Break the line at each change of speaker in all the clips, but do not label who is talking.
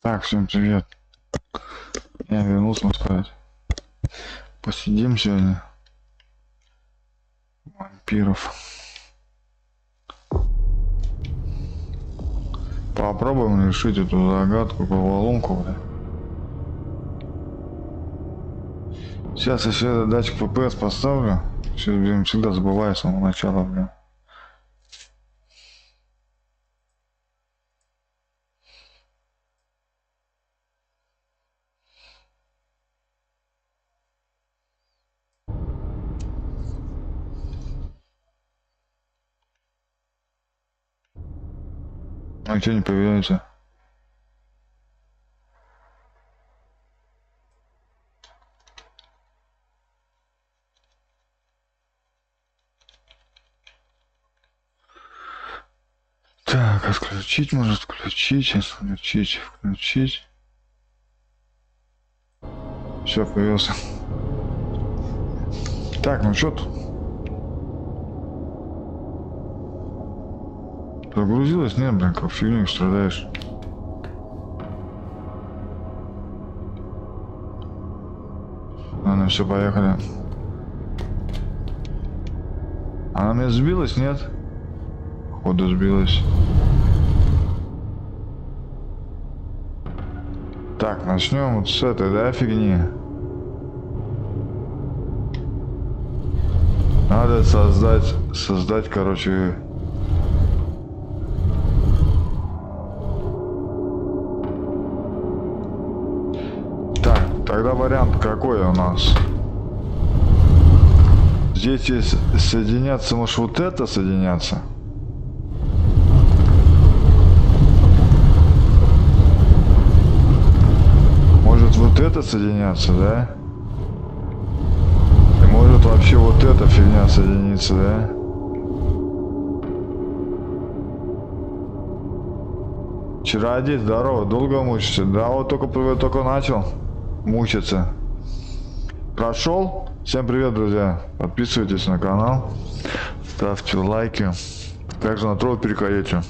Так, всем привет. Я вернулся, можно сказать. Посидим сегодня. Вампиров. Попробуем решить эту загадку, головоломку, бля. Сейчас я еще датчик FPS поставлю. Сейчас, блин, всегда забываю с самого начала, бля. А что не появляется? Так, отключить, может включить, включить. Все, появился. Так, ну что тут? Прогрузилась? Нет, блин, как фигню страдаешь. Ладно, все, поехали. Она меня сбилась, нет? Ходу сбилась. Так, начнем вот с этой, да, фигни. Надо создать, короче. Так, тогда вариант какой у нас? Здесь есть соединяться, может вот это соединяться? Может вот это соединяться, да? И может вообще вот эта фигня соединиться, да? Чародей, здорово, долго мучишься? Да, вот только начал мучиться. Прошел? Всем привет, друзья. Подписывайтесь на канал, ставьте лайки. Также на тролл переходите.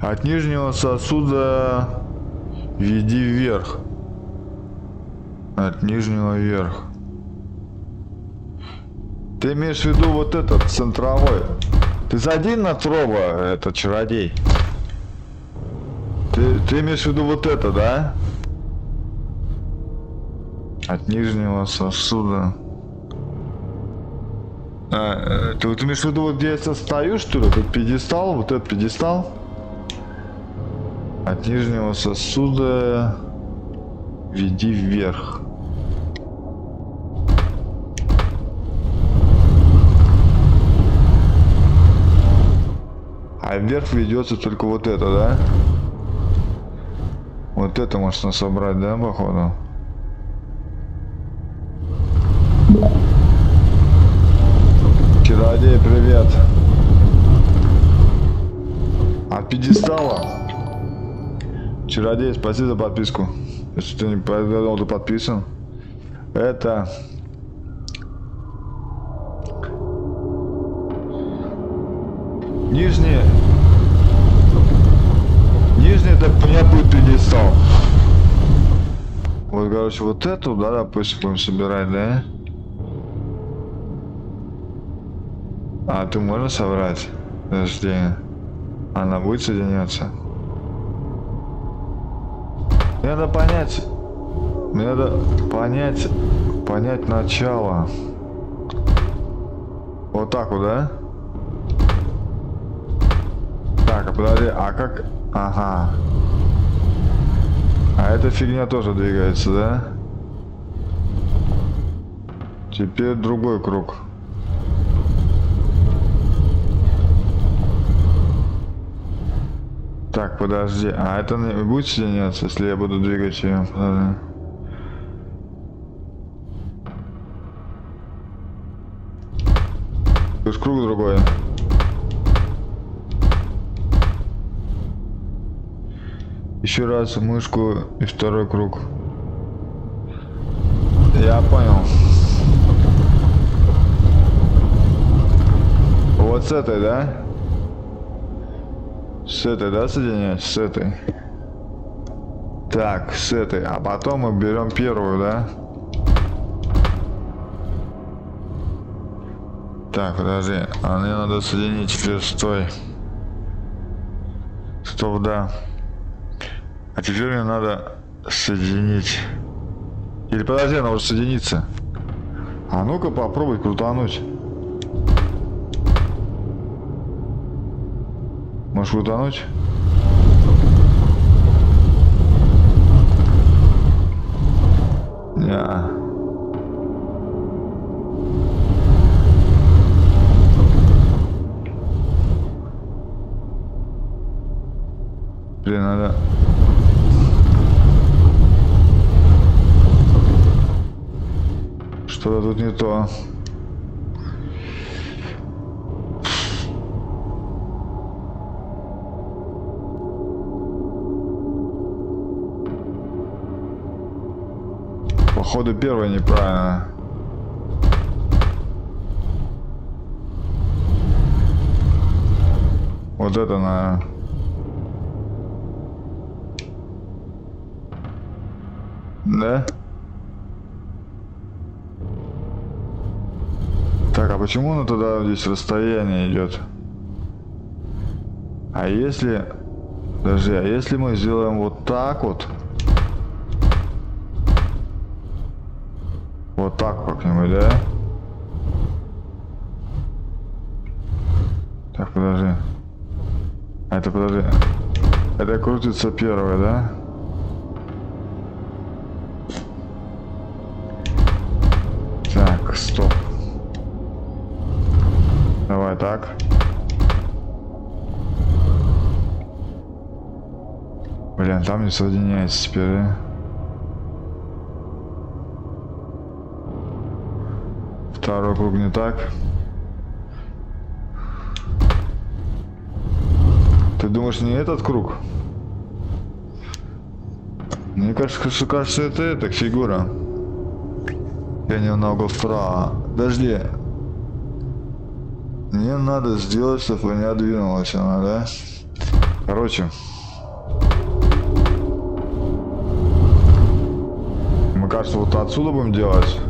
От нижнего сосуда веди вверх. От нижнего вверх. Ты имеешь в виду вот этот центровой? Ты садись на троба, это чародей. Ты имеешь в виду вот это, да? От нижнего сосуда. Ты вот имеешь в виду, вот где я стою, что ли? Тут пьедестал, вот этот пьедестал. От нижнего сосуда веди вверх. А вверх ведется только вот это, да? Вот это можно собрать, да, походу? Чародей, привет. От пьедестала. Чародей, спасибо за подписку. Если ты не подумал, ты подписан. Это... Нижний это у меня будет пьедестал. Вот, короче, вот эту, да, допустим, будем собирать, да? А ты можешь собрать? Подожди. Она будет соединяться? Мне надо понять начало. Вот так вот, да? Так, а подожди, а как? Ага. А эта фигня тоже двигается, да? Теперь другой круг. Так, подожди, а это не будет соединяться, если я буду двигать ее? Подожди. То есть круг другой. Еще раз мышку и второй круг. Я понял. Вот с этой, да? С этой, да, соединять? С этой. Так, с этой. А потом мы берем первую, да? Так, подожди. А мне надо соединить теперь с той. Стоп, да. А теперь мне надо соединить. Или подожди, она уже соединится. А ну-ка попробуй крутануть. Можешь крутануть? Не. Блин, надо... Что-то тут не то. Походу первое неправильно. Вот это, наверное. Да? Так, а почему оно тогда здесь расстояние идет? А если... Подожди, а если мы сделаем вот так вот? Вот так как-нибудь, да? Так, подожди. А это, подожди. Это крутится первое, да? Так, стоп. Давай так. Блин, там не соединяется теперь, да? Второй круг не так. Ты думаешь, не этот круг? Мне кажется, это эта фигура. Я немного вправо. Подожди. Мне надо сделать, чтобы не двинулась она, да? Короче. Мы, кажется, вот отсюда будем делать.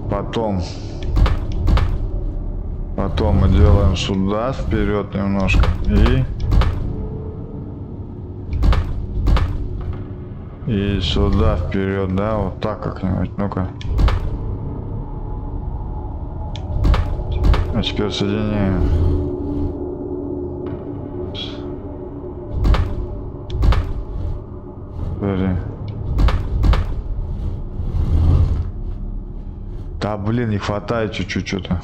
Потом мы делаем сюда вперед немножко и сюда вперед, да, вот так как-нибудь. Ну-ка. А теперь соединяем. Подожди. Да блин, не хватает чуть-чуть что-то.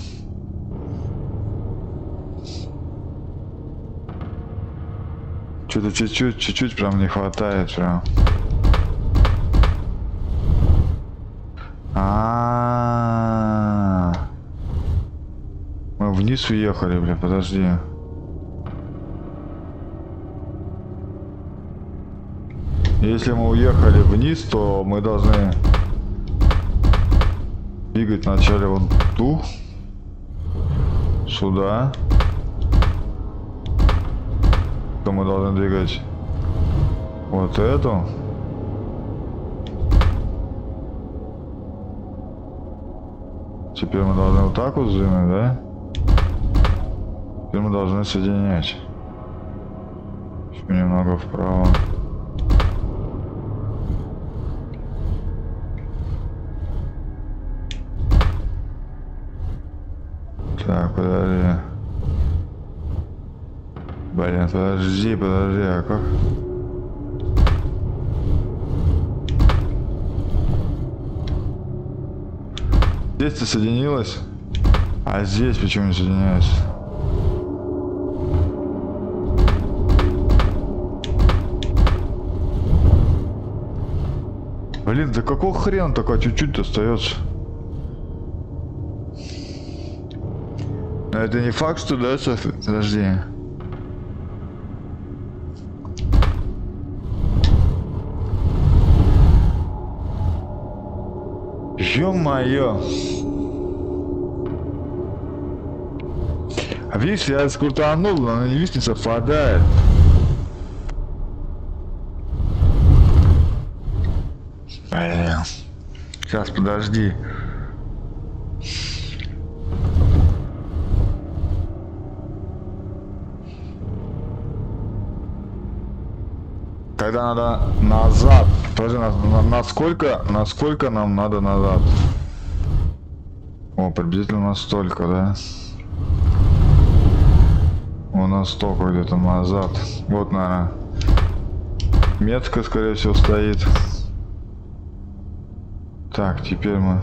Что-то чуть-чуть прям не хватает прям. Мы вниз уехали, бля, подожди. Если мы уехали вниз, то мы должны двигать вначале вот ту, сюда. То мы должны двигать вот эту. Теперь мы должны вот так вот сдвинуть, да? Теперь мы должны соединять. Еще немного вправо. Так, подожди. Блин, подожди, а как? Здесь-то соединилось, а здесь почему не соединяется? Блин, да какого хрена такое чуть-чуть остается? Но это не факт, что да, Софи? Подожди. Ё-моё! А видишь, я скрутанул, но она не, видишь, не совпадает. Блин. Сейчас, подожди. Когда надо назад. Подожди, насколько нам надо назад? О, приблизительно настолько, да? О, настолько где-то назад. Вот, наверное. Метка, скорее всего, стоит. Так, теперь мы...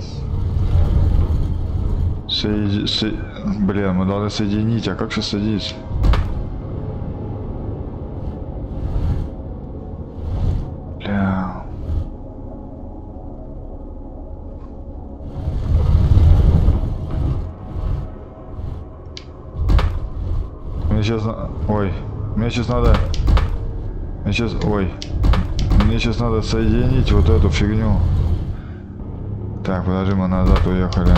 Блин, мы должны соединить. А как же соединить? Бля... Мне сейчас... Ой. Мне сейчас надо... Мне сейчас надо соединить вот эту фигню. Так, подожди, мы назад уехали.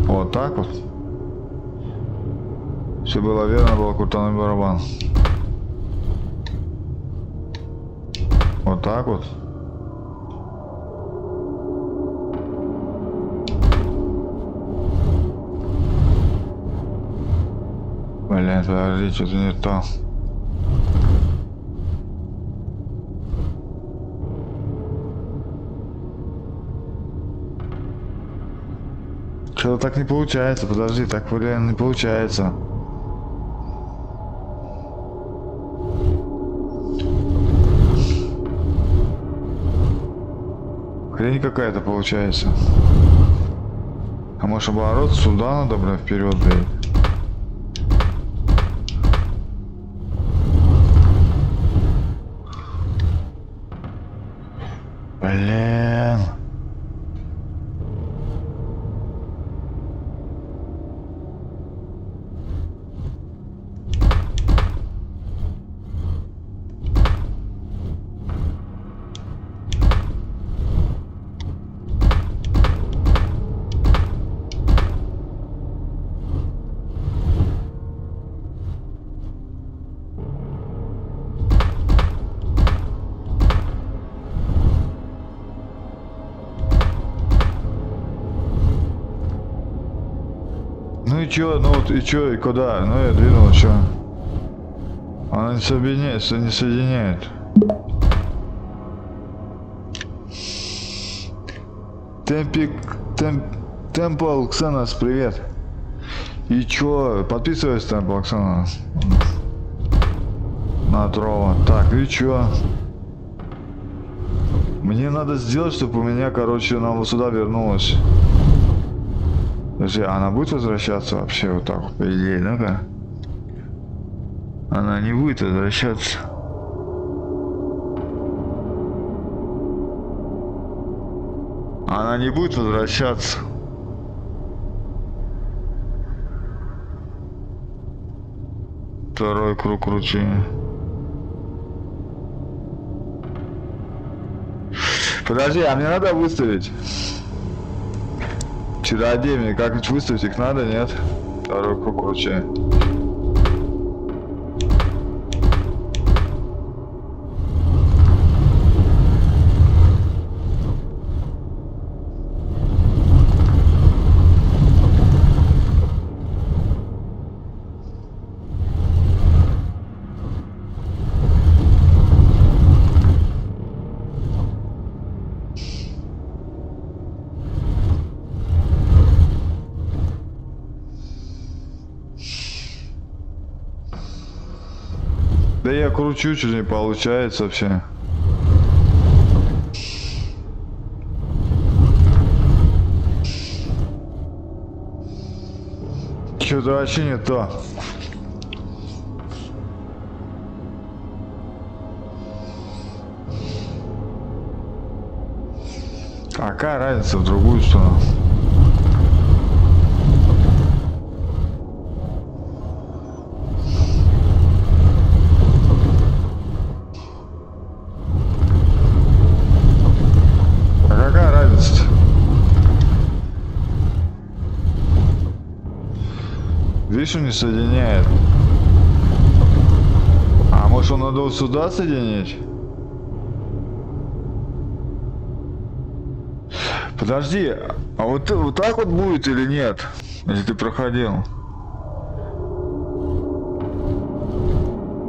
Вот так вот. Все было верно, был крутаный барабан. Вот так вот. Блин, подожди, что-то не то. Что-то так не получается, подожди, так блин не получается. Хрень какая-то получается. А может оборот сюда надо, бля, вперед, блядь. Блин. Ну и чё, ну вот и чё, и куда? Ну я двинул, чё? Она не соединяет. Темпл Ксенос, привет. И чё, подписывайся, Темпл Ксенос. На тролла. Так, и чё? Мне надо сделать, чтобы у меня, короче, она вот сюда вернулась. Подожди, она будет возвращаться вообще вот так вот, по идее, ну-ка? Она не будет возвращаться. Она не будет возвращаться. Второй круг вручения. Подожди, а мне надо выставить? Чародей, мне как-нибудь выставить их надо, нет? Второй круг вручения. Да я кручу, что не получается вообще. Что-то вообще не то. Какая разница в другую сторону? Видишь, он не соединяет. А может он надо вот сюда соединить? Подожди, а вот так вот будет или нет, если ты проходил?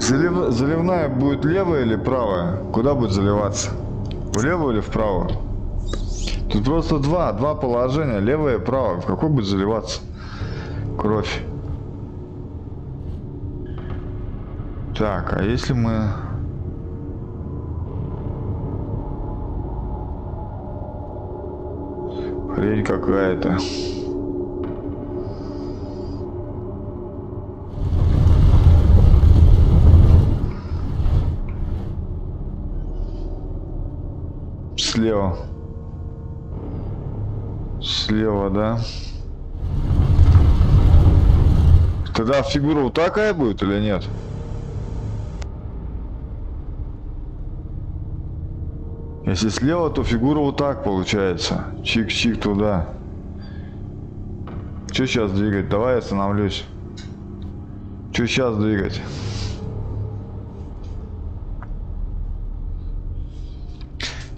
Заливная будет левая или правая? Куда будет заливаться? Влево или вправо? Тут просто два положения, левое и правое. В какой будет заливаться кровь? Так, а если мы... Хрень какая-то. Слева. Слева, да? Тогда фигура вот такая будет или нет? Если слева, то фигура вот так получается. Чик-чик туда. Что сейчас двигать? Давай я остановлюсь. Что сейчас двигать?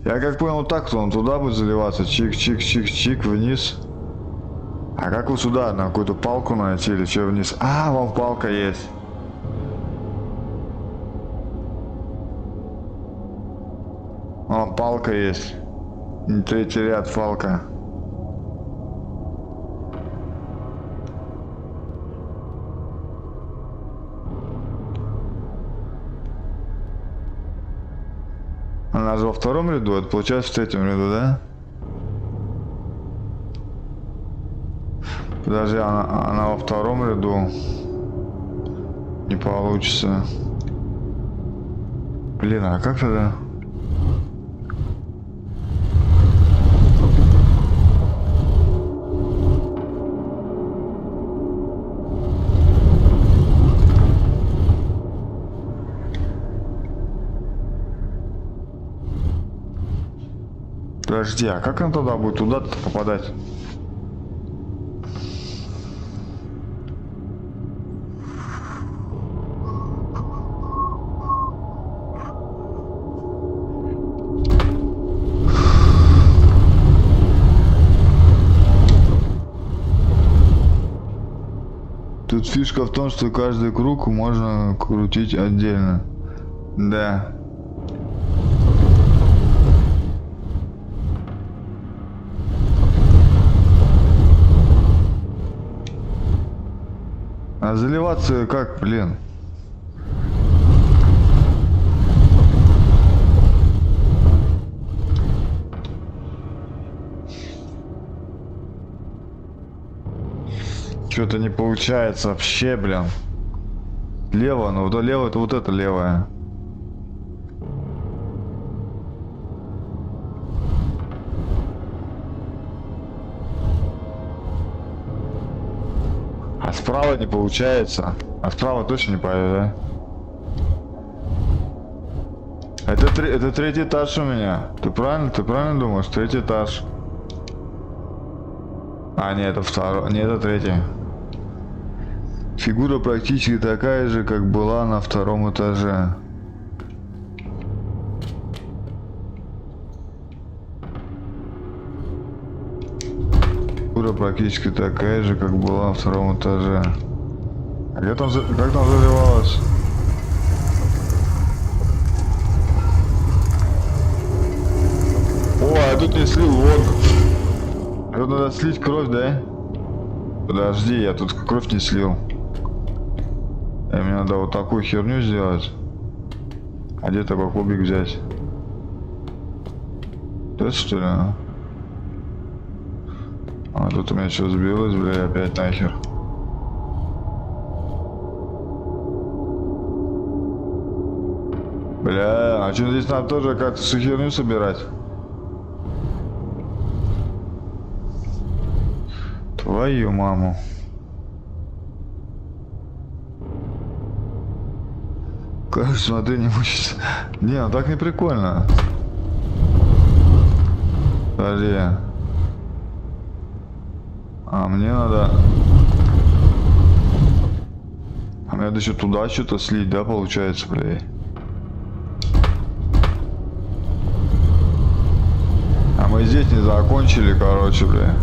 Я как понял, так то он туда будет заливаться. Чик-чик-чик-чик вниз. А как вы сюда? На какую-то палку найти или что вниз? А, вон палка есть. Вон палка есть. Третий ряд палка. Она же во втором ряду, это получается в третьем ряду, да? Подожди, она во втором ряду. Не получится. Блин, а как тогда? Подожди, а как он тогда будет туда-то попадать? Тут фишка в том, что каждый круг можно крутить отдельно. Да. А заливаться как, блин? Что-то не получается вообще, блин. Лево, ну вот лево, это вот это левое. А справа не получается. А справа точно не пойдет, да? Это третий этаж у меня. Ты правильно думаешь? Третий этаж. А, нет, это второй. Нет, это третий. Фигура практически такая же, как была на втором этаже. Фигура практически такая же, как была на втором этаже. А где там, как там заливалось? О, я тут не слил, вот. Тут надо слить кровь, да? Подожди, я тут кровь не слил. Мне надо вот такую херню сделать. А где такой кубик взять? Это что ли? А тут у меня что сбилось, бля, опять нахер. Бля, а что здесь надо тоже как-то всю херню собирать? Твою маму. Короче, смотри, не мучайся. Не, ну так не прикольно. Подожди. А мне надо... А мне надо еще туда что-то слить, да, получается, блядь? А Мы здесь не закончили, короче, бля.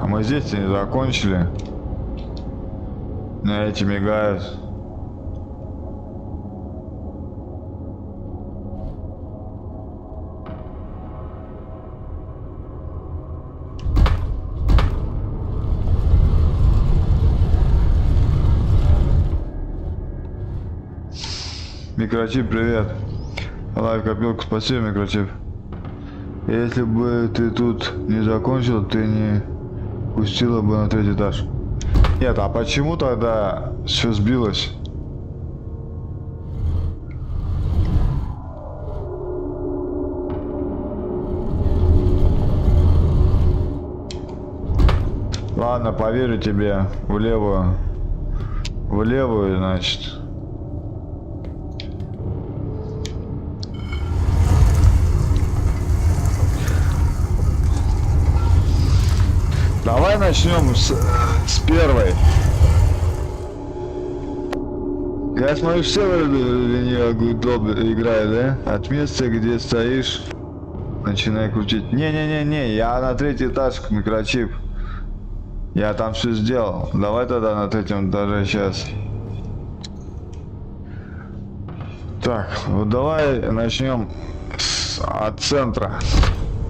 А мы здесь не закончили. На эти мигают. Микрочип, привет. Лайк, копилку, спасибо, микрочип. Если бы ты тут не закончил, ты не пустила бы на 3-й этаж. Нет, а почему тогда все сбилось? Ладно, поверю тебе в левую. В левую, значит. Давай начнем с первой. Я смотрю, все в нее играют, да? От места, где стоишь, начинай крутить. Не, я на 3-й этаж, микрочип. Я там все сделал. Давай тогда на 3-м этаже сейчас. Так, вот давай начнем от центра.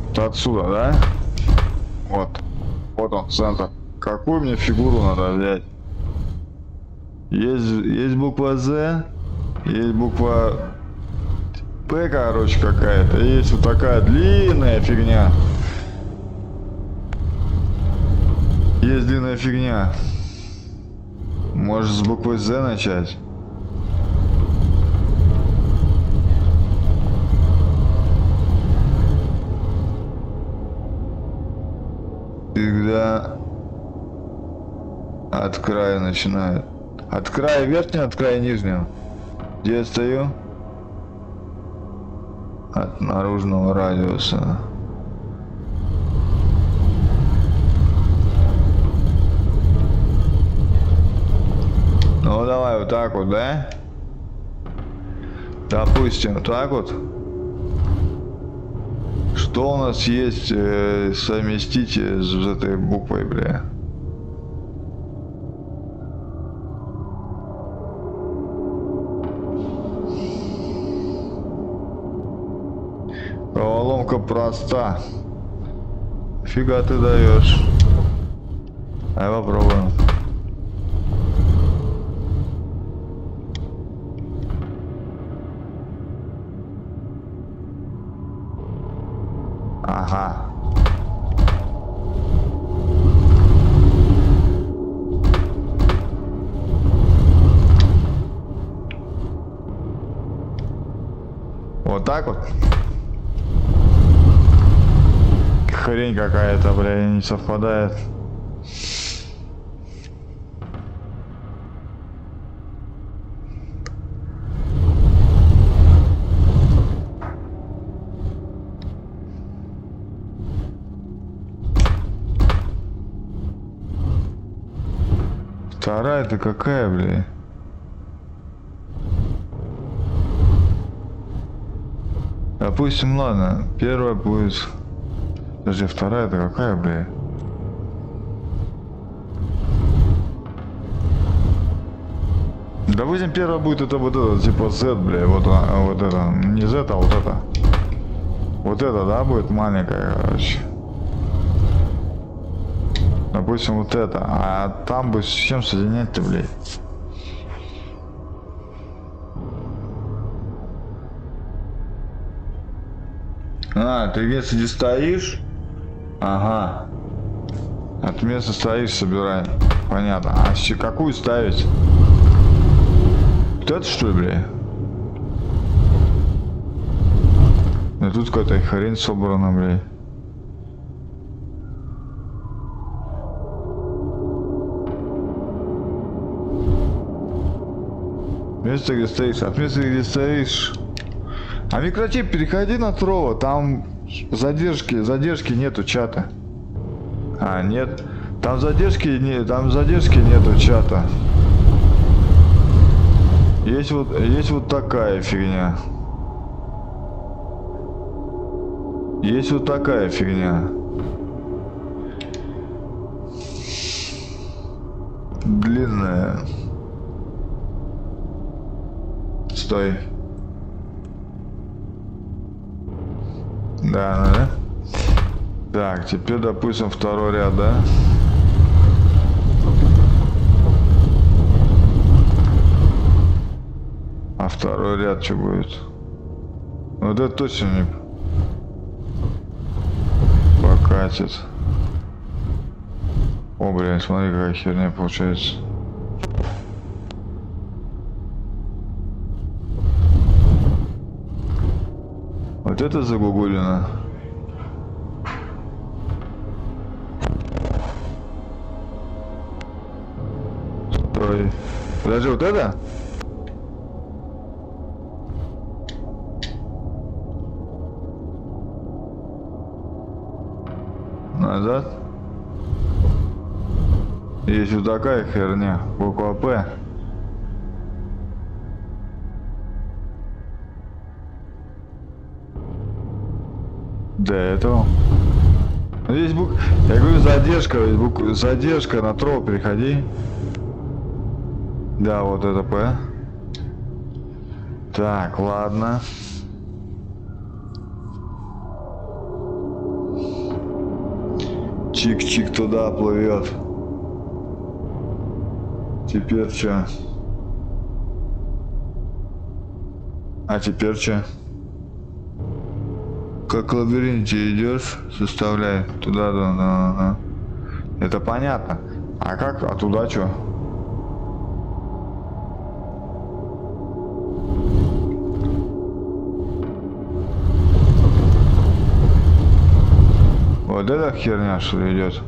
Вот отсюда, да? Вот. Вот он, центр. Какую мне фигуру надо взять? Есть буква З, есть буква П, короче, какая-то. Есть вот такая длинная фигня. Есть длинная фигня. Может, с буквы З начать? Когда от края начинает. От края верхнего, от края нижнего. Где я стою? От наружного радиуса. Ну давай вот так вот, да? Допустим, вот так вот. Что у нас есть совместить с этой буквой, бля? Головоломка проста. Фига ты даешь. Давай попробуем. Ага. Вот так вот. Хрень какая-то, бля, не совпадает. Вторая-то какая, бля? Допустим, ладно, первая будет... Подожди, вторая-то какая, бля? Допустим, первая будет это вот это, типа Z, бля, вот это, не Z, а вот это. Вот это, да, будет маленькая, короче. Допустим, вот это. А там бы с чем соединять-то, блядь? А, ты вместо где стоишь? Ага. От места стоишь, собираем. Понятно. А какую ставить? Вот это что ли, блядь? Да тут какая-то хрень собрана, блядь. Место, где стоишь. От места, где стоишь. А микрочип, переходи на Трова. Там задержки нету чата. А, нет. Там задержки нету чата. Есть вот такая фигня. Есть вот такая фигня. Длинная. Стой. Да. Так, теперь, допустим, второй ряд, да? А второй ряд что будет? Вот это точно не покатит. О, блин, смотри, какая херня получается. Вот это загугулено. Стой. Подожди, вот это? Назад. Есть вот такая херня. Буква П. До этого. Здесь я говорю, задержка на троп переходи. Да, вот это П. Так, ладно. Чик-чик туда плывет. Теперь что? А теперь что? Как в лабиринте идешь, составляй туда, да. Это понятно. А как? А туда что? Вот эта херня, что ли, идет?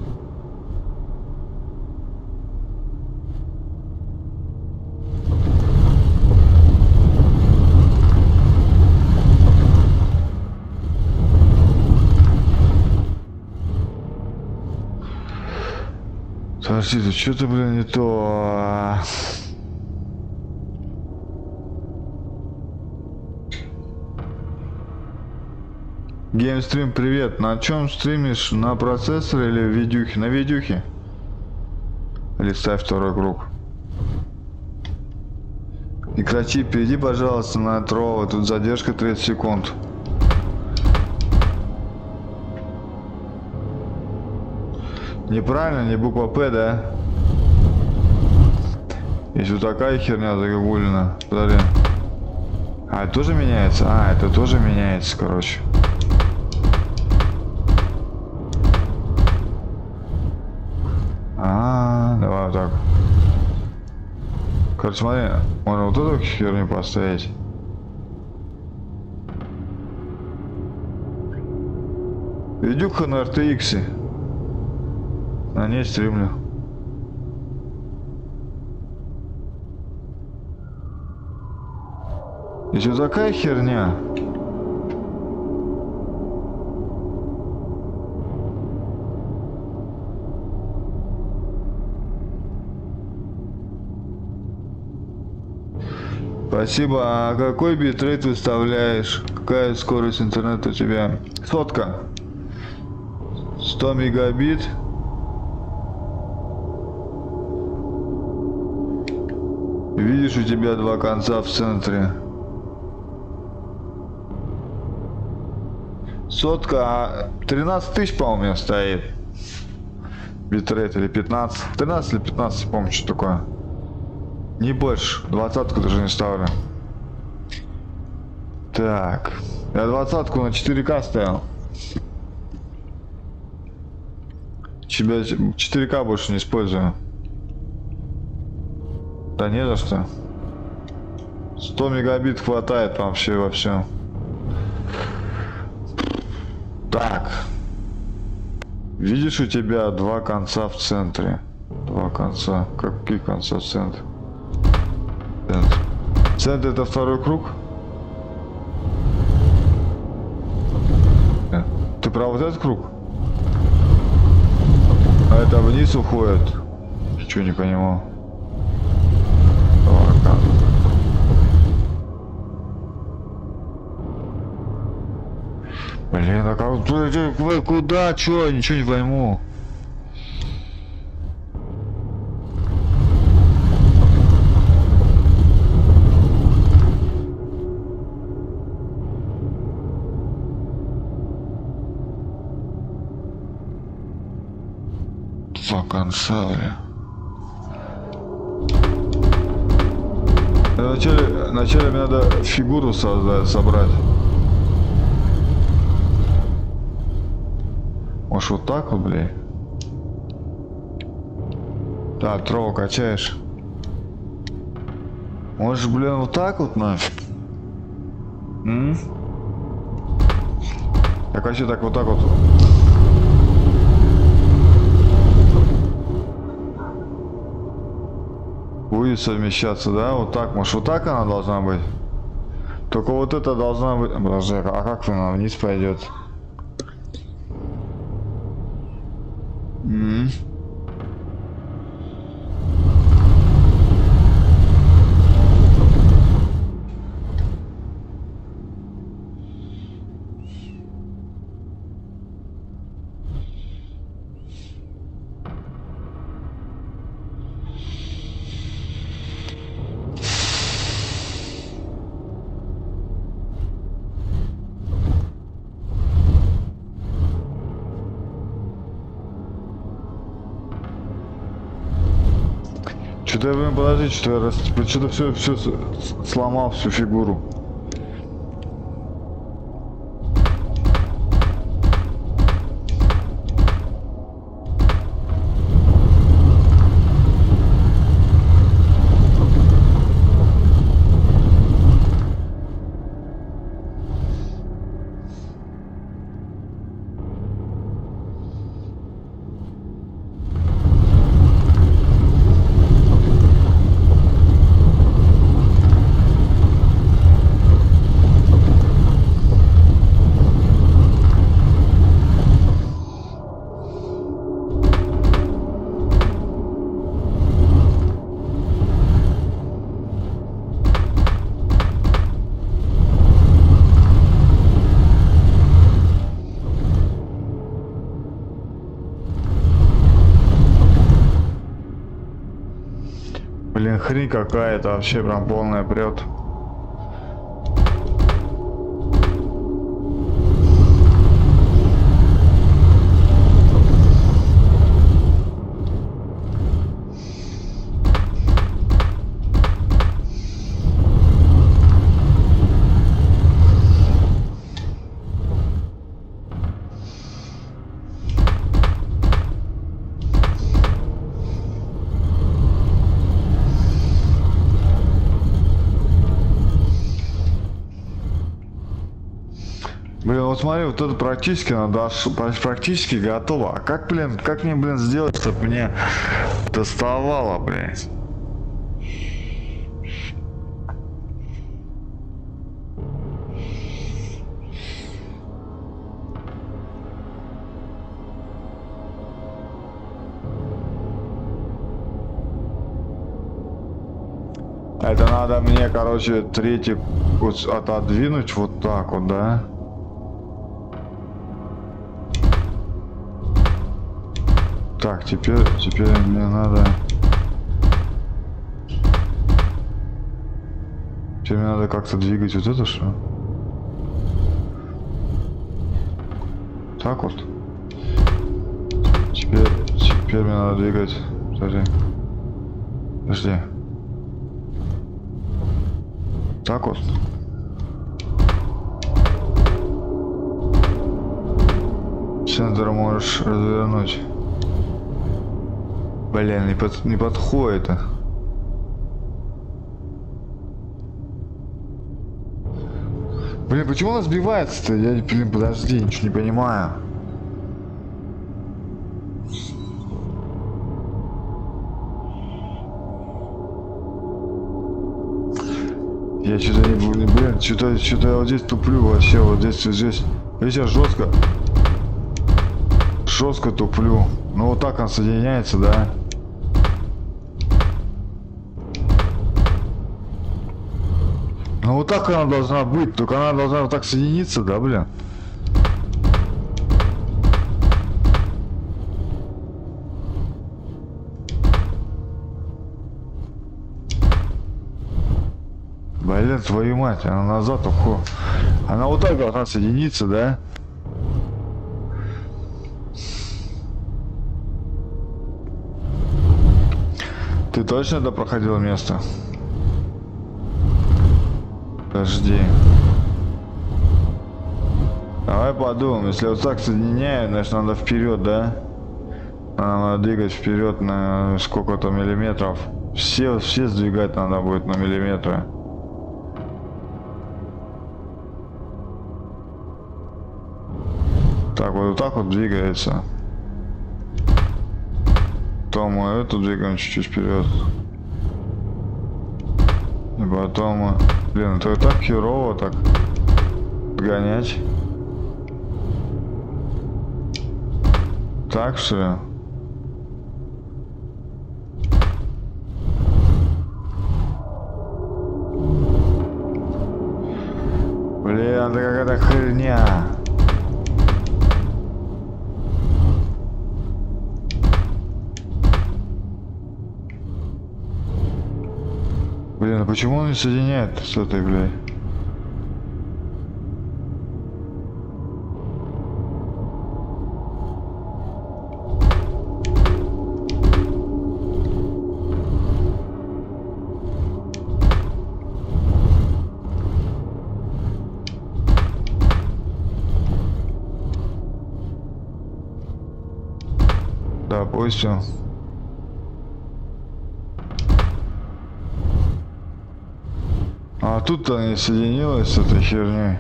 Подожди, что-то, блин, не то. Геймстрим, привет. На чем стримишь? На процессоре или в видюхе? На видюхе. Листай второй круг. Прекрати, перейди, пожалуйста, на трово. Тут задержка 30 секунд. Неправильно, не буква П, да? Есть вот такая херня загогулина. Подожди. А, это тоже меняется? А, это тоже меняется, короче. Давай вот так. Короче, смотри, можно вот эту херню поставить. Видюха на RTX. На ней стримлю. Здесь вот такая херня. Спасибо. А какой битрейт выставляешь? Какая скорость интернета у тебя? 100. 100 мегабит. Видишь, у тебя два конца в центре. 100, 13 тысяч, по-моему, у меня стоит. Битрейт или 15. 13 или 15, помню, что такое. Не больше. 20-ку даже не ставлю. Так. Я 20-ку на 4К ставил. 4К больше не использую. Да не за что. 100 мегабит хватает вообще во всем. Так. Видишь, у тебя два конца в центре. Два конца. Какие конца в центре? Центр это второй круг. Ты про вот этот круг? А это вниз уходит? Ничего не понимал. Блин, а как... Куда? Чё? Ничего не пойму. Два конца, бля. Вначале мне надо фигуру собрать. Может вот так вот, блядь? Да, трово качаешь. Может, блин, вот так вот нафиг? Так вообще так вот так вот. Будет совмещаться, да? Вот так, может, вот так она должна быть? Только вот это должна быть... Подожди, а как она вниз пойдет? Что-то я, блин, подожди, что-то все сломал, всю фигуру. Блин, хрень какая-то, вообще прям полная прет. Блин, вот смотри, вот это практически надо, практически готово. А как, блин, как мне, блин, сделать, чтобы мне доставало, блядь? Это надо мне, короче, третий вот отодвинуть вот так вот, да? Так, теперь мне надо... Теперь мне надо как-то двигать вот это, что? Так вот. Теперь мне надо двигать... Подожди. Так вот. Центр можешь развернуть. Блин, не подходит. Блин, почему она сбивается-то? Я, блин, подожди, ничего не понимаю. Я что-то не... Блин, что-то я вот здесь туплю вообще, вот здесь. Здесь жестко. жестко туплю. Ну вот так он соединяется, да? Ну вот так она должна быть, только она должна вот так соединиться, да, блин? Блин, твою мать, она назад уходит. Она вот так должна соединиться, да? Ты точно это проходил место? Подожди. Давай подумаем, если вот так соединяю, значит надо вперед, да? Надо двигать вперед на сколько-то миллиметров. Все сдвигать надо будет на миллиметры. Так, вот так вот двигается. Потом мы эту двигаем чуть-чуть вперед. И потом мы... Блин, это так херово так гонять. Так что ли? Блин, это какая-то херня. Блин, а почему он не соединяет с этой, блядь? Допустим. А тут-то не соединилась с этой херней.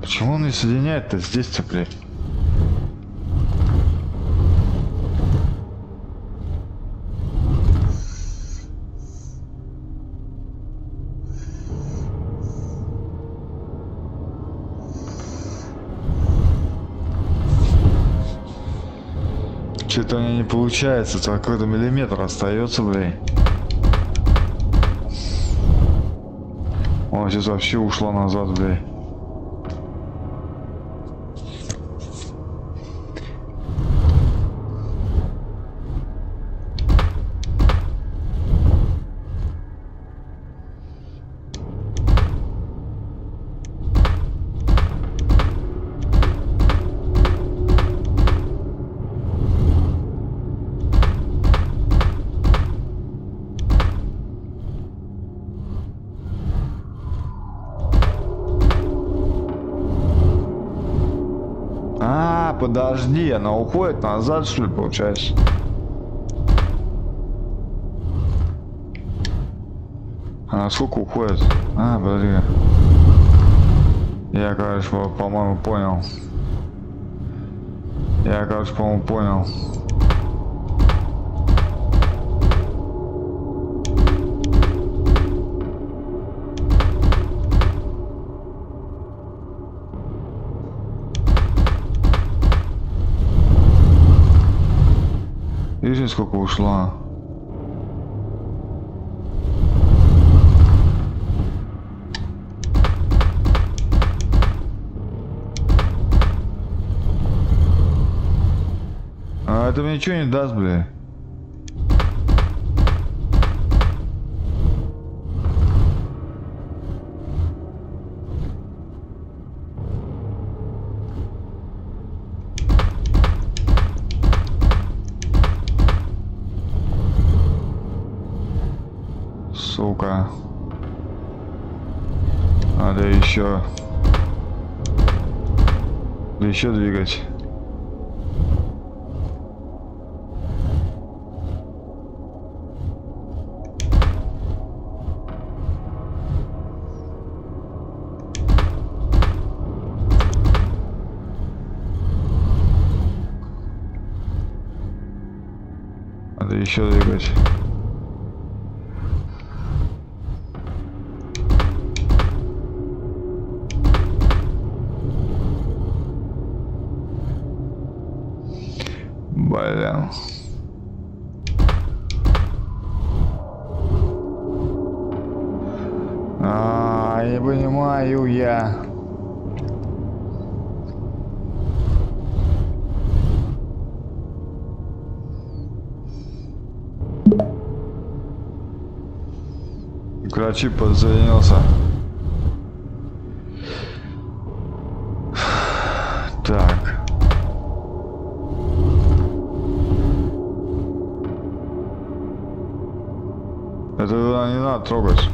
Почему он не соединяет-то здесь-то, блядь? Что-то у меня не получается, то какой-то миллиметр остается, блин. О, сейчас вообще ушла назад, блин. Подожди, она уходит назад, что ли, получается? Она сколько уходит? Подожди. Я, короче, по-моему, понял. Понял. Видишь, сколько ушла? А это мне ничего не даст, бля. Сука. Надо еще двигать. Надо еще двигать. не понимаю я. Микрочип подсоединился. Так. Это не надо трогать.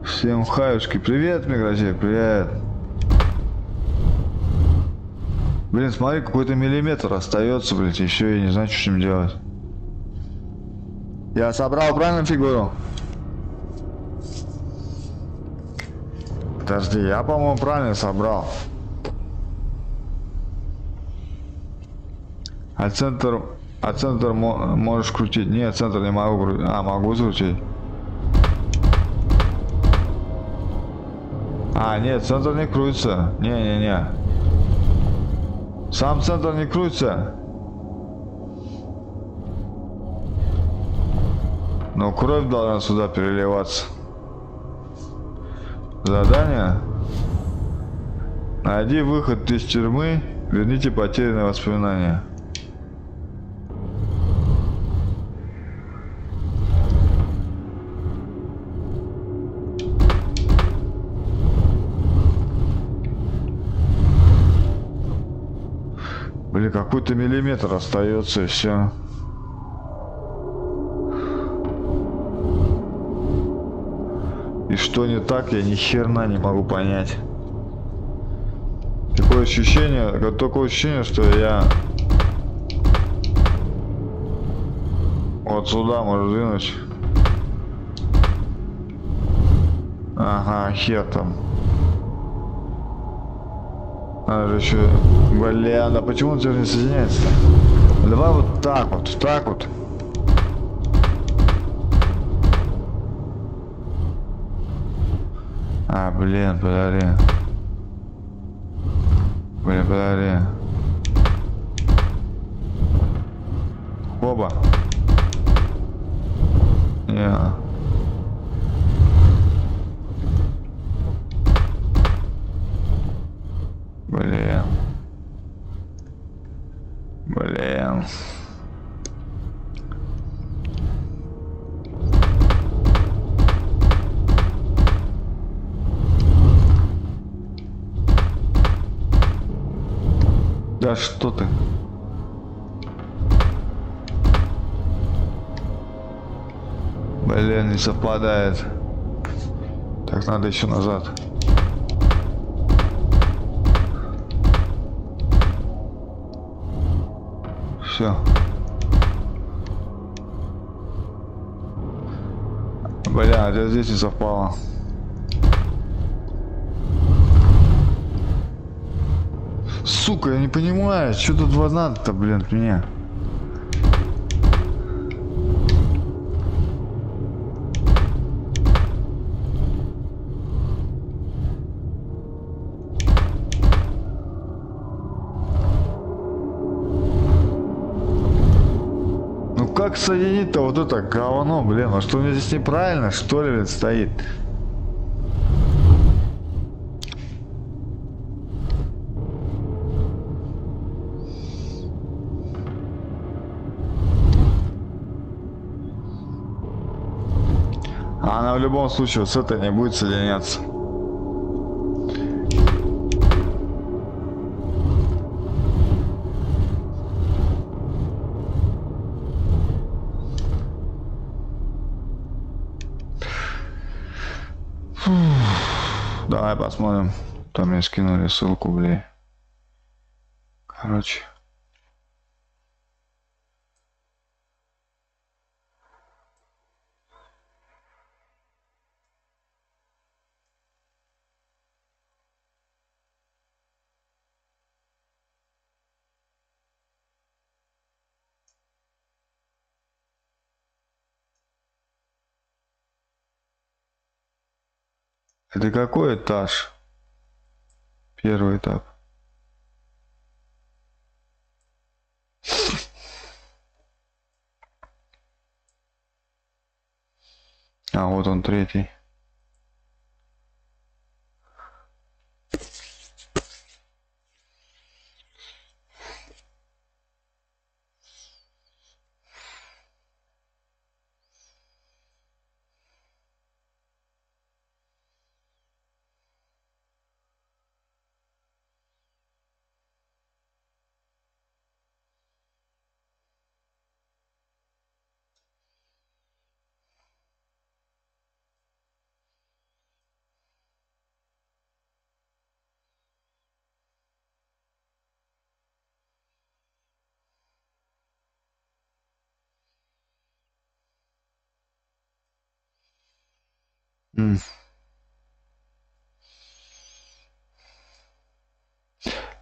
Всем хаюшки, привет, микрочип, привет. Блин, смотри, какой-то миллиметр остается, блядь, еще я не знаю, что с ним делать. Я собрал правильно фигуру? Подожди, я, по-моему, правильно собрал. А центр можешь крутить? Нет, центр не могу крутить. А, могу крутить. А, нет, центр не крутится. Не-не-не. Сам центр не крутится. Но кровь должна сюда переливаться. Задание. Найди выход из тюрьмы. Верните потерянные воспоминания. Блин, какой-то миллиметр остается и все. И что не так, я ни херна не могу понять. Такое ощущение, что я вот сюда можно двинуть. Ага, хер там. Надо же еще... Бля, да почему он теперь не соединяется-то? Давай вот так вот, так вот. А, блин, подожди. Блин, подожди. Оба. Не. Блин. Блин. Да что ты? Блин, не совпадает. Так, надо еще назад. Все. Бля, это здесь не совпало. Сука, я не понимаю, что тут надо-то, блин, от меня. Ну как соединить-то вот это говно, блин? А что у меня здесь неправильно, что ли, блин, стоит? Она в любом случае вот с этой не будет соединяться. Давай посмотрим. Там мне скинули ссылку, блин. Короче. Это какой этаж? Первый этап. А вот он, третий.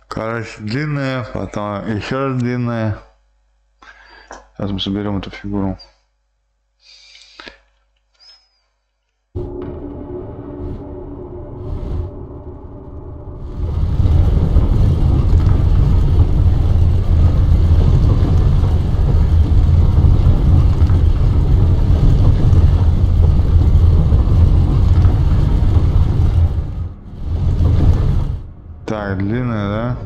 Короче, длинная, потом еще раз длинная. Сейчас мы соберем эту фигуру. Так, длинная, да?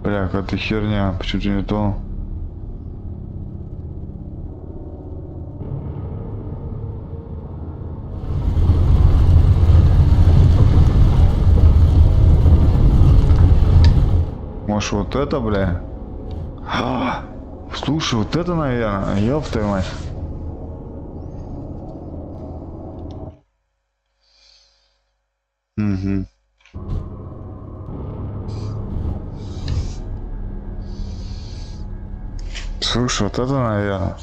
Бля, какая-то херня, почему-то не то. Может вот это, бля? Слушай, вот это, наверное, ёб твою мать. Угу. Слушай, вот это, наверное.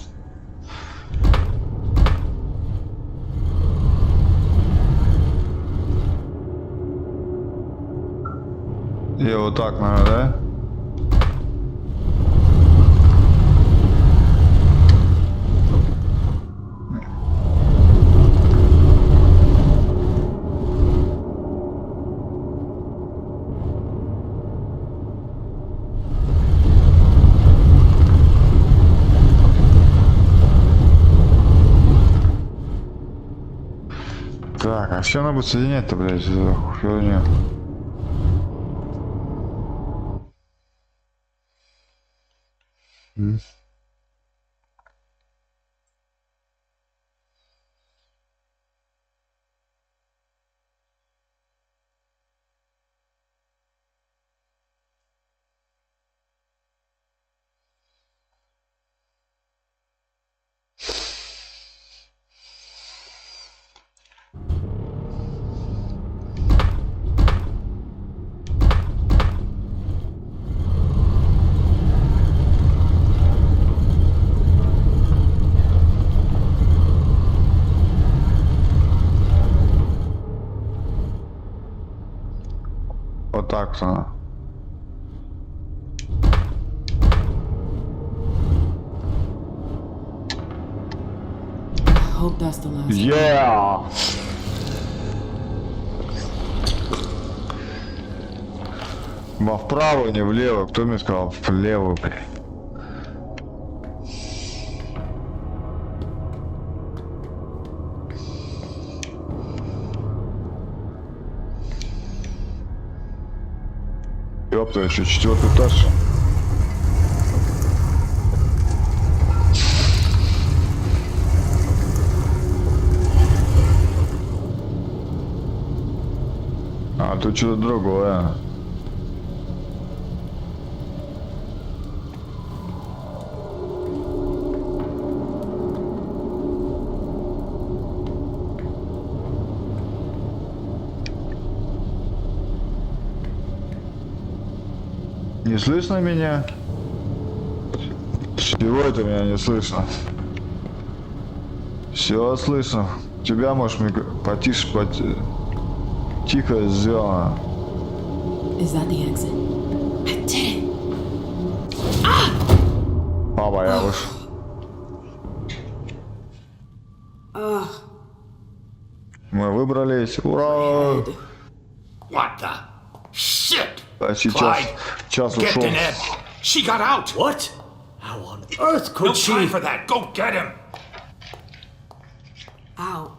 И вот так, наверное, да? Так, а все надо будет соединять-то, блядь, за херню. Вот так-то. Yeah! Во вправо, не влево. Кто мне сказал влево, блядь? Ёпта, еще 4-й этаж. А тут что-то другое. Не слышно меня? Чего это меня не слышно? Все слышно. Тебя, может, потише, тихо сделано.
Is that the exit? I did it!
Побоялась. Мы выбрались. Ура!
What the shit?
Почти
Clyde,
час
get
ушел.
to Ned. She got out.
What? How on earth could
No
she?
time for that. Go get him.
Out.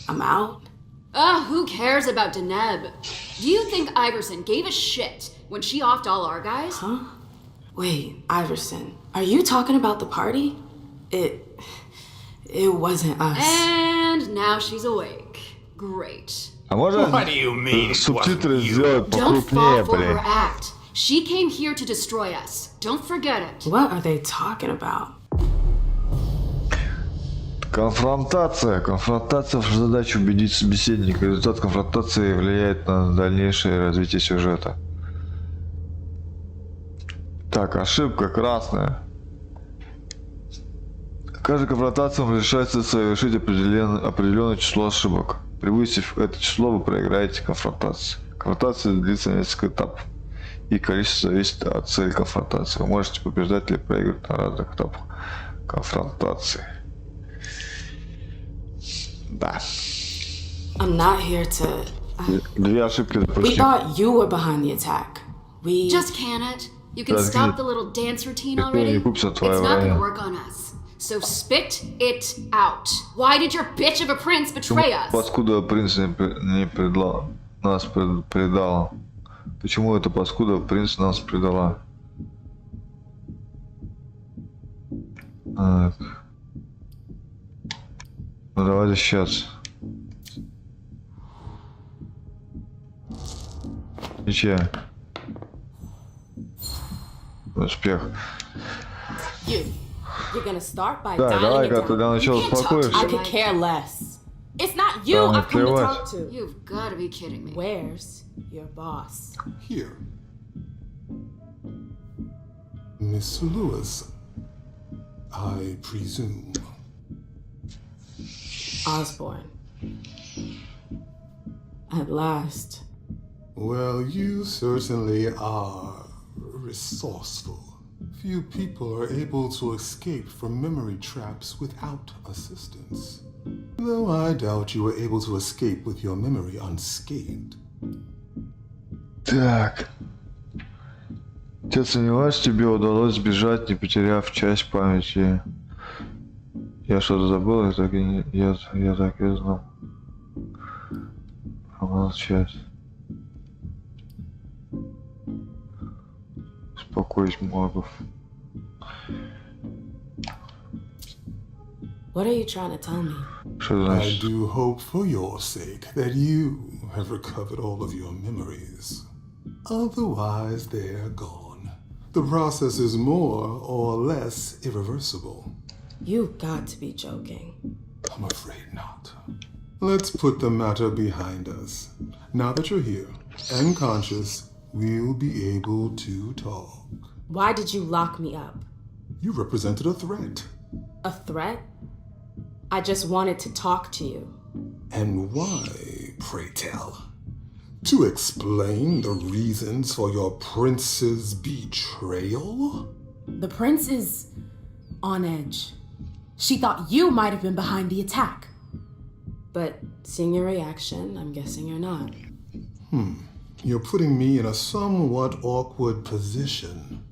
I'm out?
Who cares about Deneb? Do you think Iverson gave a shit when she offed all our guys?
Huh? Wait, Iverson, are you talking about the party? It wasn't us.
And now she's awake. Great.
А можно
What do you mean?
субтитры
It wasn't you?
сделать
Don't
покрупнее,
fall for her
блин?
act. She came here to destroy us. Don't forget it.
What are they talking about?
Конфронтация. Конфронтация в задаче убедить собеседника. Результат конфронтации влияет на дальнейшее развитие сюжета. Так, ошибка красная. Каждая конфронтация разрешается совершить определенное число ошибок. Превысив это число, вы проиграете конфронтацию. Конфронтация длится несколько этапов. И количество зависит от цели конфронтации. Вы можете побеждать или проигрывать на разных этапах конфронтации. Да.
I'm not here to...
Две ошибки
We
допустим.
thought you were behind the attack. We...
Just can it. You can
That's
stop
good.
the little dance routine
Это
already.
не купится
It's
твоя
not
война.
gonna work on us. So spit it out. Why did your bitch of a prince betray us?
Паскуда принц не нас предала. Почему эта паскуда принц нас предала? Так. Ну давайте сейчас. Ничья. Успех.
You're gonna start by
Так,
dialing
давай-ка
it
ты
down.
для начала
You can't talk to
успокоишься.
I could care less. It's not you
Да,
I've come to
плевать.
talk to.
You've gotta be kidding me.
Where's your boss?
Here. Miss Lewis, I presume.
Osborne. At last.
Well, you certainly are resourceful. Few people are able to escape from memory traps without assistance. Though I doubt you were able to escape with your memory unscathed.
Так. Я сомневаюсь, тебе удалось сбежать, не потеряв часть памяти. Я что-то забыл, я так и знал. Помолчать. Успокоить магов.
What are you trying to tell me?
Что
I
значит?
do hope for your sake that you have recovered all of your memories. Otherwise, they're gone. The process is more or less irreversible.
You've got to be joking.
I'm afraid not. Let's put the matter behind us. Now that you're here and conscious, we'll be able to talk.
Why did you lock me up?
You represented a threat.
A threat? I just wanted to talk to you.
And why, pray tell? To explain the reasons for your prince's betrayal?
The prince is on edge. She thought you might have been behind the attack. But seeing your reaction, I'm guessing you're not.
You're putting me in a somewhat awkward position.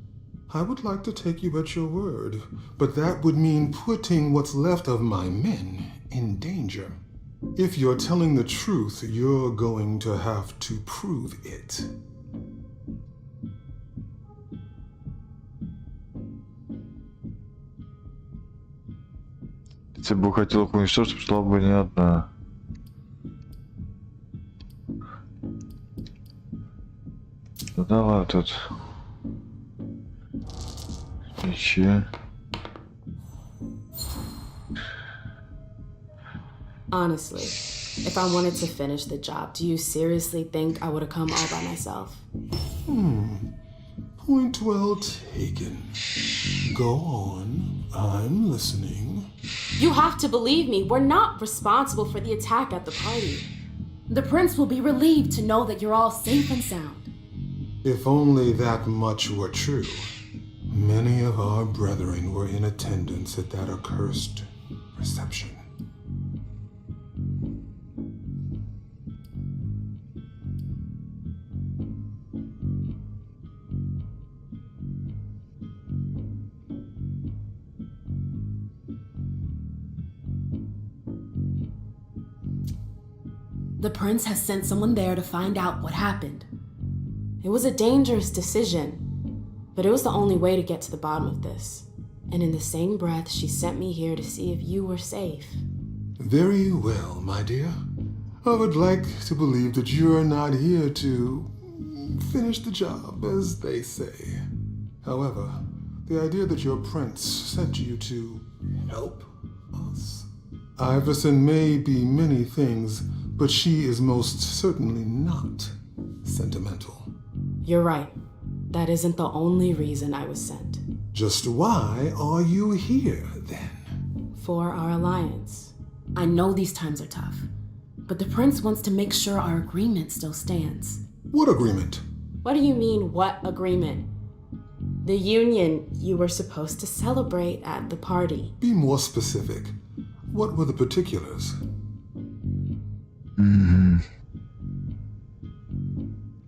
I would like to take you at your word, but that would mean putting what's left of my men in danger. If you're telling the truth, you're going to have to prove it.
Если бы хотела уничтожить, шла бы не одна. Ну давай вот тут. Ничего.
Honestly, if I wanted to finish the job, do you seriously think I would have come all by myself?
Point well taken. Go on. I'm listening.
You have to believe me. We're not responsible for the attack at the party. The prince will be relieved to know that you're all safe and sound.
If only that much were true. Many of our brethren were in attendance at that accursed reception.
The prince has sent someone there to find out what happened. It was a dangerous decision, but it was the only way to get to the bottom of this. And in the same breath, she sent me here to see if you were safe.
Very well, my dear. I would like to believe that you are not here to finish the job, as they say. However, the idea that your prince sent you to help us. Iverson may be many things, but she is most certainly not sentimental.
You're right. That isn't the only reason I was sent.
Just why are you here, then?
For our alliance. I know these times are tough, but the prince wants to make sure our agreement still stands.
What agreement?
What do you mean, what agreement? The union you were supposed to celebrate at the party.
Be more specific. What were the particulars?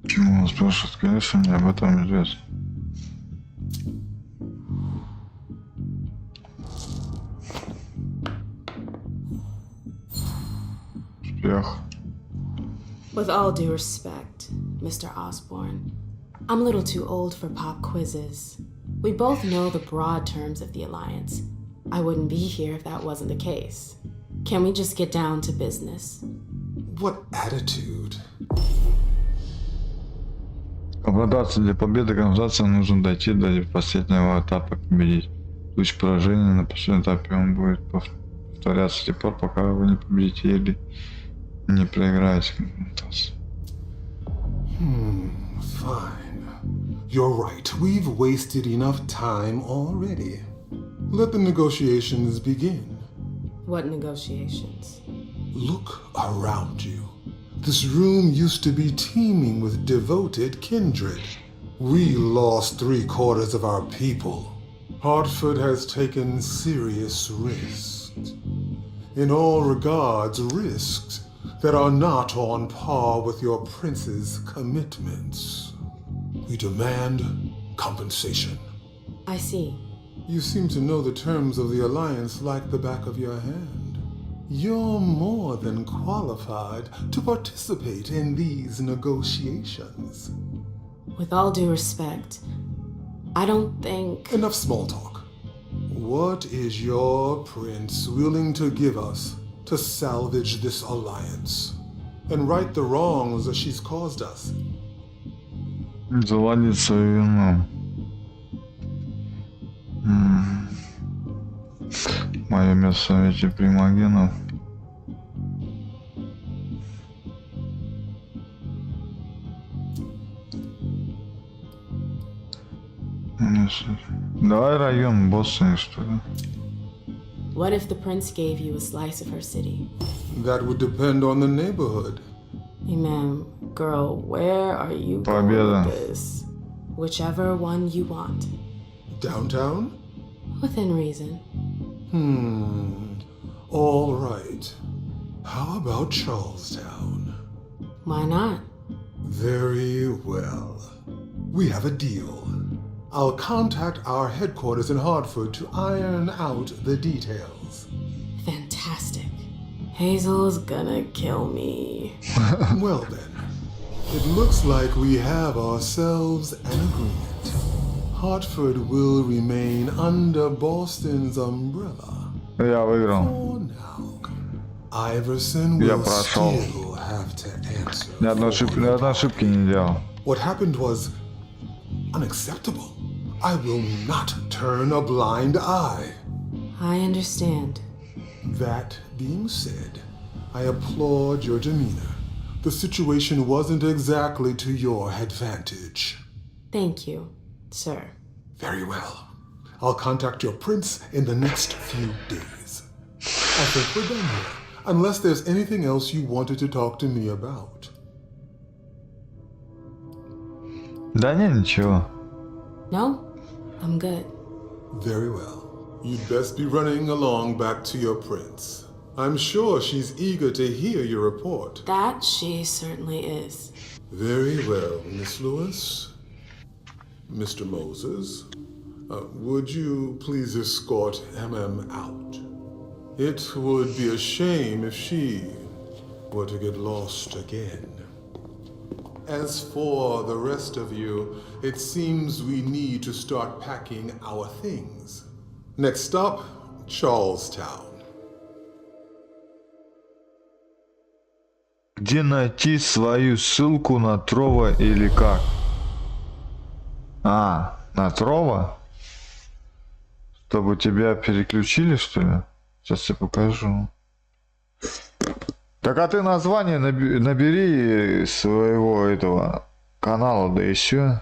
Почему он спрашивает? Конечно, мне об этом известно. Успех.
With all due respect, Mr. Osborne, I'm a little too old for pop quizzes. We both know the broad terms of the alliance. I wouldn't be here if that wasn't the case. Can we just get down to business?
What attitude?
Оправдаться для победы организации нужно дойти до последнего этапа, победить. Случай поражения на последнем этапе он будет повторяться до тех пор, пока вы не победите или не проиграете.
Fine. You're right. We've wasted enough time already. Let the negotiations begin.
What negotiations?
Look around you. This room used to be teeming with devoted kindred. We lost 3/4 of our people. Hartford has taken serious risks. In all regards, risks that are not on par with your prince's commitments. We demand compensation.
I see.
You seem to know the terms of the alliance like the back of your hand. You're more than qualified to participate in these negotiations.
With all due respect, I don't think...
Enough small talk. What is your prince willing to give us to salvage this alliance and right the wrongs that she's caused us?
Заладить свою вину. Мое место в совете примагенов. Давай район Бостона, что ли?
What if the prince gave you a slice of her city?
That would depend on the neighborhood.
Hey ma'am, girl, where are you
Победа.
going with this? Whichever one you want.
Downtown?
Within reason.
All right. How about Charlestown?
Why not?
Very well. We have a deal. I'll contact our headquarters in Hartford to iron out the details.
Fantastic. Hazel's gonna kill me.
Well then, it looks like we have ourselves an agreement. Hartford will remain under Boston's umbrella.
Я выиграл.
For now, Iverson
Я
will
прошел.
still have to answer.
Ни одной ошибки не делал.
What happened was unacceptable. I will not turn a blind eye.
I understand.
That being said, I applaud your demeanor. The situation wasn't exactly to your advantage.
Thank you, sir.
Very well. I'll contact your prince in the next few days. I think we're done here. unless there's anything else you wanted to talk to me about.
Да не, ничего.
No? I'm good.
Very well. You'd best be running along back to your prince. I'm sure she's eager to hear your report.
That she certainly is.
Very well, Miss Lewis. Mr. Moses, would you please escort MM out? It would be a shame if she were to get lost again. As for the rest of you, it seems we need to start packing our things. Next stop, Charlestown.
Где найти свою ссылку на Трова или как? А, на Трова? Чтобы тебя переключили, что ли? Сейчас я покажу. Так а ты название набери своего этого канала, да и все.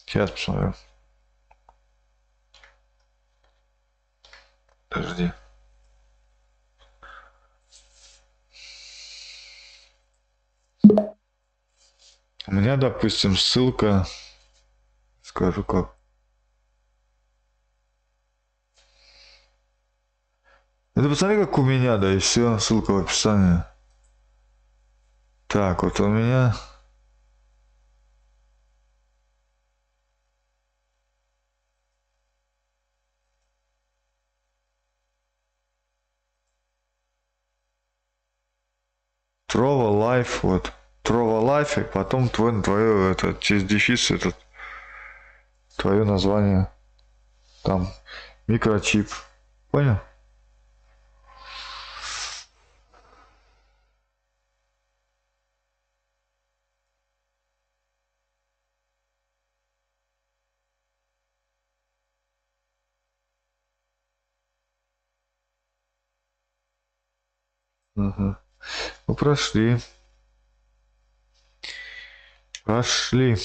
Сейчас посмотрю. Подожди. У меня, допустим, ссылка. Скажу как. Это посмотри, как у меня, да, и все. Ссылка в описании. Так, вот у меня. Трова Лайф, вот. Трова Лайф, и потом твое, это, через дефис, этот, твое название. Там, микрочип. Понял? Угу. Ну, прошли. Прошли.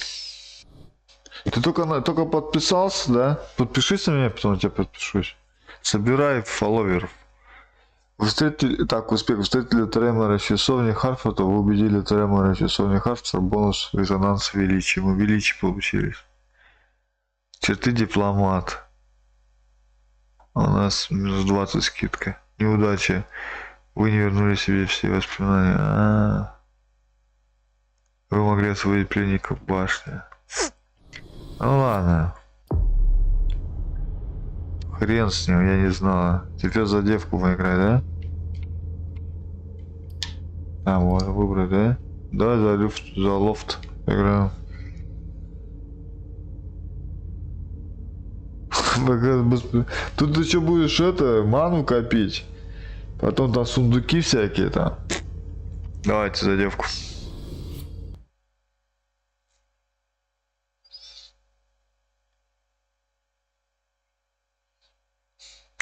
Ты только подписался, да? Подпишись на меня, потом я тебя подпишусь. Собирай фолловеров. Вы встретили, так, успех, встретили тремора часовни Харфа, то вы убедили тремора часовни Харфа, бонус резонанс величия. Мы величие получились. Черты дипломат. У нас минус 20 скидка. Неудача. Вы не вернули себе все воспоминания. Вы могли освободить пленника в башне. Ну ладно. Хрен с ним, я не знала. Теперь за девку поиграть, да? А, можно выбрать, да? Давай за лофт играем. Тут ты что будешь ману копить? Потом там сундуки всякие там. Давайте за девку.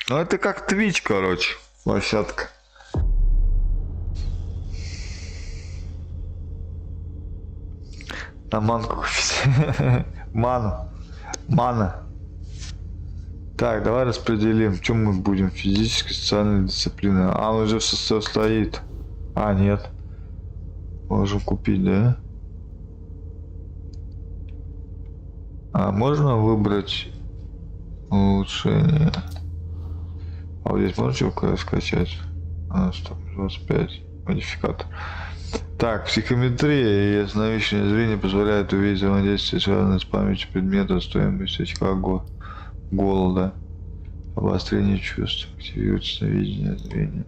Ну это как Twitch, короче, площадка. На манку купить. Мана. Так, давай распределим. Чем мы будем? Физическая, социальная дисциплина. А, он уже все стоит. А, нет. Можем купить, да? А можно выбрать улучшение? А вот здесь можно чего скачать? А, стоп, 25. Модификатор. Так, психометрия и ясновидящее зрение позволяет увидеть взаимодействие, связанное с памятью предмета, стоимостью очка голода. Обострение чувств. Активирует сновидение, зрение.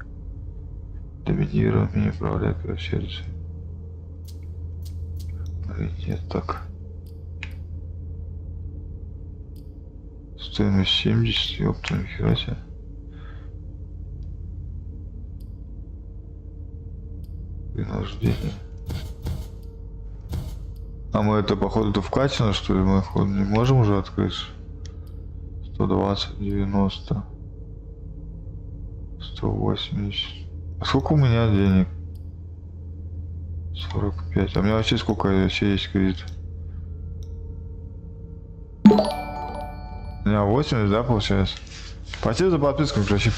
Доминирование управляет сердце. Нет, так. Стоимость 70, ёпта, нихера себе. прохождение. А мы это, походу, вкачано, что ли? Мы ход не можем уже открыть? 120, 90, 180. А сколько у меня денег? 45. А у меня вообще сколько вообще есть кредит? У меня 80, да, получается? Спасибо за подписку, короче.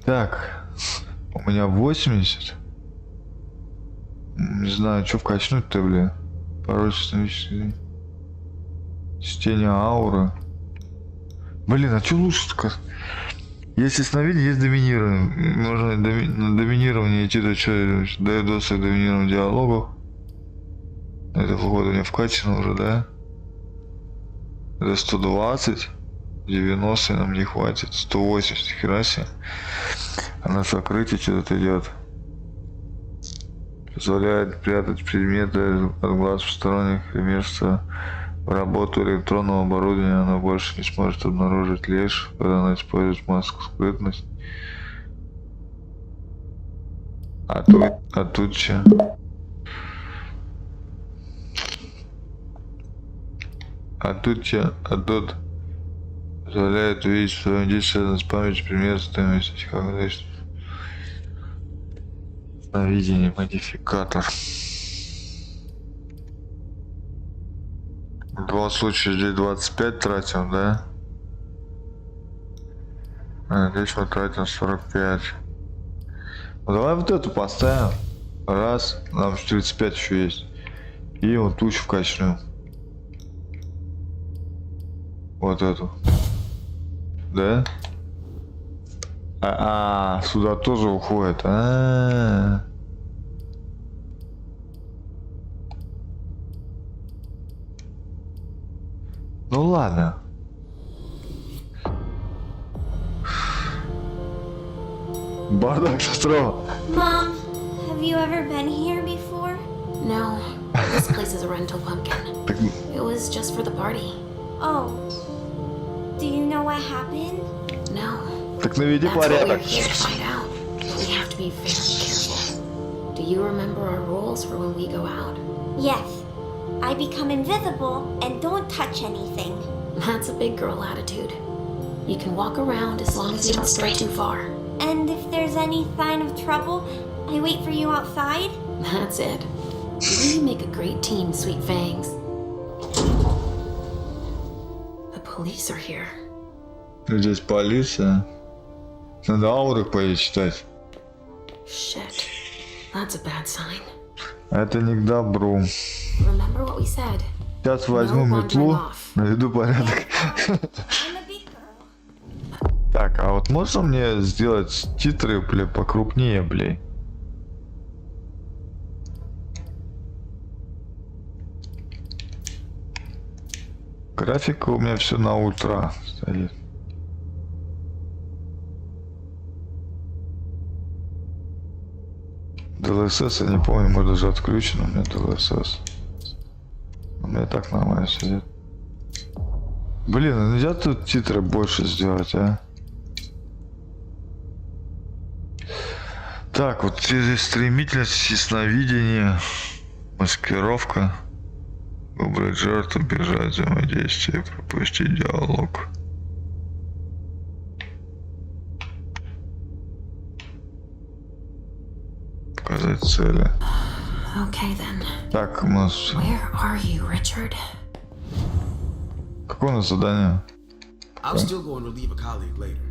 Так, у меня 80. Не знаю, что вкачнуть-то, бля. Пароль установить. Чтение ауры. Блин, а что лучше-то? Есть ясновидение, есть доминирование. Можно на доминирование идти, то что дает доступ к доминированию диалогов. Это, походу, у меня вкачано уже, да? Это 120. 90 нам не хватит. 180, хера себе. А на сокрытие что-то идет. Позволяет прятать предметы от глаз посторонних имеется в работу электронного оборудования. Она больше не сможет обнаружить лишь, когда она использует маску скрытность. А тут че? А тут позволяет увидеть, что действие с памятью пример стоимости как видение модификатор. В два случая здесь 25 тратим, да? А здесь мы тратим 45. Ну, давай вот эту поставим. Раз, нам 35 еще есть. И вот тучу вкачнем. Вот эту. Да? Сюда тоже уходит. Ну ладно. Бардак сестра.
Mom, have you ever been here before?
No, this place is a rental pumpkin. It was just for the party.
Oh. Do you know what happened?
No.
Так наведи
That's what we're
порядок.
here to find out. We have to be very careful. Do you remember our rules for when we go out?
Yes. I become invisible and don't touch anything.
That's a big girl attitude. You can walk around as long as you don't stray too far.
And if there's any sign of trouble, I wait for you outside?
That's it. We make a great team, Sweet Fangs. The police are here.
Здесь полиция. Надо ауры почитать.
Shit. That's a bad sign.
Это не к добру.
Remember what we said.
Сейчас возьму
No
метлу,
wandering off.
наведу порядок.
I'm a big girl.
Так, а вот можно мне сделать титры, бля, покрупнее, бля? Графика у меня все на ультра стоит. DLSS, я не помню, может даже отключен у меня DLSS. У меня так нормально сидит. Блин, а нельзя тут титры больше сделать, а? Так, вот здесь стремительность, ясновидение, маскировка. Выбрать жертву, бежать, взаимодействие, пропустить диалог. Показать цели.
Okay then.
Так, у нас...
Where are you, Richard?
Какое у нас задание?
I'm still going to leave a colleague later.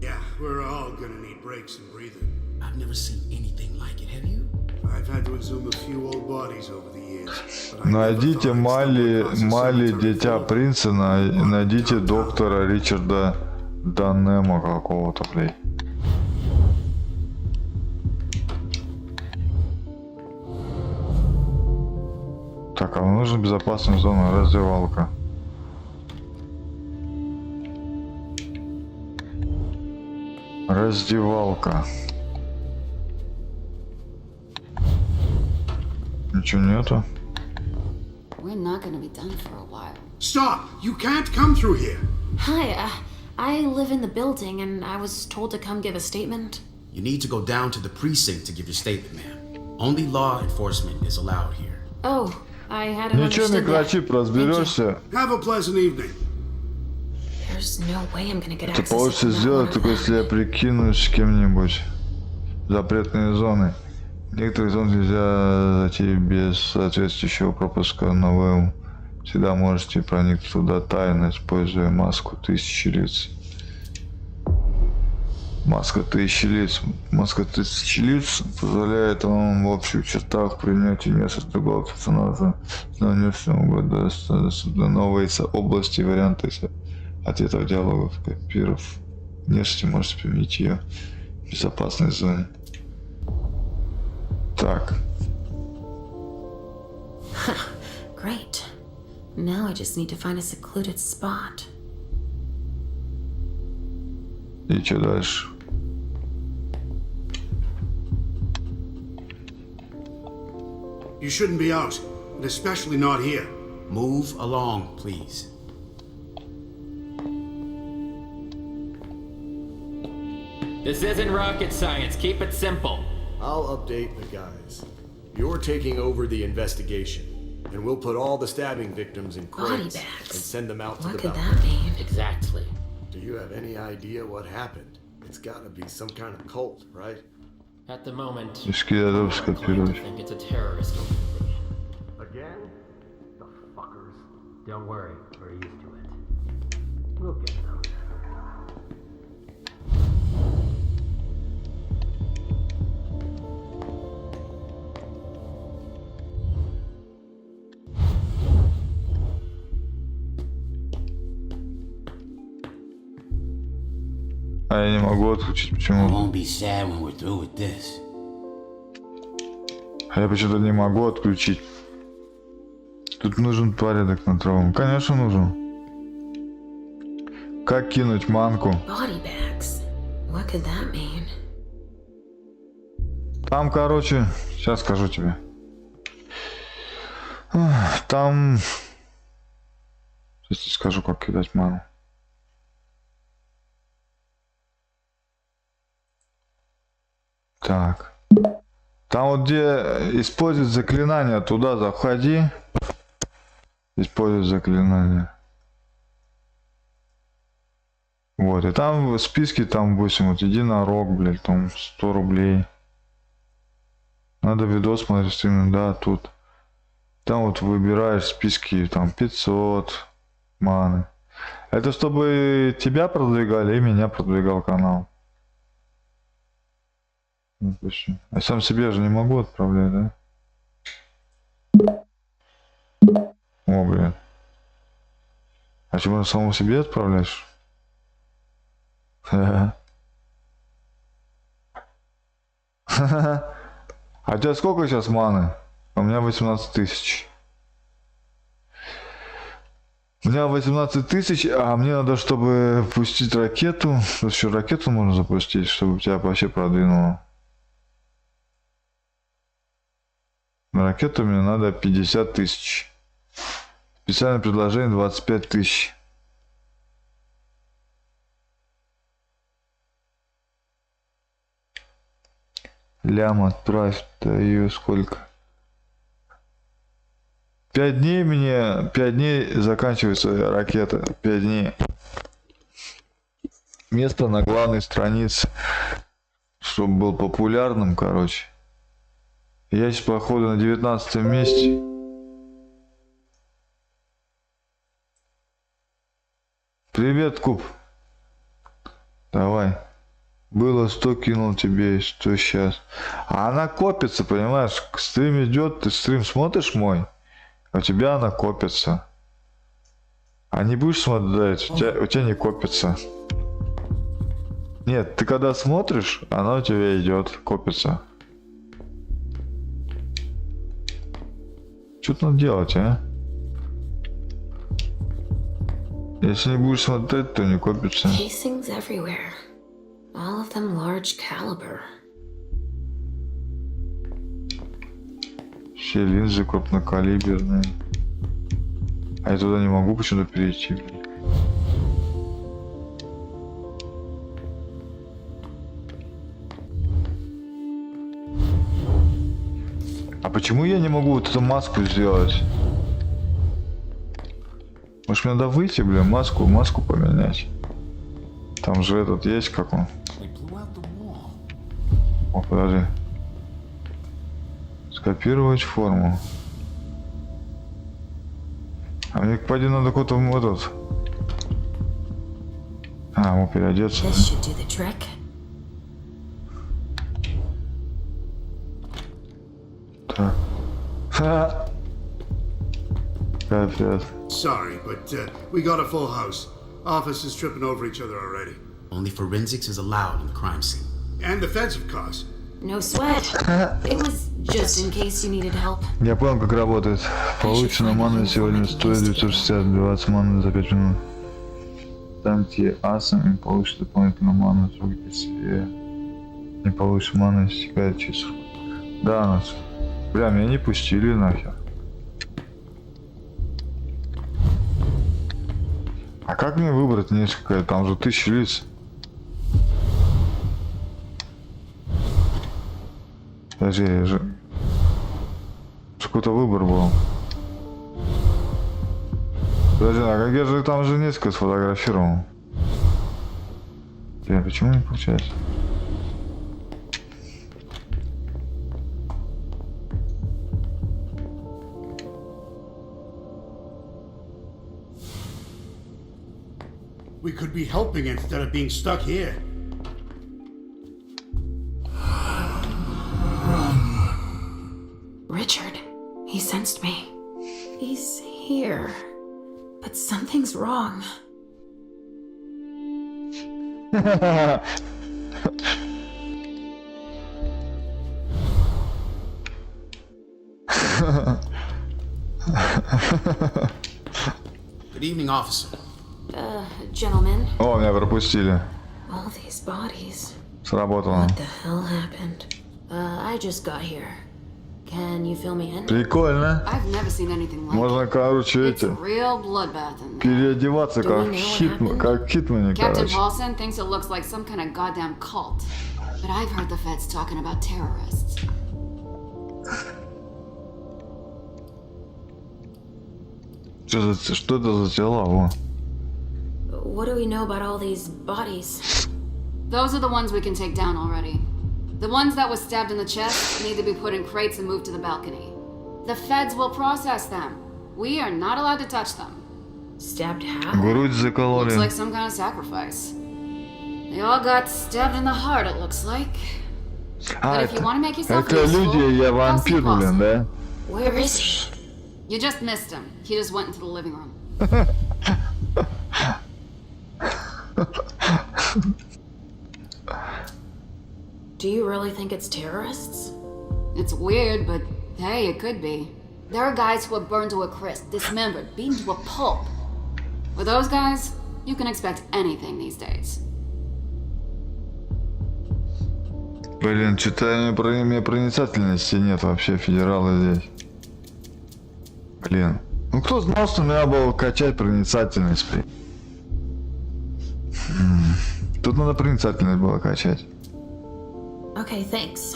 Yeah, we're all gonna need breaks and breathing.
I've never seen anything like it, have you?
I've had to exhume a few old bodies over the years. but I never
Найдите
thought I'd stumble across a
Мали,
cemetery
дитя
full of
принца, найдите доктора Ричарда Даннема какого-то, блядь. Так, а нам нужна безопасная зона, раздевалка. Раздевалка. Ничего нету.
We're not gonna be done for a while.
Stop! You can't come through here!
Hi, I live in the building and I was told to come give a statement.
You need to go down to the precinct to give your statement, ma'am. Only law enforcement is allowed here.
Oh, I hadn't
Ничего,
understood that.
микрочип, разберешься.
Have a pleasant evening.
There's no way I'm gonna get
Это
access
получится
to that
сделать
one
только если я прикинусь с кем-нибудь. Запретные зоны. Некоторые зоны нельзя зайти без соответствующего пропуска, но вы всегда можете проникнуть туда тайно, используя маску 1000 лиц. Маска 1000 лиц. Маска 1000 лиц позволяет вам в общих чертах принять несколько глав персонажа с нынешнего года. Доступны новые области и варианты ответов диалогов, копиров. Внешне можете применить ее в безопасной зоне. Так.
Great. Now I just need to find a secluded spot.
И что дальше?
You shouldn't be out, and especially not here.
Move along, please.
This isn't rocket science. Keep it simple.
I'll update the guys. You're taking over the investigation, and we'll put all the stabbing victims in
Body
crates and
bags.
send them out to
What
the
could
balcony.
that mean?
Exactly.
Do you have any idea what happened? It's gotta be some kind of cult, right?
At the moment,
Скидываю,
I'm inclined to
скопировать.
think it's a terrorist organization.
Again? The fuckers.
Don't worry, we're used to it. We'll get them.
А я не могу отключить,
I
почему?
won't be sad when we're through with this.
А я почему-то не могу отключить. Тут нужен порядок на траву. Конечно, нужен. Как кинуть манку?
Body bags. What could that mean?
Там, короче, сейчас скажу тебе. Там... Сейчас тебе скажу, как кидать ману. Так. Там вот где использовать заклинание, туда заходи. Использовать заклинание. Вот, и там в списке, там 8, вот единорог, блядь, там 100 рублей. Надо видос смотреть стриминг, да, тут. Там вот выбираешь списки, там 500 маны. Это чтобы тебя продвигали и меня продвигал канал. Ну, почему? А сам себе же не могу отправлять, да? О, блин. А что, можно самому себе отправляешь? А у тебя сколько сейчас маны? У меня 18 тысяч. У меня 18 тысяч, а мне надо, чтобы пустить ракету. Еще ракету можно запустить, чтобы тебя вообще продвинуло. На ракету мне надо 50 тысяч. Специальное предложение 25 тысяч. Лям отправь, даю сколько? 5 дней мне, 5 дней заканчивается ракета, 5 дней. Место на главной странице, чтобы был популярным, короче. Я сейчас, походу, на 19 месте. Привет, Куб. Давай. Было 100, кинул тебе 100 сейчас. А она копится, понимаешь? Стрим идет, ты стрим смотришь мой, а у тебя она копится. А не будешь смотреть, у тебя не копится. Нет, ты когда смотришь, она у тебя идет, копится. Что надо делать, а? Если не будешь смотреть, то не копится.
Casings everywhere. All of them large caliber.
Все линзы крупнокалиберные. А я туда не могу почему-то перейти. почему я не могу вот эту маску сделать? Может мне надо выйти, блин, маску поменять? Там же этот есть, как он? О, подожди. Скопировать форму. А мне пойди надо куда-то в этот. А, ему переодеться. Так. Ха. Капец.
Sorry, but we got a full house. Officers tripping over each other already.
Only forensics is allowed in the crime scene.
And the feds, of course.
No sweat. It was just in case you needed help.
Я понял, как работает. Получена мана сегодня стоит 960, 20 маны за 5 минут. Станьте асом и получите дополнительную ману. Срок действия. Не получишь ману, истекает через срок. Да, нас. Бля, меня не пустили нахер. А как мне выбрать несколько? Там же 1000 лиц. Подожди, же... Какой-то выбор был. Подожди, а как я же там же несколько сфотографировал? Почему не получается?
We could be helping instead of being stuck here.
Richard, he sensed me. He's here. But something's wrong.
Good evening, officer.
Gentlemen.
О, меня пропустили.
All these bodies.
Сработало.
What the hell happened? I just got here. Can you fill me in?
Прикольно.
I've never seen anything like
Можно, короче,
it. It's a
эти
real bloodbath in there.
переодеваться как Хитмане,
Captain
короче.
Paulson thinks it looks like some kind of goddamn cult. But I've heard the feds talking about terrorists.
Что это за тела? Во.
What do we know about all these bodies?
Those are the ones we can take down already. The ones that was stabbed in the chest need to be put in crates and moved to the balcony. The feds will process them. We are not allowed to touch them.
Stabbed how?
Грудь
Looks
закололи.
like some kind of sacrifice. They all got stabbed in the heart, it looks like. But if you want to make yourself
это
useful,
люди, я
I'll see
вампир, блин,
Paulson.
да?
Where is he?
You just missed him. He just went into the living room.
Do you really think it's terrorists?
It's weird, but hey, it could be. There are guys who are burned to a crisp, dismembered, beaten to a pulp. With those guys, you can expect anything these days.
Блин, что-то у меня проницательности нет вообще, федералы здесь. Блин. Ну кто знал, что надо было качать проницательность, блин. Тут надо проницательность было качать.
Okay, thanks.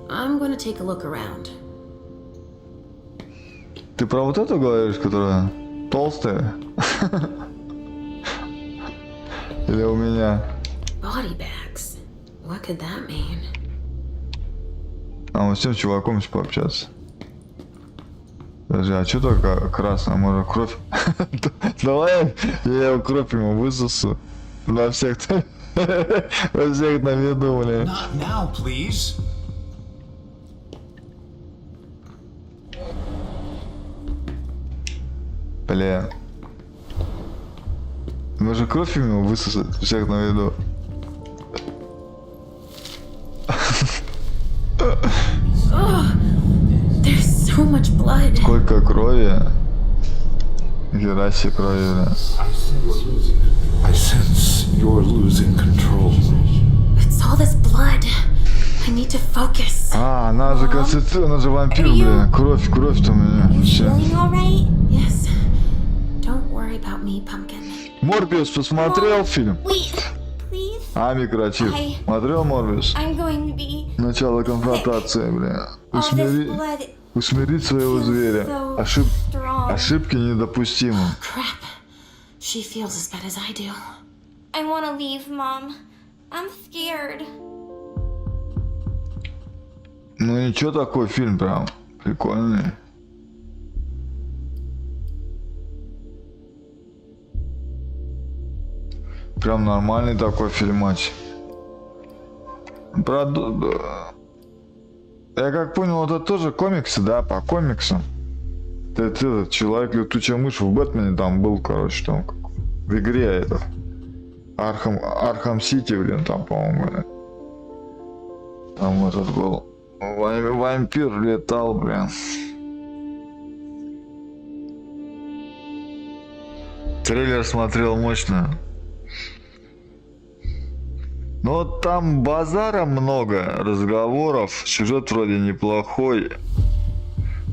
I'm gonna take a look around.
Ты про вот эту говоришь, которая толстая? Или у меня?
Body bags. What could that mean?
А мы с тем чуваком еще пообщаться. Подожди, а что такое красное? Может кровь? Давай я его кровь ему высосу. На всех во всех на виду, блин.
Not now, please.
Бля. Можно кровь ему высосать всех на виду.
There's so much blood.
Сколько крови. Хера себе крови, бля.
I sense you're losing control.
It's all this blood. I need to focus.
А, она же концентрирована, она же вампир, бля. Кровь-то у меня.
Feeling alright?
Yes. Don't worry about me, pumpkin.
Морбиус посмотрел фильм?
Wait, please?
А, микрочип. Смотрел Морбиус?
I'm going to be...
Начало конфронтации, бля.
All this blood...
Усмирить своего зверя. Ошибки недопустимы.
Crap. She feels as bad as I do.
I want to leave, Mom. I'm scared.
Ну ничего, такой фильм прям прикольный. Прям нормальный такой фильмач. Я как понял, это тоже комиксы, да, по комиксам. Этот Человек-летучая мышь в Бэтмене там был, короче, там в игре этот. Архам Сити, блин, там, по-моему. Там этот был. Вампир летал, блин. Трейлер смотрел мощно. Но вот там базара много, разговоров, сюжет вроде неплохой.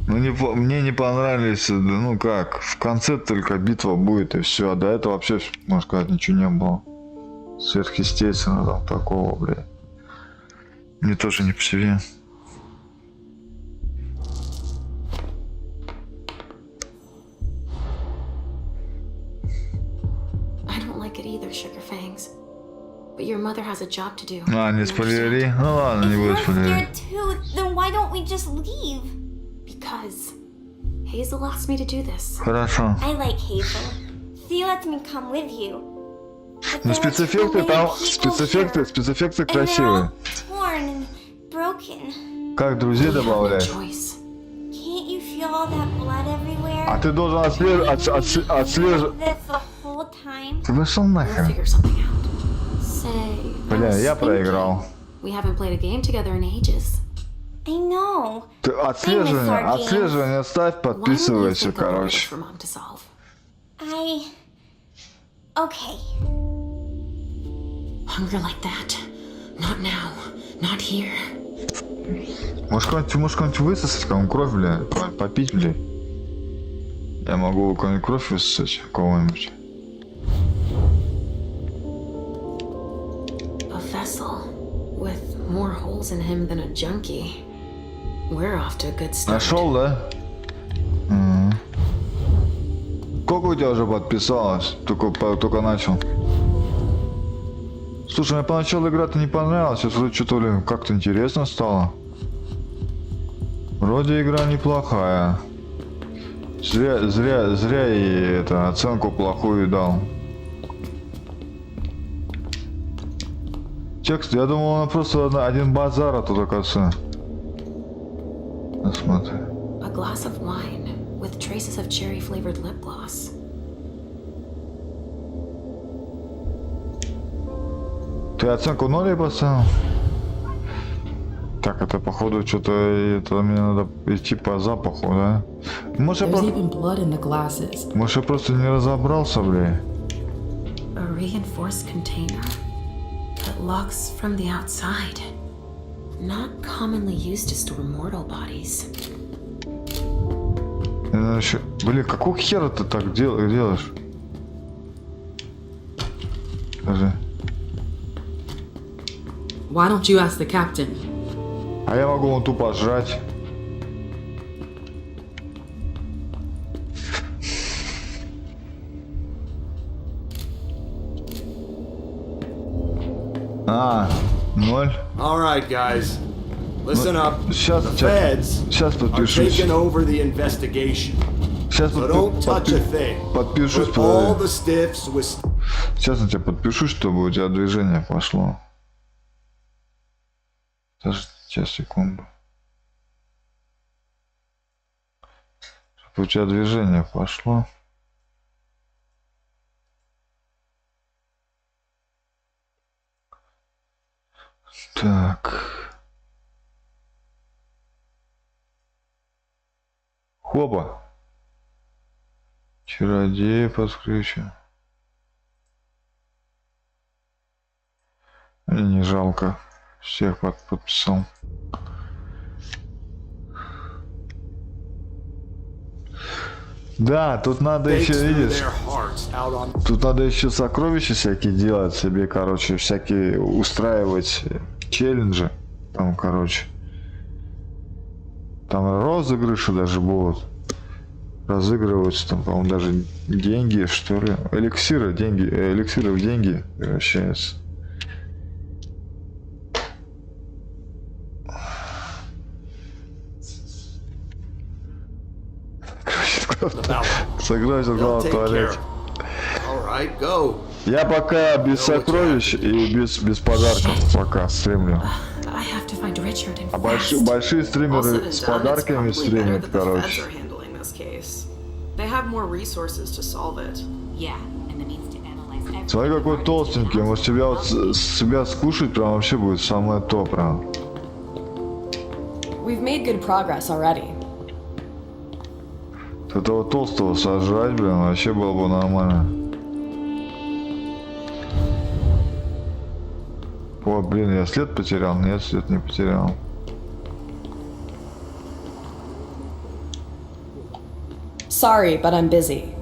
Но мне не понравились, ну как, в конце только битва будет и все, а до этого вообще, можно сказать, ничего не было. Сверхъестественно там такого, бля. Мне тоже не по себе.
But your mother has a job to do.
А, не спойлери. Ну ладно, не буду спойлерить.
Then why don't we just leave?
Because Hazel asked me to do this.
Хорошо.
I like Hazel. She lets me come with you.
Ну спецэффекты там, спецэффекты красивые.
Torn and broken.
Как друзей добавлять?
Can't you feel all that blood everywhere?
А ты должен отслеживать. Ты вышел нахер. Бля, я проиграл.
We haven't played a game together in ages.
I know.
Ты отслеживание ставь, подписывайся, короче.
Okay.
Hunger like that. Not now. Not here.
Может кого-нибудь высосать, кому кровь, бля, попить, бля. Я могу кому-нибудь кровь высосать, кого-нибудь.
A vessel with more holes in him than a junkie. We're off to a good start.
Нашел, да? Сколько у тебя уже подписалось? Только начал. Слушай, мне поначалу игра-то не понравилась, сейчас вроде что-то как-то интересно стало. Вроде игра неплохая. Зря ей это оценку плохую дал. Текст, я думал, она просто один базар, а тут оказывается. Смотри.
A glass of wine with traces of cherry-flavored lip gloss.
Ты оценку 0 ей поставил? Так, это походу что-то, это мне надо идти по запаху, да? Может я просто не разобрался, бля.
A reinforced container that locks from the outside. Not commonly used to store mortal bodies.
Блин, какого хера ты так делаешь? Скажи.
Why don't you ask the captain?
А я могу вон тупо жрать. А, 0.
All right, guys. Listen up.
Сейчас,
the feds
сейчас
are
подпишусь.
taking over the investigation.
Сейчас
So don't touch a thing.
подпишусь.
Put all the stiffs with...
Сейчас на тебя подпишусь, чтобы у тебя движение пошло. Даже сейчас, секунду. Чтобы у тебя движение пошло. Так. Хопа. Чародей подключен. Мне не жалко. Всех подписал. Да, тут надо еще, видишь, тут надо еще сокровища всякие делать себе, короче, всякие устраивать челленджи, там, короче. Там розыгрыши даже будут. Разыгрываются там, по-моему, даже деньги, что ли. Эликсиры, деньги, эликсиры в деньги превращаются. Сокровища в главном туалете. Я пока без сокровищ и без подарков пока стримлю. А большие стримеры с подарками стримят, короче. Смотри, какой толстенький, может себя скушать прям вообще будет самое то прям. Этого толстого сожрать, блин, вообще было бы нормально. О, блин, я след потерял? Нет, след не потерял.
Sorry, but I'm busy.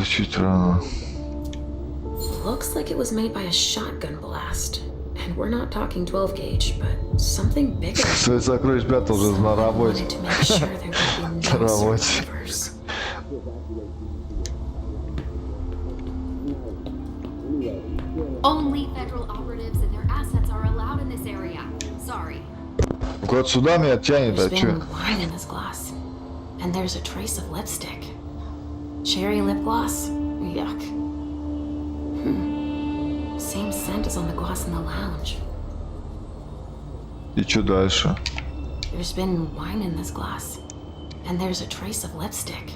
Чуть рано.
Looks like it was made by a shotgun blast. And we're not talking 12 gauge, but something bigger.
Свои сокровища спрятал уже на работе. На работе.
Only federal operatives and their assets are allowed in this area. Sorry.
Вот сюда меня тянет, а чё?
Wine in this glass, and there's a trace of lipstick. Cherry lip gloss? Yuck. Same scent as on the glass in the lounge.
И чё дальше?
There's been wine in this glass, and there's a trace of lipstick.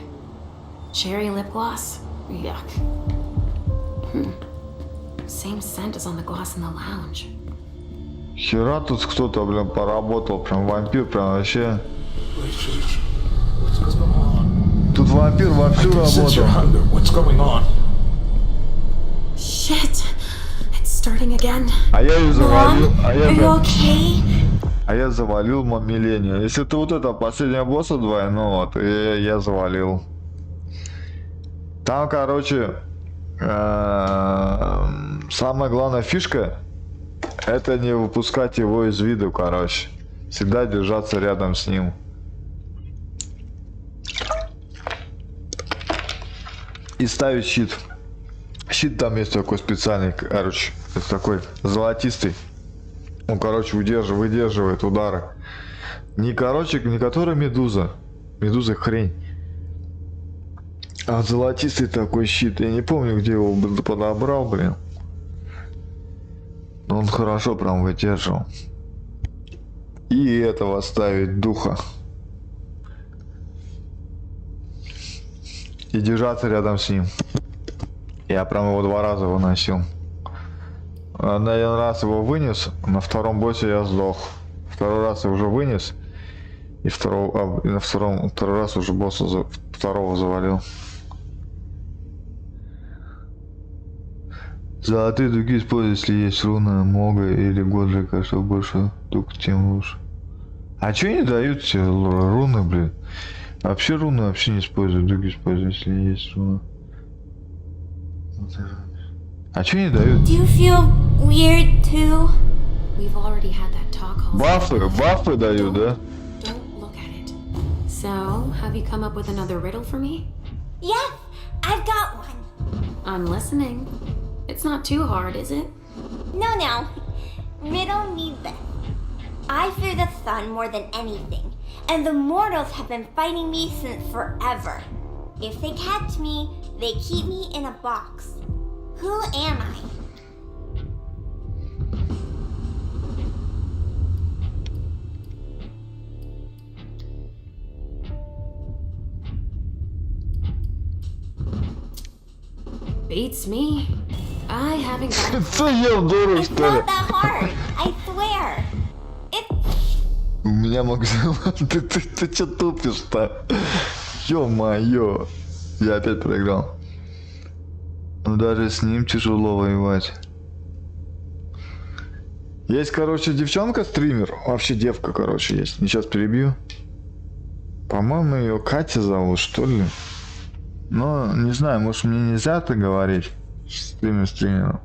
Cherry lip gloss? Yuck. Same scent as on the glass in the lounge.
Хера тут кто-то, блин, поработал, прям вампир, прям вообще. Тут вампир вовсю работал.
Shit! It's starting again.
А я ее завалил.
Okay?
А я завалил мамилению. Если ты вот это последнего босса двойного, то я завалил. Там, короче, самая главная фишка — это не выпускать его из виду, короче. Всегда держаться рядом с ним. И ставить щит. Щит там есть такой специальный, короче, это такой золотистый. Он, короче, выдерживает удары. Не, короче, не которая медуза. Медуза хрень. А золотистый такой щит. Я не помню, где его подобрал, блин. Но он хорошо прям выдерживал. И этого ставить духа. И держаться рядом с ним. Я прям его 2 раза выносил. На 1 раз его вынес, на втором боссе я сдох. 2-й раз я уже вынес. И на второй раз уже босса второго завалил. Золотые дуги используют, если есть руна, мога или годжика, что больше дуг, тем лучше. А чё не дают тебе руны, блин? Вообще руны вообще не используют, дуги используют, если есть руна. А чё не дают?
Do you feel weird too?
We've already had that talk.
Бафы дают, да?
Don't look at it. So, have you come up with another riddle for me?
Yes, I've got one.
I'm listening. It's not too hard, is it?
No. Riddle me this. I fear the sun more than anything, and the mortals have been fighting me since forever. If they catch me, they keep me in a box. Who am I?
Beats me. I haven't got it.
It's not that hard, I swear.
У меня максимум. Ты чё тупишь-то? Ё-моё. Я опять проиграл. Ну даже с ним тяжело воевать. Есть, короче, девчонка-стример. Вообще девка, короче, есть. Сейчас перебью. По-моему, ее Катя зовут, что ли? Но не знаю, может мне нельзя это говорить. Стримеру.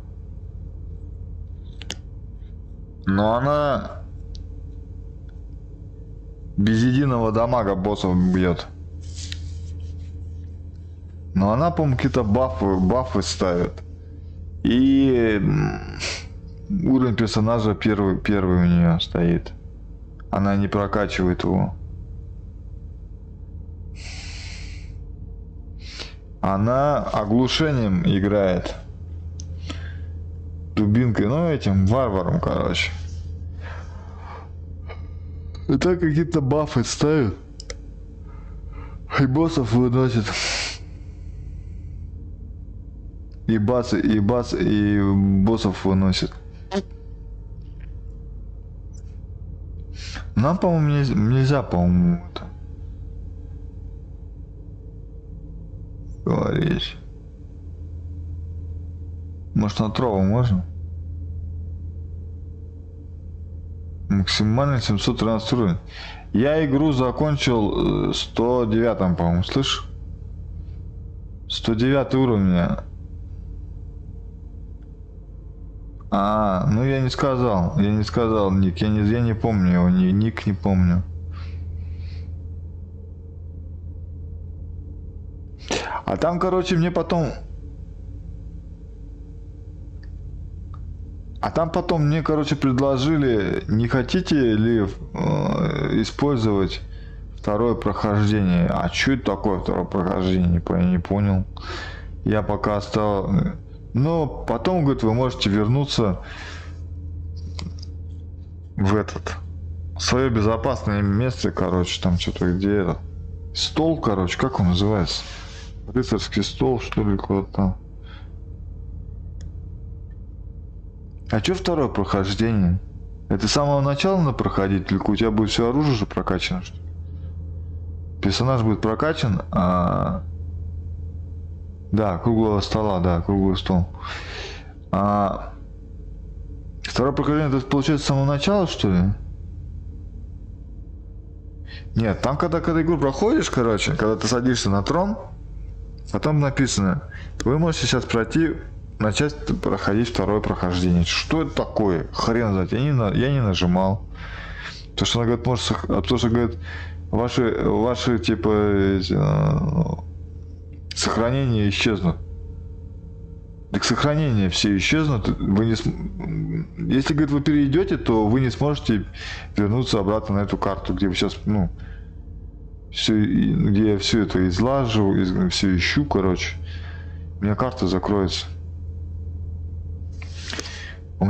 Но она без единого дамага боссов бьет. Но она, по-моему, какие-то бафы ставит. И уровень персонажа первый у нее стоит. Она не прокачивает его. Она оглушением играет. Дубинкой, ну этим варваром, короче. Это какие-то бафы ставит. И боссов выносит. И боссов выносит. Нам, по-моему, нельзя, по-моему, это говорить. Может, на траву можно? Максимально 713 уровень. Я игру закончил 109, по-моему, слышь? 109 уровень. Ну я не сказал ник, я не помню его, ник не помню. А там, короче, мне потом... предложили, не хотите ли использовать второе прохождение. А что это такое второе прохождение? Я не понял. Я пока оставил... Но потом, говорит, вы можете вернуться в свое безопасное место, короче, там что-то где это. Стол, короче, как он называется? Рыцарский стол, что ли, куда-то там. А что второе прохождение? Это с самого начала надо проходить, или у тебя будет все оружие уже прокачано, что ли? Персонаж будет прокачан, Да, круглого стола, круглый стол. Второе прохождение, это получается с самого начала, что ли? Нет, там когда игру проходишь, короче, когда ты садишься на трон, потом написано, вы можете сейчас начать проходить второе прохождение. Что это такое? Хрен знает, я не нажимал. Потому что она говорит, потому что говорит, ваши типа сохранения исчезнут. Так сохранения все исчезнут. Если, говорит, вы перейдете, то вы не сможете вернуться обратно на эту карту, где вы сейчас, где я все это излаживаю, все ищу, короче. У меня карта закроется.
The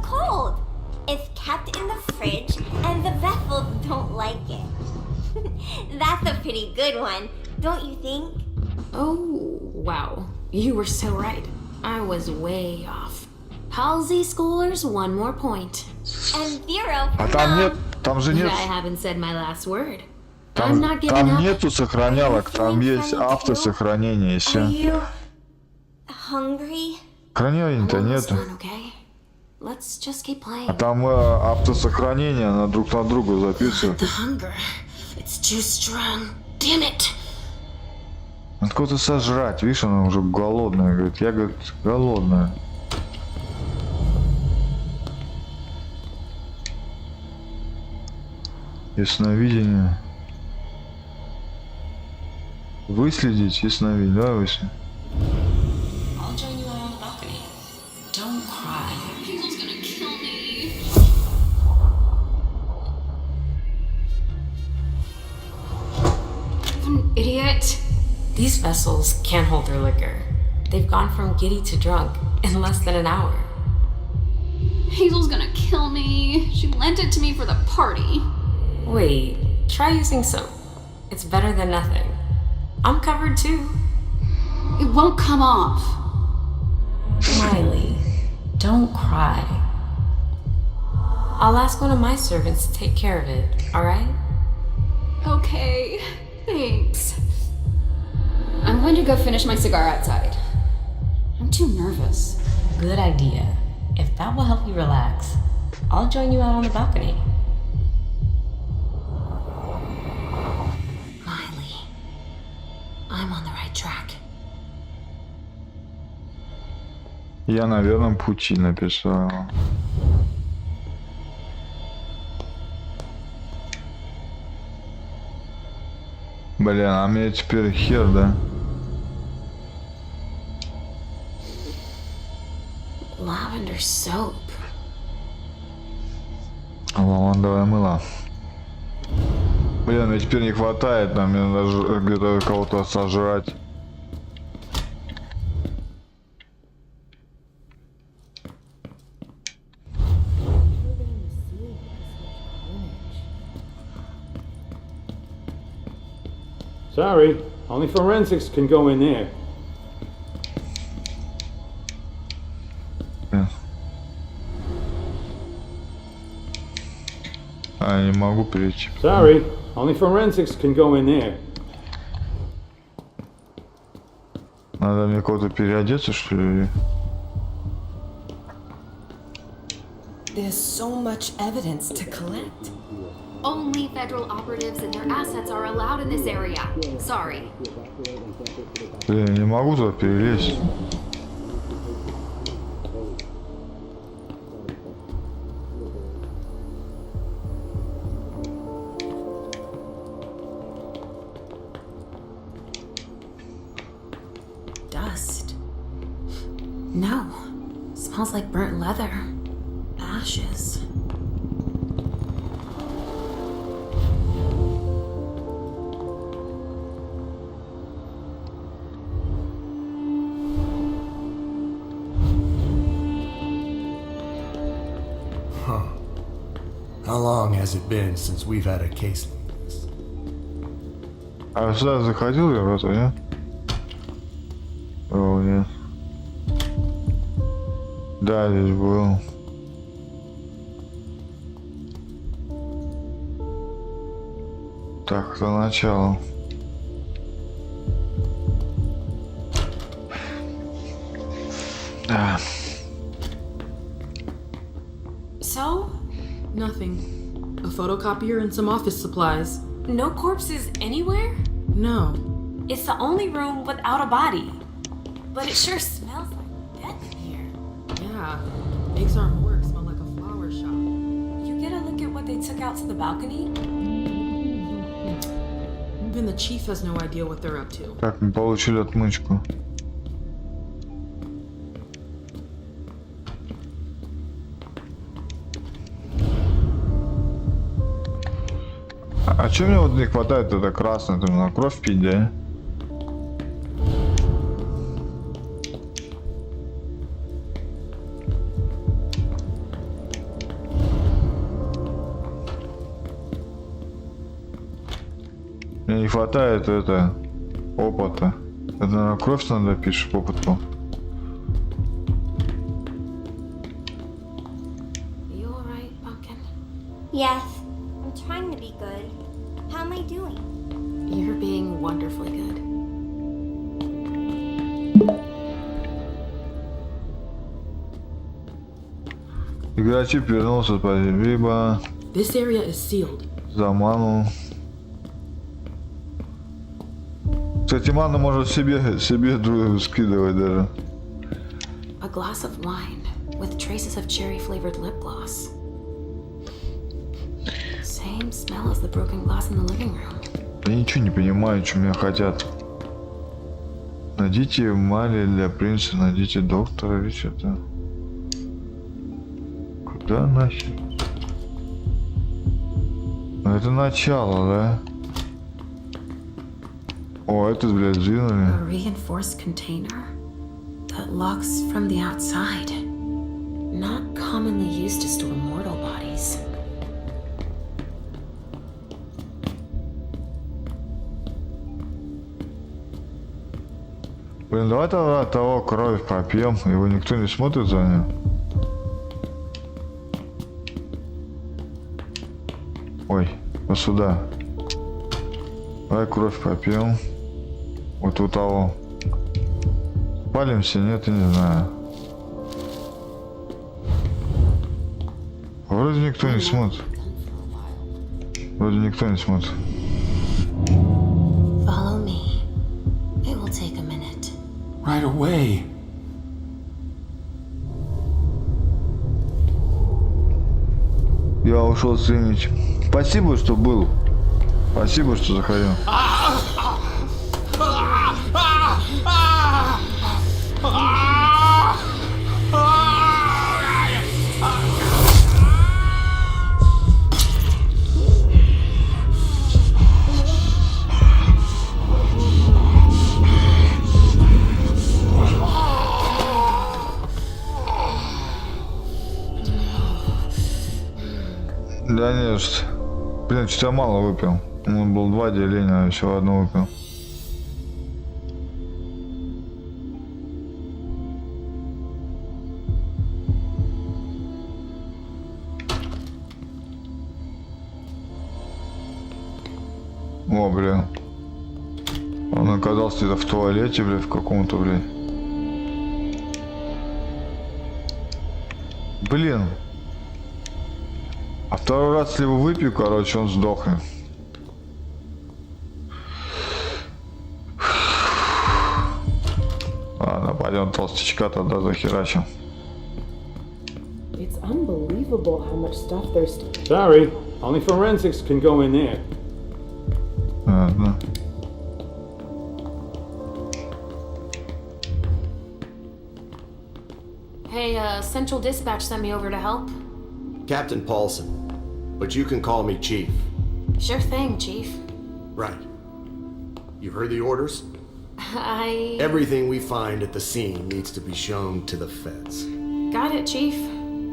cold is kept in the fridge and the vessels don't like it. That's a pretty good one, don't you think?
Oh, wow. You were so right. I was way off. Halsey schoolers, 1 more point.
And 0
А там же нет.
I haven't said my last word.
Там нету сохранялок, там есть автосохранение, и все.
Are you hungry?
Сохранения-то нету.
Okay. Let's just keep playing.
А там автосохранение, она друг на друга записывает.
The hunger. It's too strong. Damn it.
Надо кого-то сожрать, видишь, она уже голодная, говорит, я, говорит, голодная. Ясновидение. Выследить ясновидение, давай выследить.
I'll join you out on the balcony. Don't cry.
People's gonna kill me.
An idiot. These vessels can't hold their liquor. They've gone from giddy to drunk in less than an hour.
Hazel's gonna kill me. She lent it to me for the party.
Wait, try using soap. It's better than nothing. I'm covered too.
It won't come off.
Miley, don't cry. I'll ask one of my servants to take care of it, alright?
Okay, thanks. I'm going to go finish my cigar outside. I'm too nervous.
Good idea. If that will help you relax, I'll join you out on the balcony. Miley, I'm on the right track.
Я на верном пути написал. Блин, а мне теперь хер, да?
Lavender soap.
Лавандовое мыло. Блин, мне теперь не хватает, нам мне надо где-то кого-то сожрать.
Sorry, only forensics can go in there.
А, не могу перейти.
Sorry, only forensics can go in there.
Надо мне кого-то переодеться, что ли?
There's so much evidence to collect.
Only federal operatives and their assets are allowed in this area. Sorry.
Блин, не могу туда перелезть.
Dust. No. Smells like burnt leather. Ashes.
How long has it been since we've had a case like this?
А сюда заходил я в это, нет? О, нет. Да, здесь был. Так, это начало.
So?
Nothing. A photocopier and some office supplies.
No corpses anywhere?
No.
It's the only room without a body. But it sure smells like death in here.
Yeah. Makes our morgue smell like a flower shop.
You get a look at what they took out to the balcony?
Even the chief has no idea what they're up to.
Так, мы получили отмычку. А чё мне вот не хватает, это красное, это на кровь пить, да? Мне не хватает это опыта. Это на кровь надо пить, чтобы опыт был.
You alright, Pumpkin?
Yes, I'm trying to be good. How am I doing?
You're being wonderfully good.
Игрочип вернулся, спасибо.
This area is sealed.
За ману. Кстати, ману может себе другую скидывать даже.
A glass of wine with traces of cherry-flavored lip gloss. Same smell as the broken glass in the living room.
Я ничего не понимаю, что меня хотят. Найдите Мали для принца, найдите доктора, ведь это... Куда нахер? Ну, это начало, да? О, это, блядь,
A
сдвинули.
reinforced container that locks from the outside. Not commonly used to store mortal bodies.
Блин, давай тогда того кровь попьем, его никто не смотрит за ним. Ой, вот сюда. Давай кровь попьем. Вот у того. Палимся, нет, я не знаю. Вроде никто не смотрит. Вроде никто не смотрит.
Follow me. It will take a minute.
Right away.
Я ушел стримить. Спасибо, что был. Спасибо, что заходил. Да нет, блин, что-то я мало выпил. Он был 2 деления, а еще одно выпил. О, блин. Он оказался где-то в туалете, блядь, в каком-то, блядь. Блин. А второй раз, если его выпью, короче, он сдохнет. Ладно, пойдем толстячка тогда захерачим.
It's unbelievable how much stuff there's.
Sorry, only forensics can go in there.
Ладно.
Hey, Central Dispatch sent me over to help.
Captain Paulson, but you can call me Chief.
Sure thing, Chief.
Right. You heard the orders? Everything we find at the scene needs to be shown to the feds.
Got it, Chief.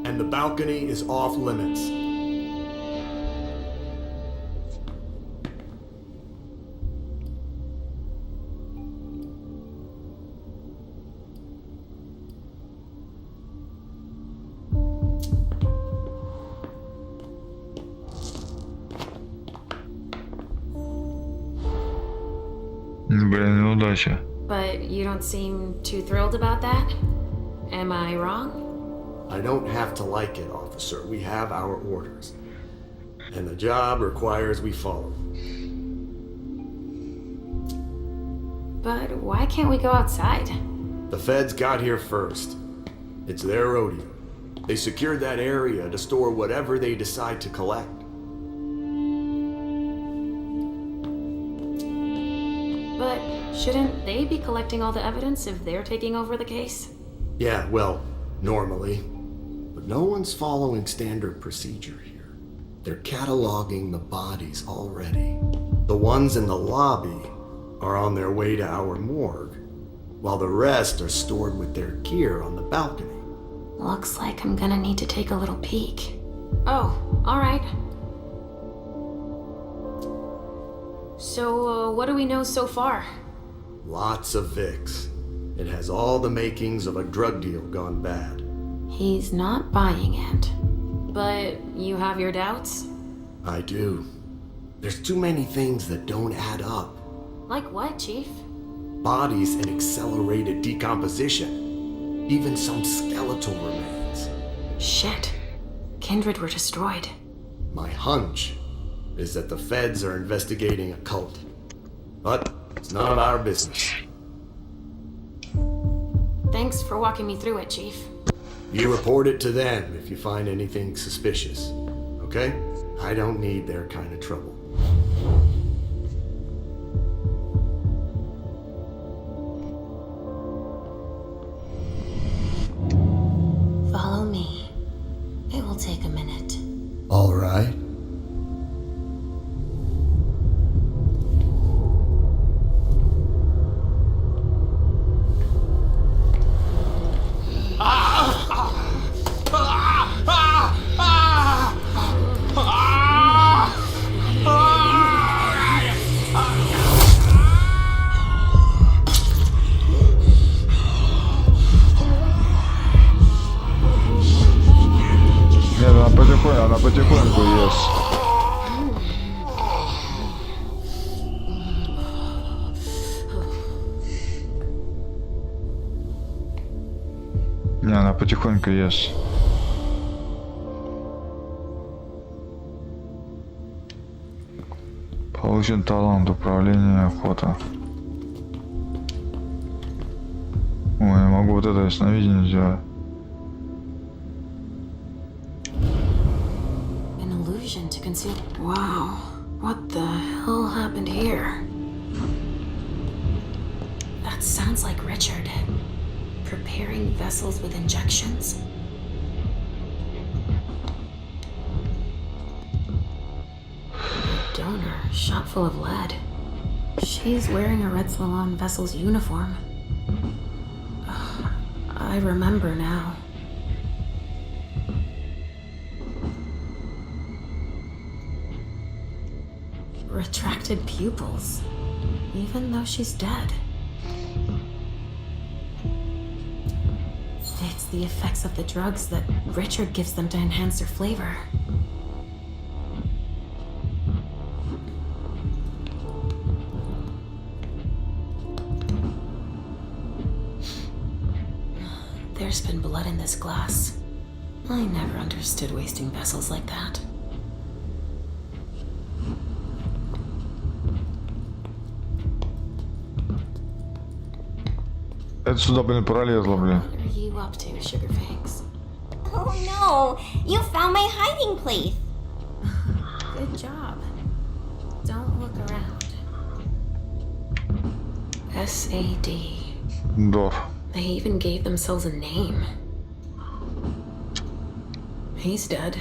And the balcony is off limits.
Блин, неудача.
But you don't seem too thrilled about that? Am I wrong?
I don't have to like it, officer. We have our orders. And the job requires we follow.
But why can't we go outside?
The feds got here first. It's their rodeo. They secured that area to store whatever they decide to collect.
But shouldn't they be collecting all the evidence if they're taking over the case?
Yeah, well, normally. But no one's following standard procedure here. They're cataloging the bodies already. The ones in the lobby are on their way to our morgue, while the rest are stored with their gear on the balcony.
Looks like I'm gonna need to take a little peek. Oh, alright. So, what do we know so far?
Lots of Vicks. It has all the makings of a drug deal gone bad.
He's not buying it. But you have your doubts?
I do. There's too many things that don't add up.
Like what, Chief?
Bodies in accelerated decomposition. Even some skeletal remains.
Shit. Kindred were destroyed.
My hunch is that the feds are investigating a cult. But it's none of our business.
Thanks for walking me through it, Chief.
You report it to them if you find anything suspicious. Okay? I don't need their kind of trouble.
Follow me. It will take a minute.
All right.
Она потихоньку ест. Не, она потихоньку ест. Получен талант управления охота. Ой, я могу вот это ясновидение сделать.
illusion to conceal. Wow, what the hell happened here? That sounds like Richard. Preparing vessels with injections? Donor, shot full of lead. She's wearing a Red Slalom vessel's uniform. I remember now. Retracted pupils, even though she's dead. It's the effects of the drugs that Richard gives them to enhance their flavor. There's been blood in this glass. I never understood wasting vessels like that.
Это сюда, блин, пролезло, блин.
What are you up to, Sugarfangs?
Oh no, you found my hiding place.
Good job. Don't look around. S.A.D.
Дор.
They even gave themselves a name. He's dead.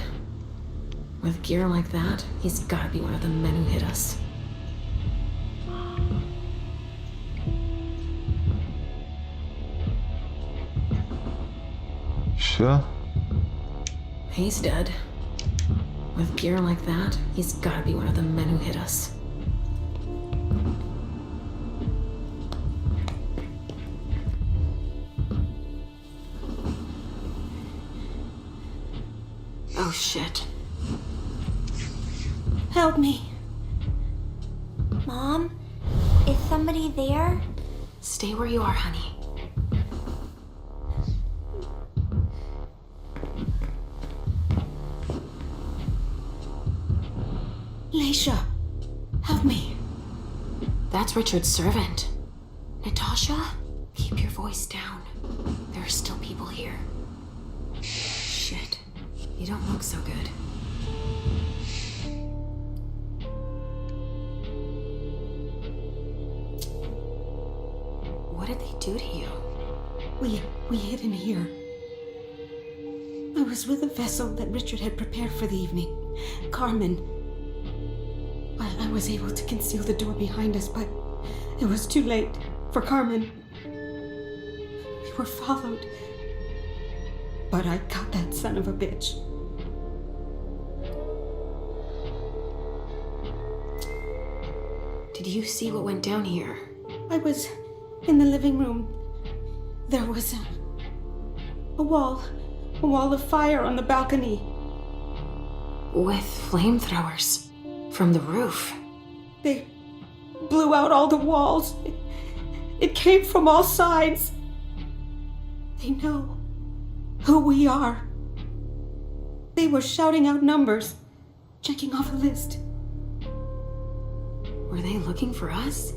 With gear like that, he's gotta be one of the men who hit us.
Все?
He's dead. With gear like that, he's gotta be one of the men who hit us. Oh shit.
Help me. Mom, is somebody there?
Stay where you are, honey.
Leisha, help me.
That's Richard's servant. Natasha, keep your voice down. There are still people here. Shit. You don't look so good. What did they do to you?
We hid in here. I was with a vessel that Richard had prepared for the evening. Carmen. I was able to conceal the door behind us, but it was too late for Carmen. We were followed. But I got that son of a bitch.
Did you see what went down here?
I was in the living room. There was a wall of fire on the balcony.
With flamethrowers from the roof.
They blew out all the walls. It came from all sides. They know who we are. They were shouting out numbers, checking off a list.
Were they looking for us?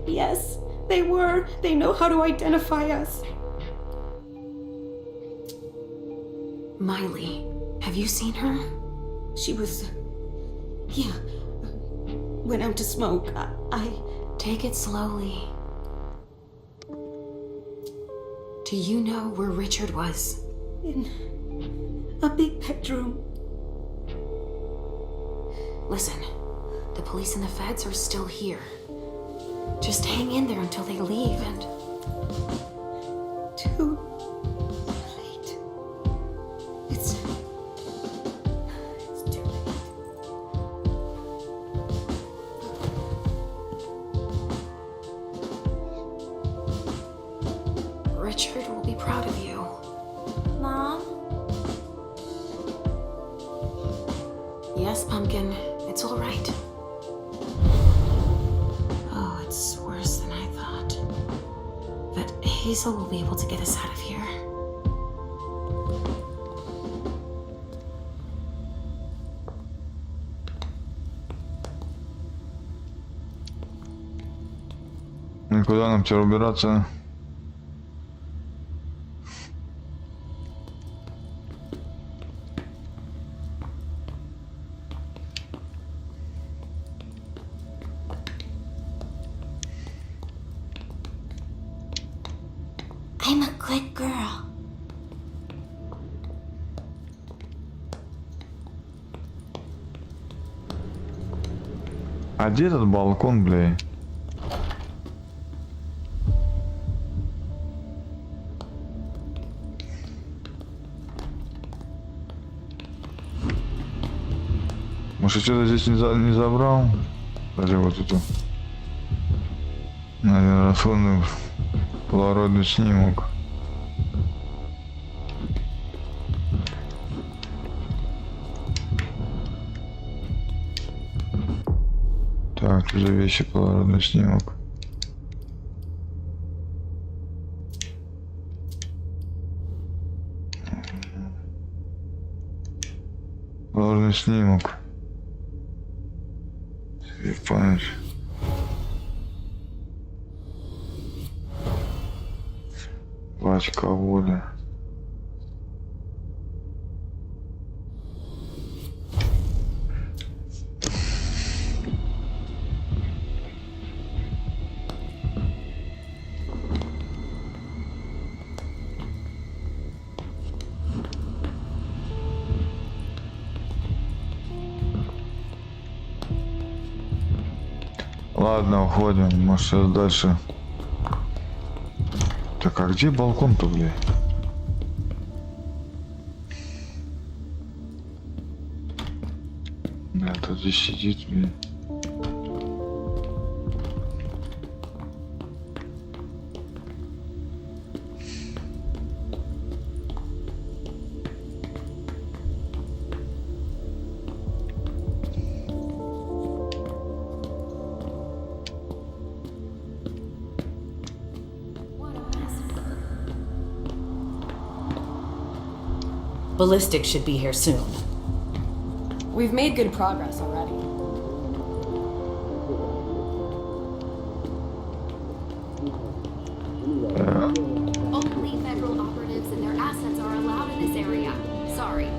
Yes, they were. They know how to identify us.
Miley, have you seen her?
She was... yeah. Went out to smoke. I...
Take it slowly. Do you know where Richard was?
In a big bedroom.
Listen, the police and the feds are still here. Just hang in there until they leave and...
Too late. It's too late.
Richard will be proud of you.
Mom?
Yes, Pumpkin. It's all right. Oh, it's worse than I thought. But Hazel will be able to get us out of here.
И куда нам теперь убираться?
I'm a good girl.
А где этот балкон, бля? Может, что-то здесь не забрал? Даже вот эту. Наверное, расходный полароидный снимок. Так, тут же вещи, полароидный снимок. Полароидный снимок. Память. Пачка воды. Ладно, уходим. Может, сейчас дальше. Так, а где балкон-то, блядь? Да, тут здесь сидит, блядь.
Ballistics should be here soon.
We've made good progress already.
Only federal operatives and their assets are allowed in this area. Sorry.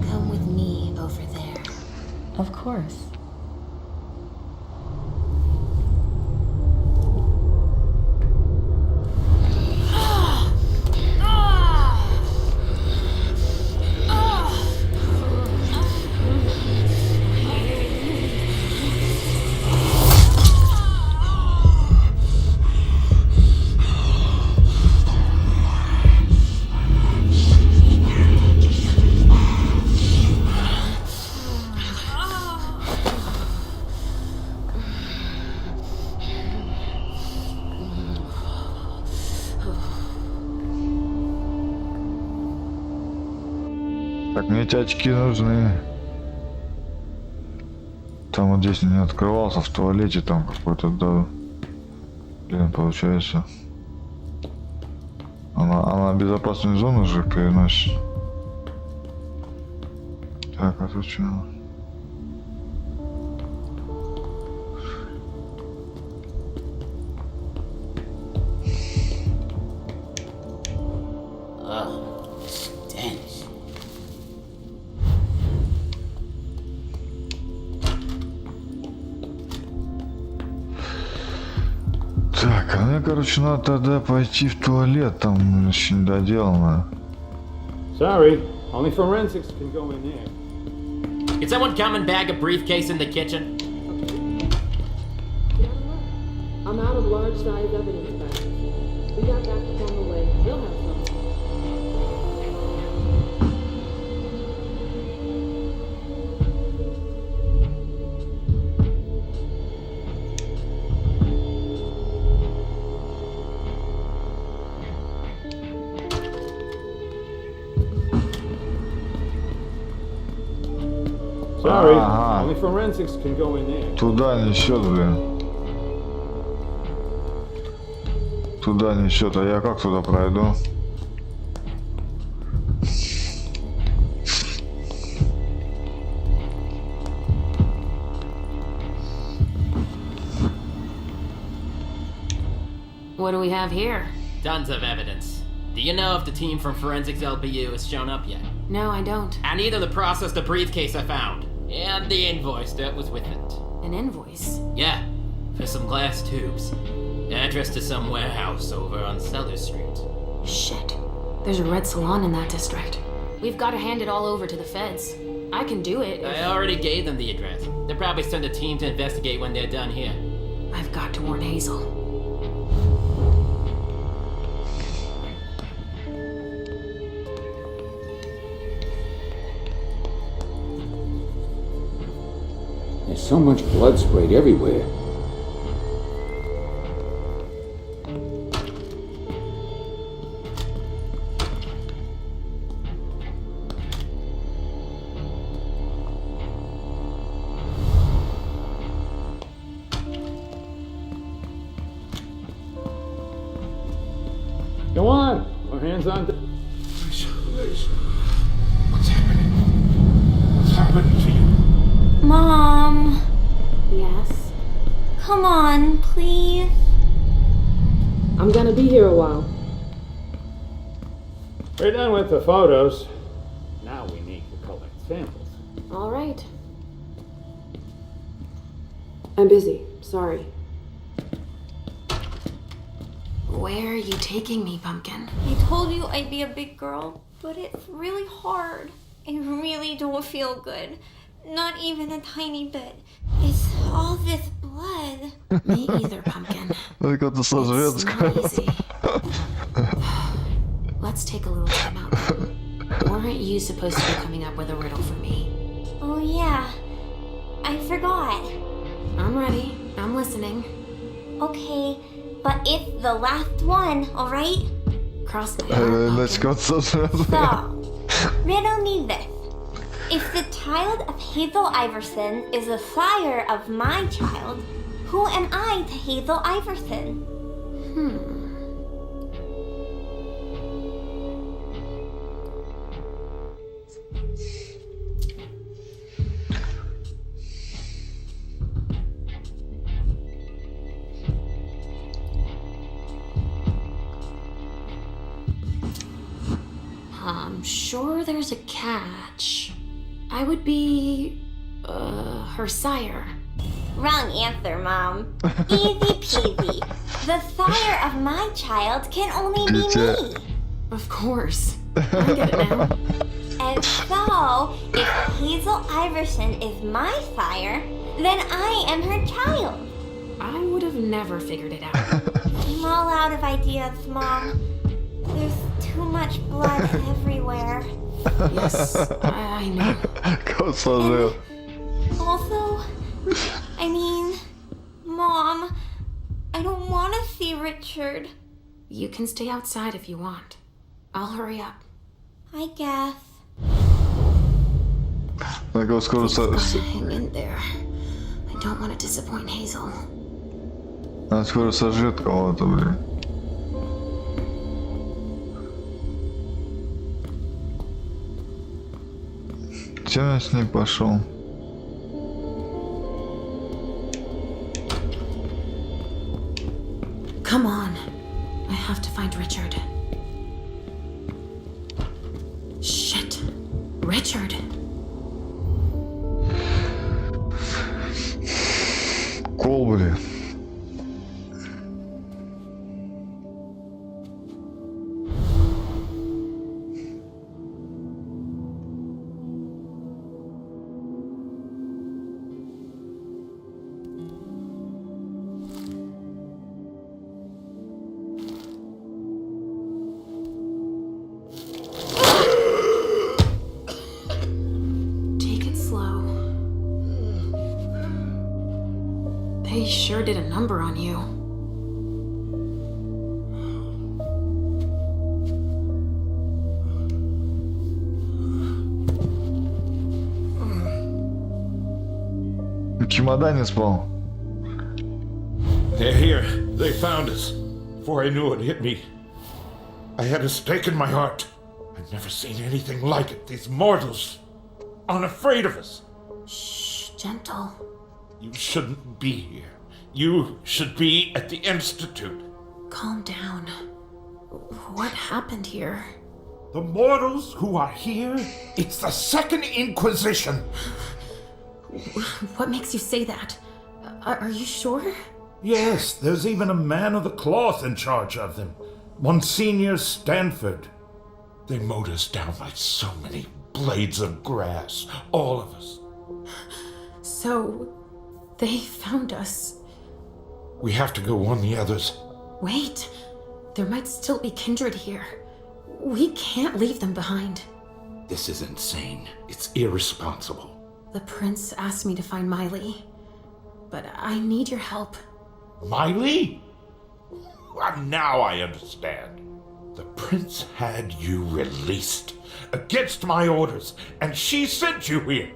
Come with me over there. Of course.
Так, мне эти очки нужны. Там вот здесь не открывался, в туалете там какой-то, да. Блин, получается. Она безопасную зону же переносит. Так, а тут что? Так, а мне, короче, надо тогда пойти в туалет, там еще не доделано.
Sorry, only forensics can go in there.
Can someone come and bag a briefcase in the kitchen?
I'm out of large-size evidence bags. We got backup on the way. We'll have some.
Sorry, only forensics can go in there.
Туда несет, блин. Туда несет, а я как туда пройду?
What do we have here?
Tons of evidence. Do you know if the team from Forensics LPU has shown up yet?
No, I don't.
And neither the process the briefcase I found, and the invoice that was with it.
An invoice?
Yeah. for some glass tubes. Address to some warehouse over on Cellar Street.
Shit. There's a red salon in that district. We've got to hand it all over to the feds. I can do it if...
I already gave them the address. They'll probably send a team to investigate when they're done here.
I've got to warn Hazel.
There's so much blood sprayed everywhere. Go on, our hands on.
What's happening? What's happening to you?
Mom,
Yes?
come on, please.
I'm gonna be here a while.
We're done with the photos. Now we need to collect samples.
All right. I'm busy. Sorry.
Where are you taking me, Pumpkin?
I told you I'd be a big girl, but it's really hard. I really don't feel good. Not even a tiny bit. It's all this blood.
Me either, Pumpkin.
Like это сожрет,
It's not easy. Let's take a little time out. Weren't you supposed to be coming up with a riddle for me?
Oh yeah, I forgot.
I'm ready. I'm listening.
Okay, but it's the last one, alright?
Cross my heart.
Let's go сожрет.
So, riddle me this. If the child of Hazel Iverson is the sire of my child, who am I to Hazel Iverson?
I'm sure there's a catch. I would be, her sire.
Wrong answer, Mom. Easy peasy. The sire of my child can only be me.
Of course. I get it now.
And so, if Hazel Iverson is my sire, then I am her child.
I would have never figured it out.
I'm all out of ideas, Mom. There's too much blood everywhere.
Yes, I know.
Кот сожрет.
Also, I mean, Mom, I don't want to see Richard.
You can stay outside if you want. I'll hurry up.
I guess.
Так его скоро
Hang in there. I don't want to disappoint Hazel.
Она скоро сожрет кого-то, блин. Чем я с ней пошел?
Come on. I have to find Richard. Shit. Richard.
Кол, блин.
They sure did a number on you.
В чемодане спал.
They're here. They found us. Before I knew it hit me, I had a stake in my heart. I've never seen anything like it. These mortals, unafraid of us.
Shh, gentle.
You shouldn't be here. You should be at the Institute.
Calm down. What happened here?
The mortals who are here, it's the Second Inquisition.
What makes you say that? Are you sure?
Yes, there's even a man of the cloth in charge of them. Monsignor Stanford. They mowed us down like so many blades of grass. All of us.
So, they found us.
We have to go warn the others.
Wait. There might still be kindred here. We can't leave them behind.
This is insane. It's irresponsible.
The prince asked me to find Miley. But I need your help.
Miley? Well, now I understand. The prince had you released against my orders, and she sent you here.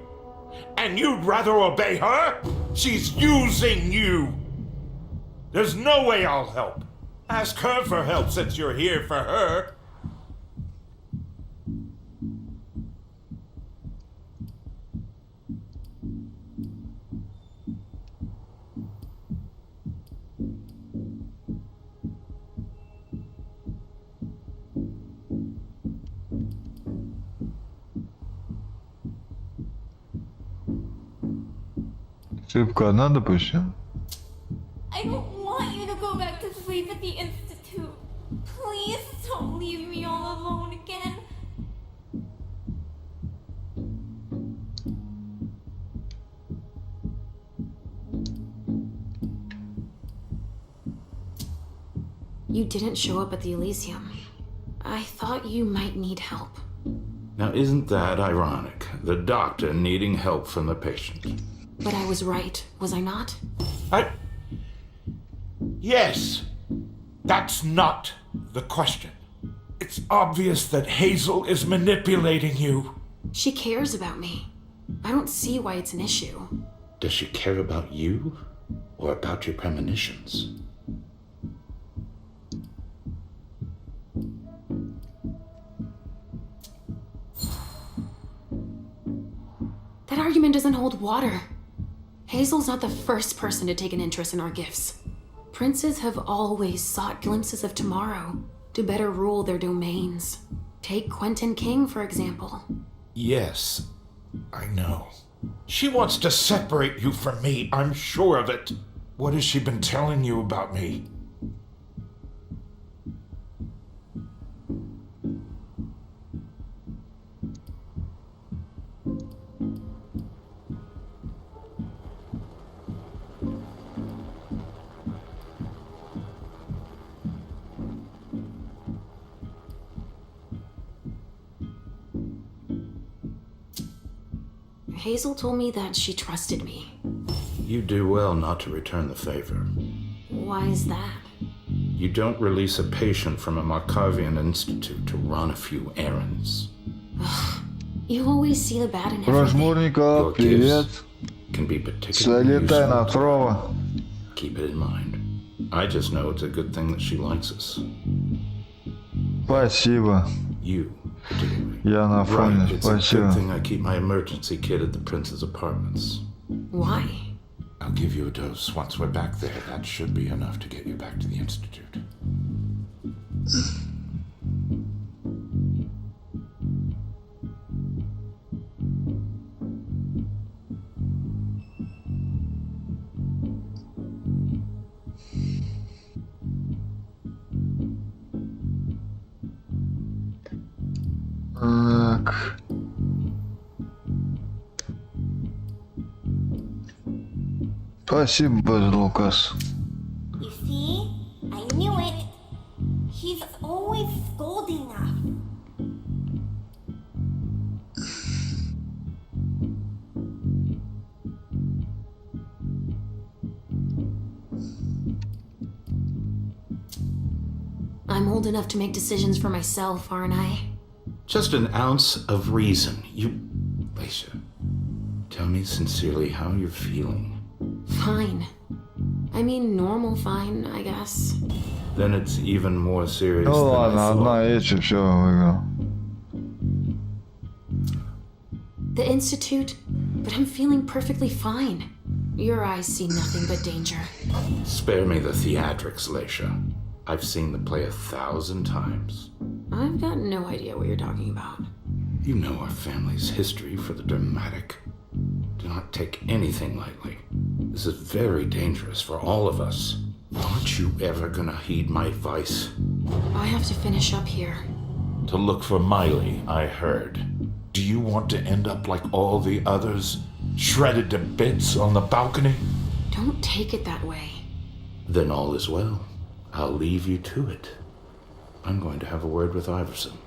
And you'd rather obey her? She's using you. There's no way I'll help. Ask her for help since you're here for her.
Ошибка одна, допустим.
I don't want you to go back to sleep at the Institute. Please don't leave me all alone again.
You didn't show up at the Elysium. I thought you might need help.
Now, isn't that ironic? The doctor needing help from the patient.
But I was right, was I not?
Yes. That's not the question. It's obvious that Hazel is manipulating you.
She cares about me. I don't see why it's an issue.
Does she care about you or about your premonitions?
That argument doesn't hold water. Hazel's not the first person to take an interest in our gifts. Princes have always sought glimpses of tomorrow to better rule their domains. Take Quentin King, for example.
Yes, I know. She wants to separate you from me, I'm sure of it. What has she been telling you about me?
Hazel told me that she trusted me.
You do well not to return the favor.
Why is that?
You don't release a patient from a Markovian institute to run a few errands.
You always see the bad in everything.
Прожмурников, привет.
Can be particularly
Залетай на
useful.
Трова.
Keep it in mind. I just know it's a good thing that she likes us.
Спасибо.
You, particularly.
Я на фоне,
Right, it's a
спасибо.
good thing I keep my emergency kit at the prince's apartments.
Why?
I'll give you a dose once we're back there. That should be enough to get you back to the institute.
Так. Спасибо, Лукас.
You see? I knew it. He's always scolding us.
I'm old enough to make decisions for myself, aren't I?
Just an ounce of reason. Leisha, tell me sincerely how you're feeling.
Fine. I mean, normal fine, I guess.
Then it's even more serious
Ну
than I
ладно,
thought.
одна есть и все, выиграл.
The Institute, but I'm feeling perfectly fine. Your eyes see nothing but danger.
Spare me the theatrics, Leisha. I've seen the play 1,000 times.
I've got no idea what you're talking about.
You know our family's history for the dramatic. Do not take anything lightly. This is very dangerous for all of us. Aren't you ever gonna heed my advice?
I have to finish up here.
To look for Miley, I heard. Do you want to end up like all the others? Shredded to bits on the balcony?
Don't take it that way.
Then all is well. I'll leave you to it. I'm going to have a word with Iverson.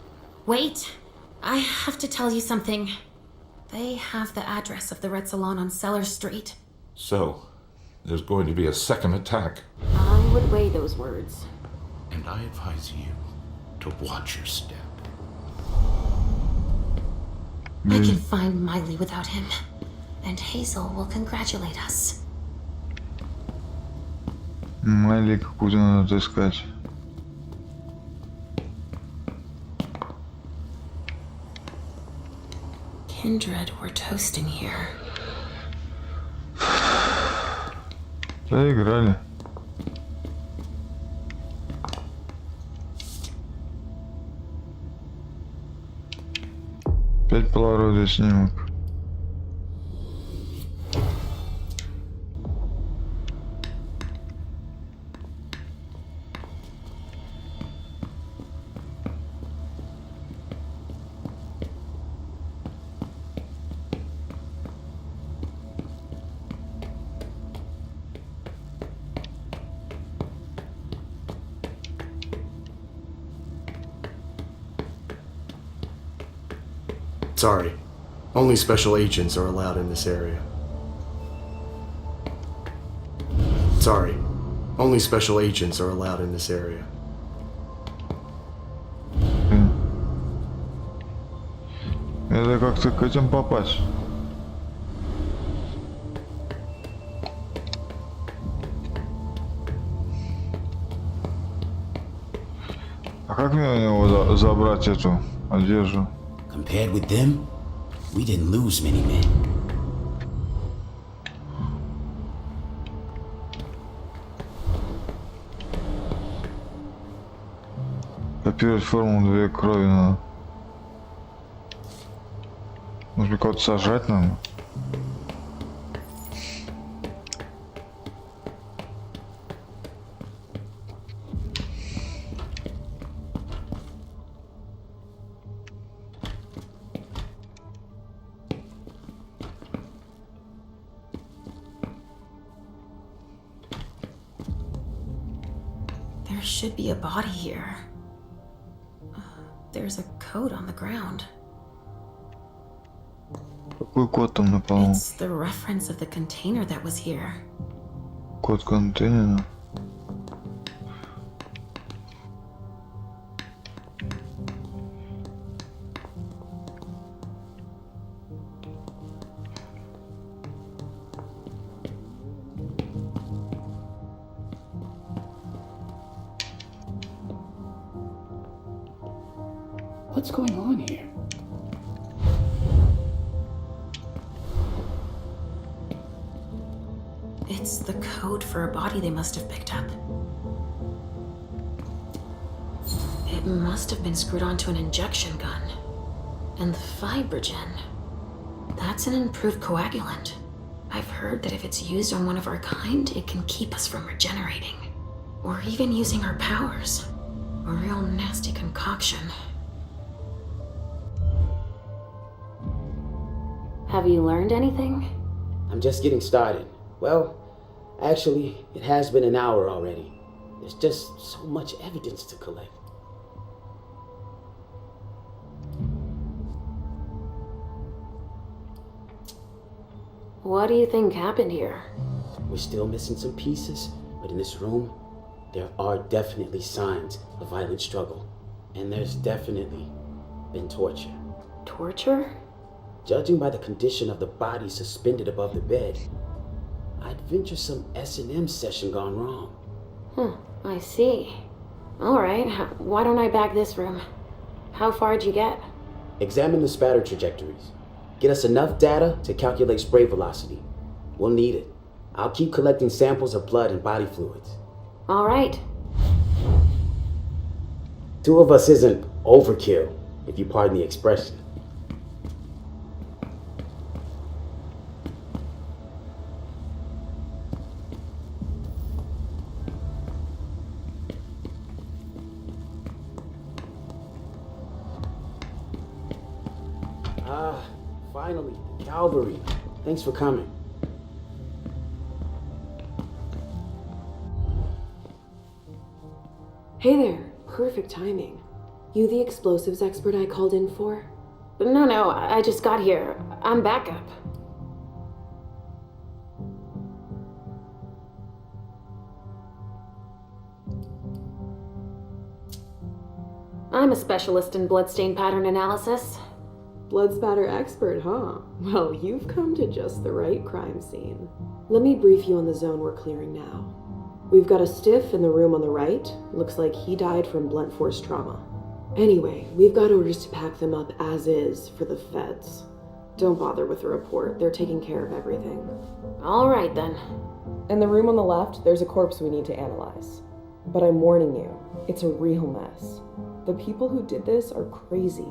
Wait! I have to tell you something. They have the address of the Red Salon on Cellar Street.
So, there's going to be a second attack.
I would weigh those words.
And I advise you to watch your step.
I can find Miley without him, and Hazel will congratulate us.
Майли какую-то надо искать.
Kindred were toasting here.
Заиграли. Опять полароидный снимок.
Sorry. Only special agents are allowed in this area. Sorry. Only special agents are allowed in this area.
Это как-то к этим попасть. А как мне у него забрать эту одежду?
Compared with them, we didn't lose many men.
Копировать формулу 2 крови надо. Может быть, кого-то сажать надо?
There should be a body here. There's a code on the ground.
Какой код там на полу?
It's the reference of the container that was here.
Код контейнера.
What's going on here?
It's the code for a body they must have picked up. It must have been screwed onto an injection gun. And the fibrogen. That's an improved coagulant. I've heard that if it's used on one of our kind, it can keep us from regenerating. Or even using our powers. A real nasty concoction.
Have you learned anything?
I'm just getting started. Well, actually, it has been an hour already. There's just so much evidence to collect.
What do you think happened here?
We're still missing some pieces, but in this room, there are definitely signs of violent struggle. And there's definitely been torture.
Torture?
Judging by the condition of the body suspended above the bed, I'd venture some S&M session gone wrong.
I see. Alright, why don't I bag this room? How far'd you get?
Examine the spatter trajectories. Get us enough data to calculate spray velocity. We'll need it. I'll keep collecting samples of blood and body fluids.
Alright.
2 of us isn't overkill, if you pardon the expression. Ah, finally, the cavalry. Thanks for coming.
Hey there. Perfect timing. You the explosives expert I called in for?
No, I just got here. I'm backup. I'm a specialist in bloodstain pattern analysis.
Blood spatter expert, huh? Well, you've come to just the right crime scene. Let me brief you on the zone we're clearing now. We've got a stiff in the room on the right. Looks like he died from blunt force trauma. Anyway, we've got orders to pack them up as is for the feds. Don't bother with the report. They're taking care of everything.
All right, then.
In the room on the left, there's a corpse we need to analyze. But I'm warning you, it's a real mess. The people who did this are crazy.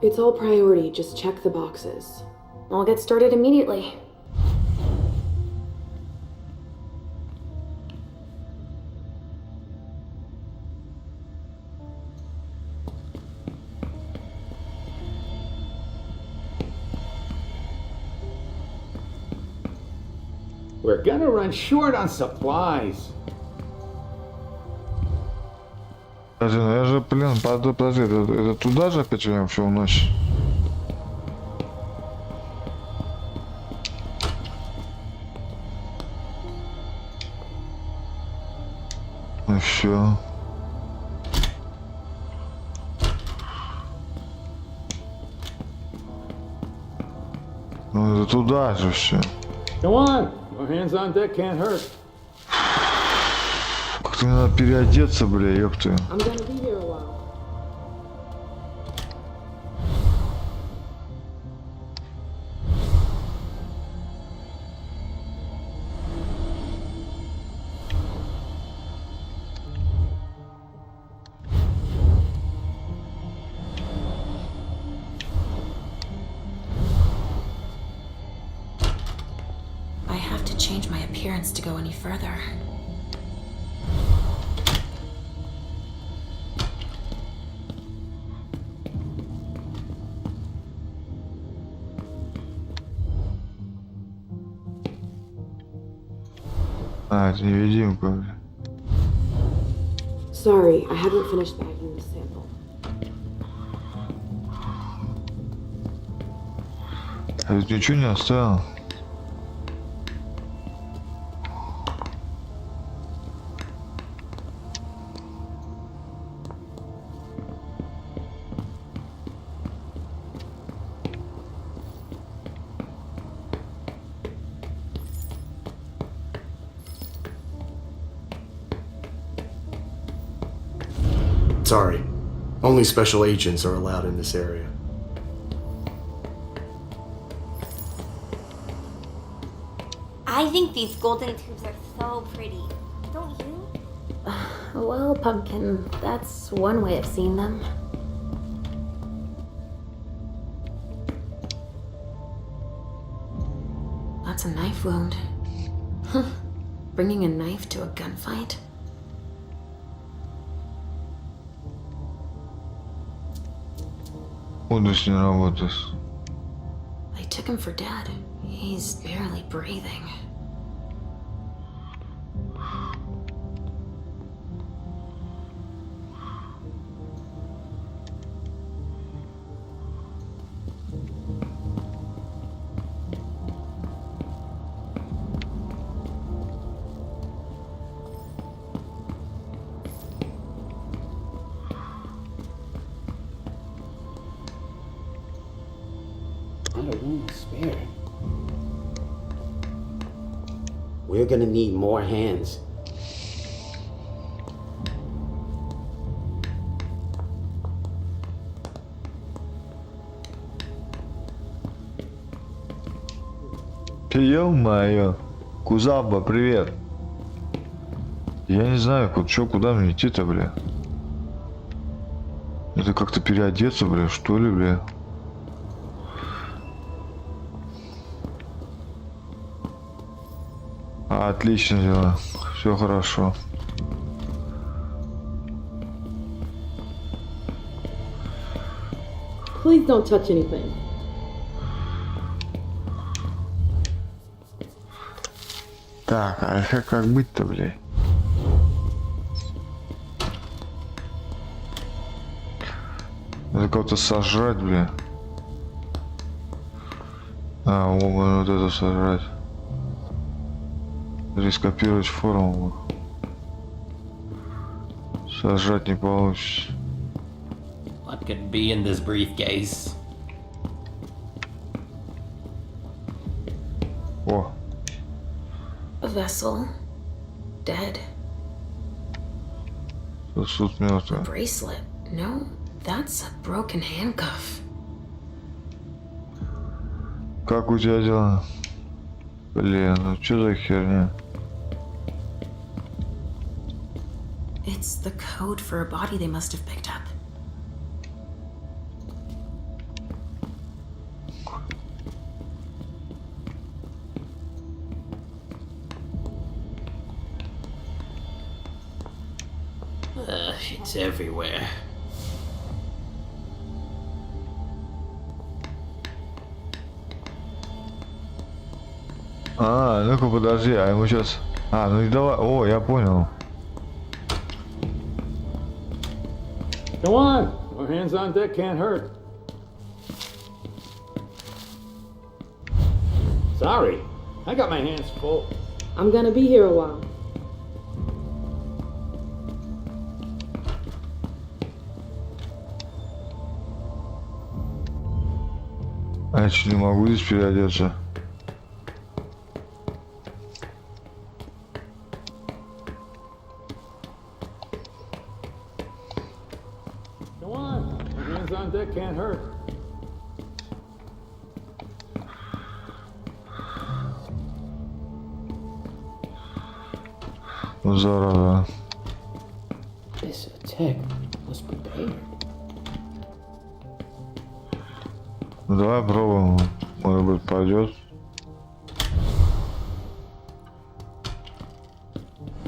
It's all priority, just check the boxes.
I'll get started immediately.
We're gonna run short on supplies.
Подожди, ну я же, блин, подожди, это туда же опять идем всю ночь? Ну все. Ну это туда же все.
Come on, no hands on deck can't hurt.
Как-то мне надо переодеться, бля, ёпты.
I'm gonna be here a while.
I have to change my appearance to go any further.
А, это невидимка, бля.
Sorry, I haven't finished bagging the sample.
А ведь ничего не оставил.
Sorry. Only special agents are allowed in this area.
I think these golden tubes are so pretty. Don't you?
Well, Pumpkin, that's one way of seeing them.
That's a knife wound. Huh. Bringing a knife to a gunfight?
Удочь не работает.
They took him for dead. He's barely breathing.
Not a room to spare. We're gonna need more hands.
Ё-моё. Кузаба, привет. Я не знаю, куда мне идти-то, бля. Это как-то переодеться, бля, что ли, бля. Отлично дело. Все хорошо.
Please don't touch anything.
Так, а как быть-то, блядь? Надо кого-то сожрать, бля. А, вот это сожрать. Скопировать формулу. Сожрать не получится.
What could be in this briefcase?
О.
A vessel. Dead.
Сосуд мертвый.
Bracelet. No, that's a broken handcuff.
Как у тебя дела? Блин, ну что за херня?
It's the code for a body they must have picked up.
It's everywhere.
А, ну-ка подожди, а ему сейчас... А, ну и давай... О, я понял.
Go on. More hands on deck can't hurt. Sorry. I got my hands full.
I'm gonna be here a while.
А я что, не могу здесь переодеться?
Go on. More hands on deck can't hurt.
Ну, зараза.
This attack was prepared.
Ну, давай пробуем. Может быть, пойдет.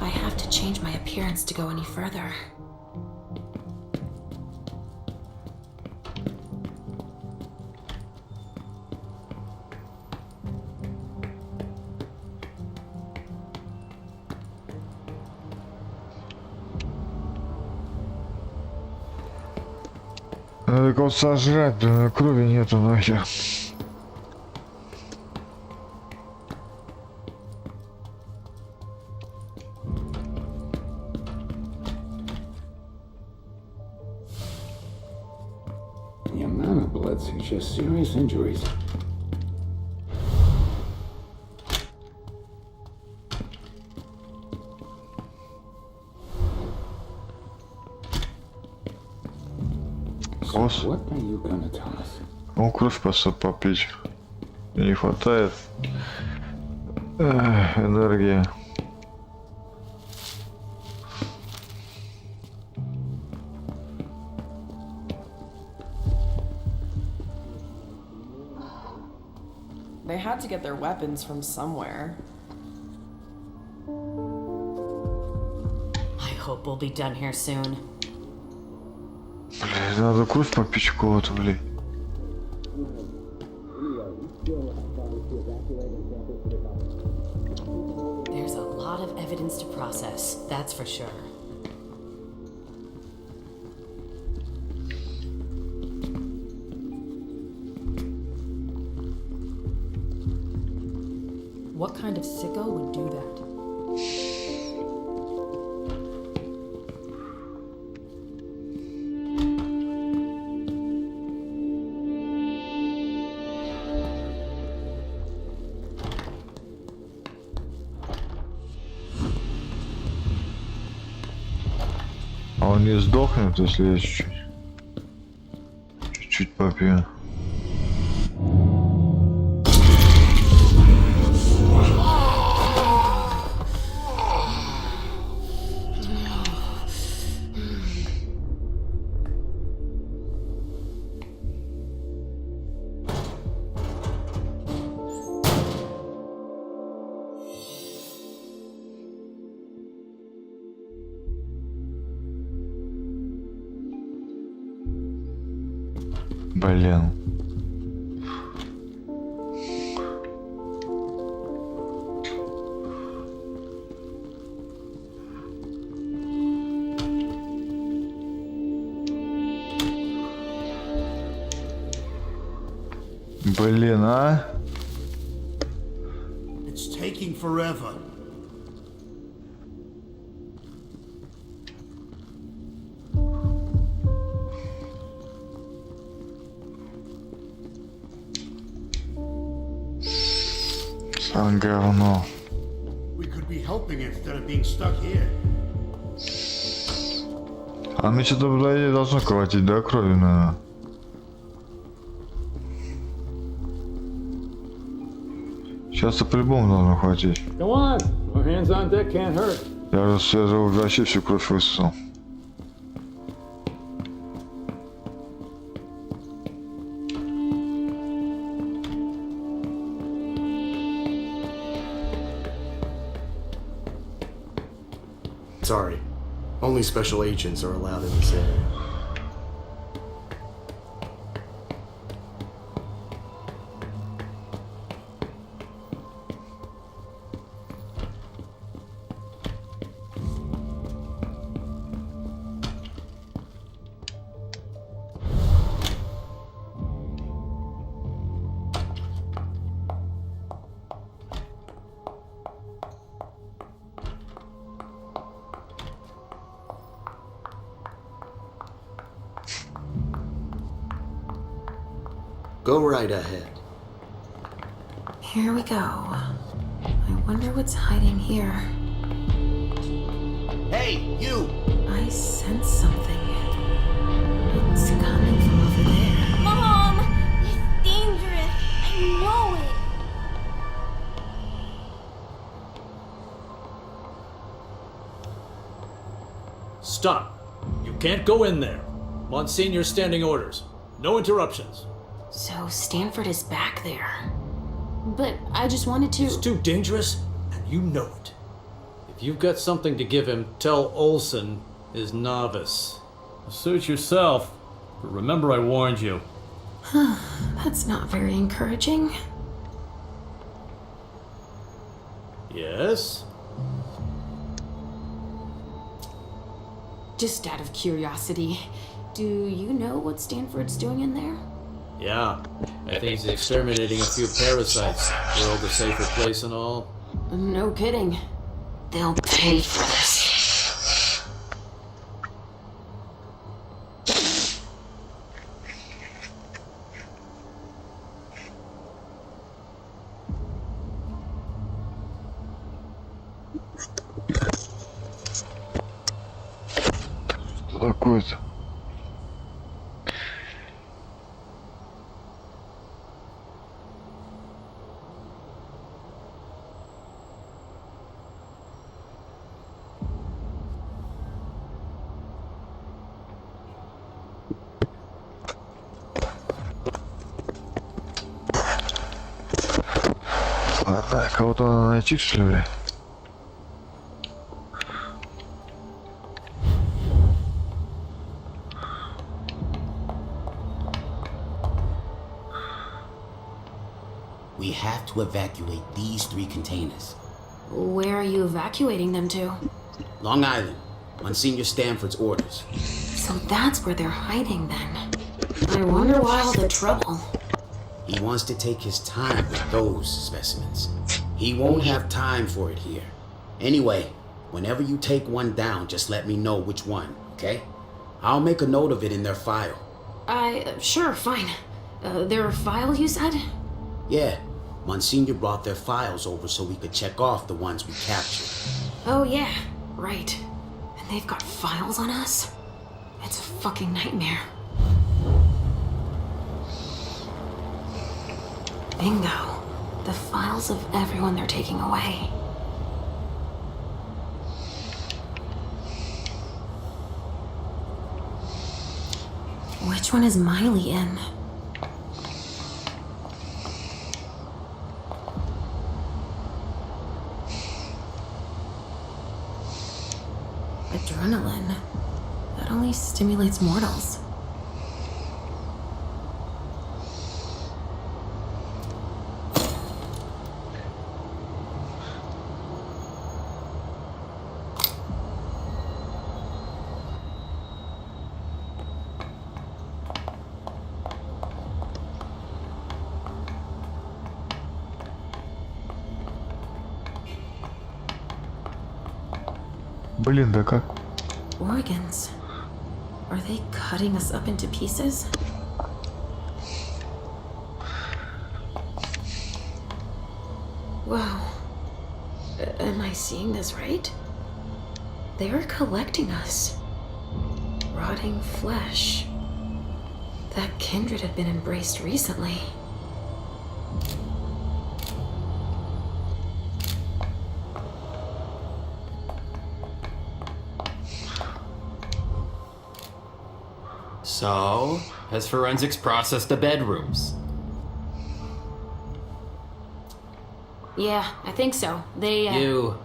I have to change my appearance to go any further.
Надо кого-то сожрать, да крови нету нахер.
The amount of blood suggests serious injuries. So what are you gonna tell us?
Ну, кровь попить. Не хватает энергии.
They had to get their weapons from somewhere.
I hope we'll be done here soon.
Блин, надо кровь попить у кого-то, блин.
There's a lot of evidence to process, that's for sure.
What kind of sicko would do that?
А он не сдохнет, если я чуть-чуть попью. Блин. Блин, а?
It's taking forever.
Сам говно.
We could be helping instead of being stuck here.
А мне что-то вроде должно хватить, да, крови, наверное. Сейчас-то по-любому должно хватить.
Go on. More hands on deck can't hurt.
Я же вообще всю кровь высосал.
Sorry. Only special agents are allowed in this area. Go right ahead.
Here we go. I wonder what's hiding here.
Hey, you!
I sense something. It's coming from over there.
Mom! It's dangerous. I know it.
Stop. You can't go in there. Monsignor's standing orders. No interruptions.
So Stanford is back there. But I just wanted to...
It's too dangerous, and you know it. If you've got something to give him, tell Olson is novice. Suit yourself, but remember I warned you.
That's not very encouraging.
Yes?
Just out of curiosity, do you know what Stanford's doing in there?
Yeah, I think he's exterminating a few parasites. World a safer place and all.
No kidding.
They'll pay for this.
Что такое-то? Ладно, кого-то надо найти, что ли?
We have to evacuate these 3 containers.
Where are you evacuating them to?
Long Island, Monsignor Stanford's orders.
So that's where they're hiding then. I wonder why all the trouble.
He wants to take his time with those specimens. He won't have time for it here. Anyway, whenever you take one down, just let me know which one, okay? I'll make a note of it in their file.
Sure, fine. Their file, you said?
Yeah, Monsignor brought their files over so we could check off the ones we captured.
Oh yeah, right. And they've got files on us? It's a fucking nightmare.
Bingo. The files of everyone they're taking away. Which one is Miley in? Adrenaline. That only stimulates mortals.
Блин, да как?
Organs. Are they cutting us up into pieces? Wow. Am I seeing this right? They're collecting us. Rotting flesh. That kindred had been embraced recently.
So, has forensics processed the bedrooms?
Yeah, I think so. They,
You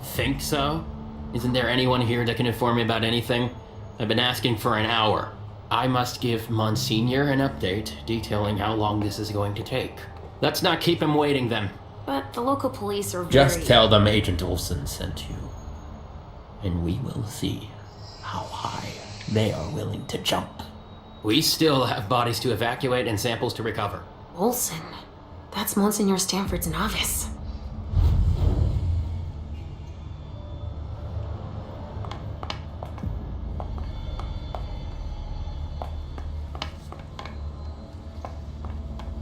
think so? Isn't there anyone here that can inform me about anything? I've been asking for an hour. I must give Monsignor an update detailing how long this is going to take. Let's not keep him waiting then.
But the local police are very...
Just tell them Agent Olsen sent you. And we will see how high they are willing to jump.
We still have bodies to evacuate and samples to recover.
Olsen. That's Monsignor Stanford's novice.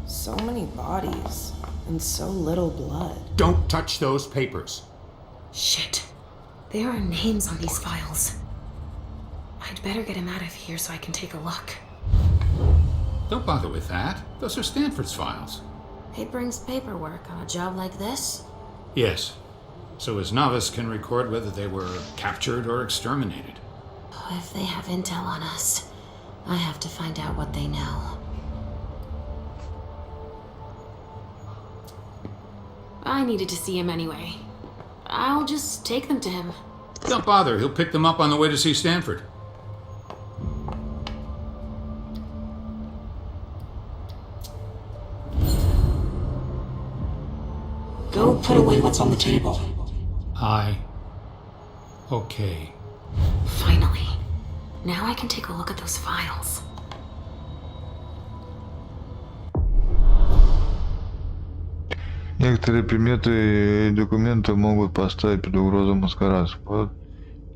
So many bodies, and so little blood.
Don't touch those papers.
Shit. There are names on these files. I'd better get him out of here so I can take a look.
Don't bother with that. Those are Stanford's files.
It brings paperwork on a job like this?
Yes. So his novice can record whether they were captured or exterminated.
If they have intel on us, I have to find out what they know.
I needed to see him anyway. I'll just take them to him.
Don't bother. He'll pick them up on the way to see Stanford.
Go put away what's on the table.
Okay.
Finally. Now I can take a look at those files.
Некоторые приметы и документы могут поставить под угрозу маскарад.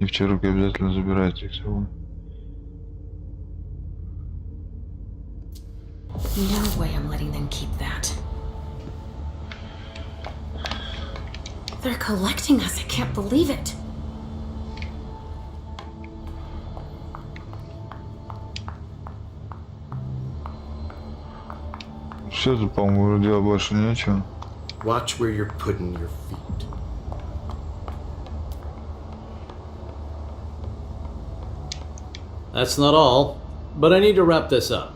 Не в руки обязательно забирайте их с собой.
No way I'm letting them keep that. They're collecting us. I can't believe it.
Все, тут, по-моему, делать больше нечего.
Watch where you're putting your feet.
That's not all, but I need to wrap this up.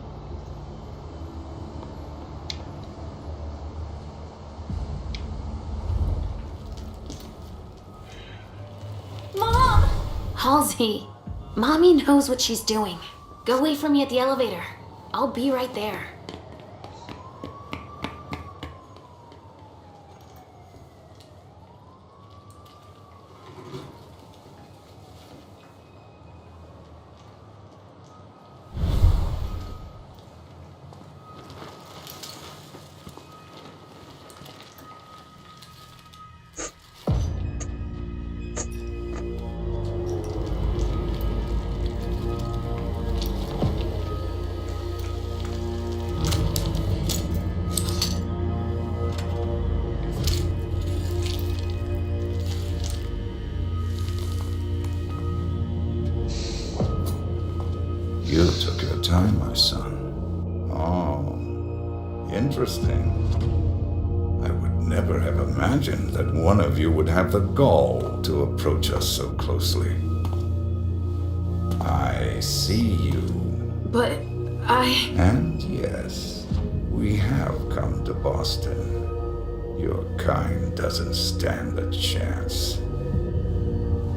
Mom!
Halsey, Mommy knows what she's doing. Go wait for me at the elevator. I'll be right there.
You took your time, my son. Oh, interesting. I would never have imagined that one of you would have the gall to approach us so closely. I see you.
But
And yes, we have come to Boston. Your kind doesn't stand a chance.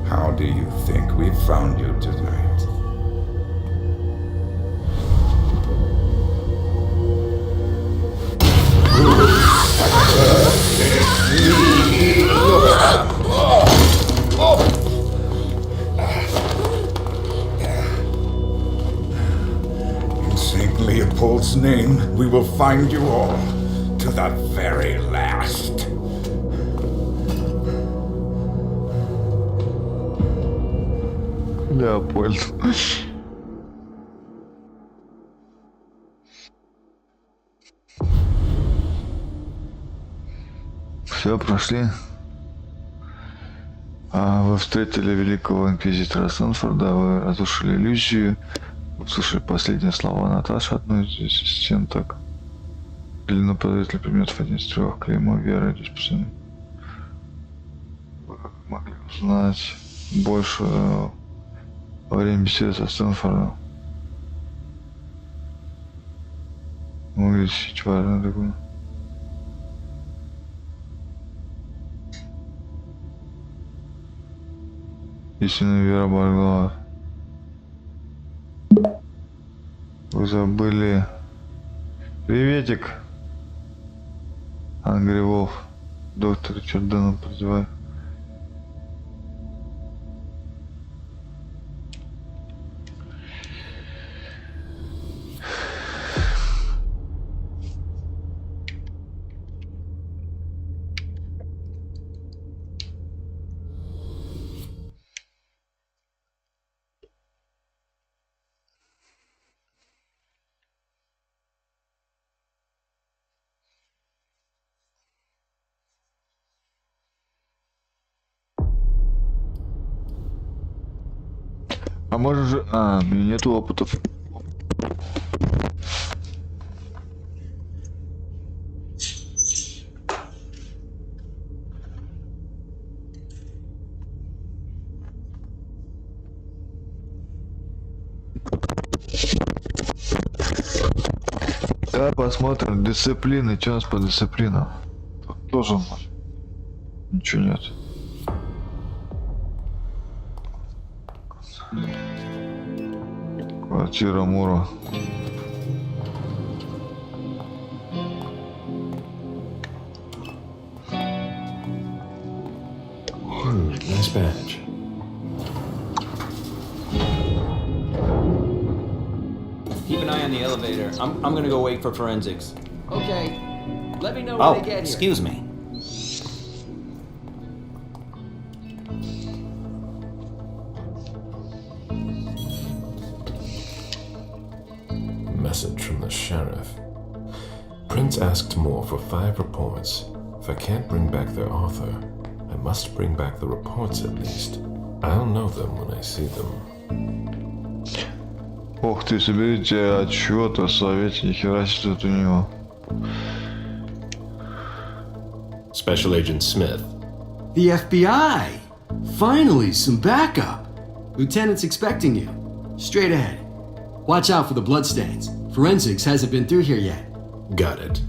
How do you think we found you tonight? In St. Leopold's name, we will find you all to the very last.
Леопольд. Все, прошли. Вы встретили великого инквизитора Сэнфорда, вы разрушили иллюзию, услышали последние слова Наташи, одну из ассистенток. Длину подавителя предметов 1 из 3, клеймо веры, дисциплинами. Вы могли узнать больше во время беседы со Сэнфордом. Могли сечь важно такое. Истинная вера Богдана. Вы забыли. Приветик. Ангри Волф. Доктор Чердена призываю. А можно же... у меня нету опытов. Давай посмотрим дисциплины. Что у нас по дисциплинам? Тут тоже ничего нет. Квартира Мура.
Nice badge.
Keep an eye on the elevator. I'm gonna go wait for forensics. Okay. Let me know when they get here.
Excuse me.
Message from the sheriff. Prince asked more for 5 reports. If I can't bring back their author, I must bring back the reports at least. I'll know them when I see them.
Ох ты, соберите отчет о совете, нихера себе тут у него.
Special Agent Smith.
The FBI! Finally, some backup! Lieutenant's expecting you. Straight ahead. Watch out for the bloodstains. Forensics hasn't been through here yet.
Got it.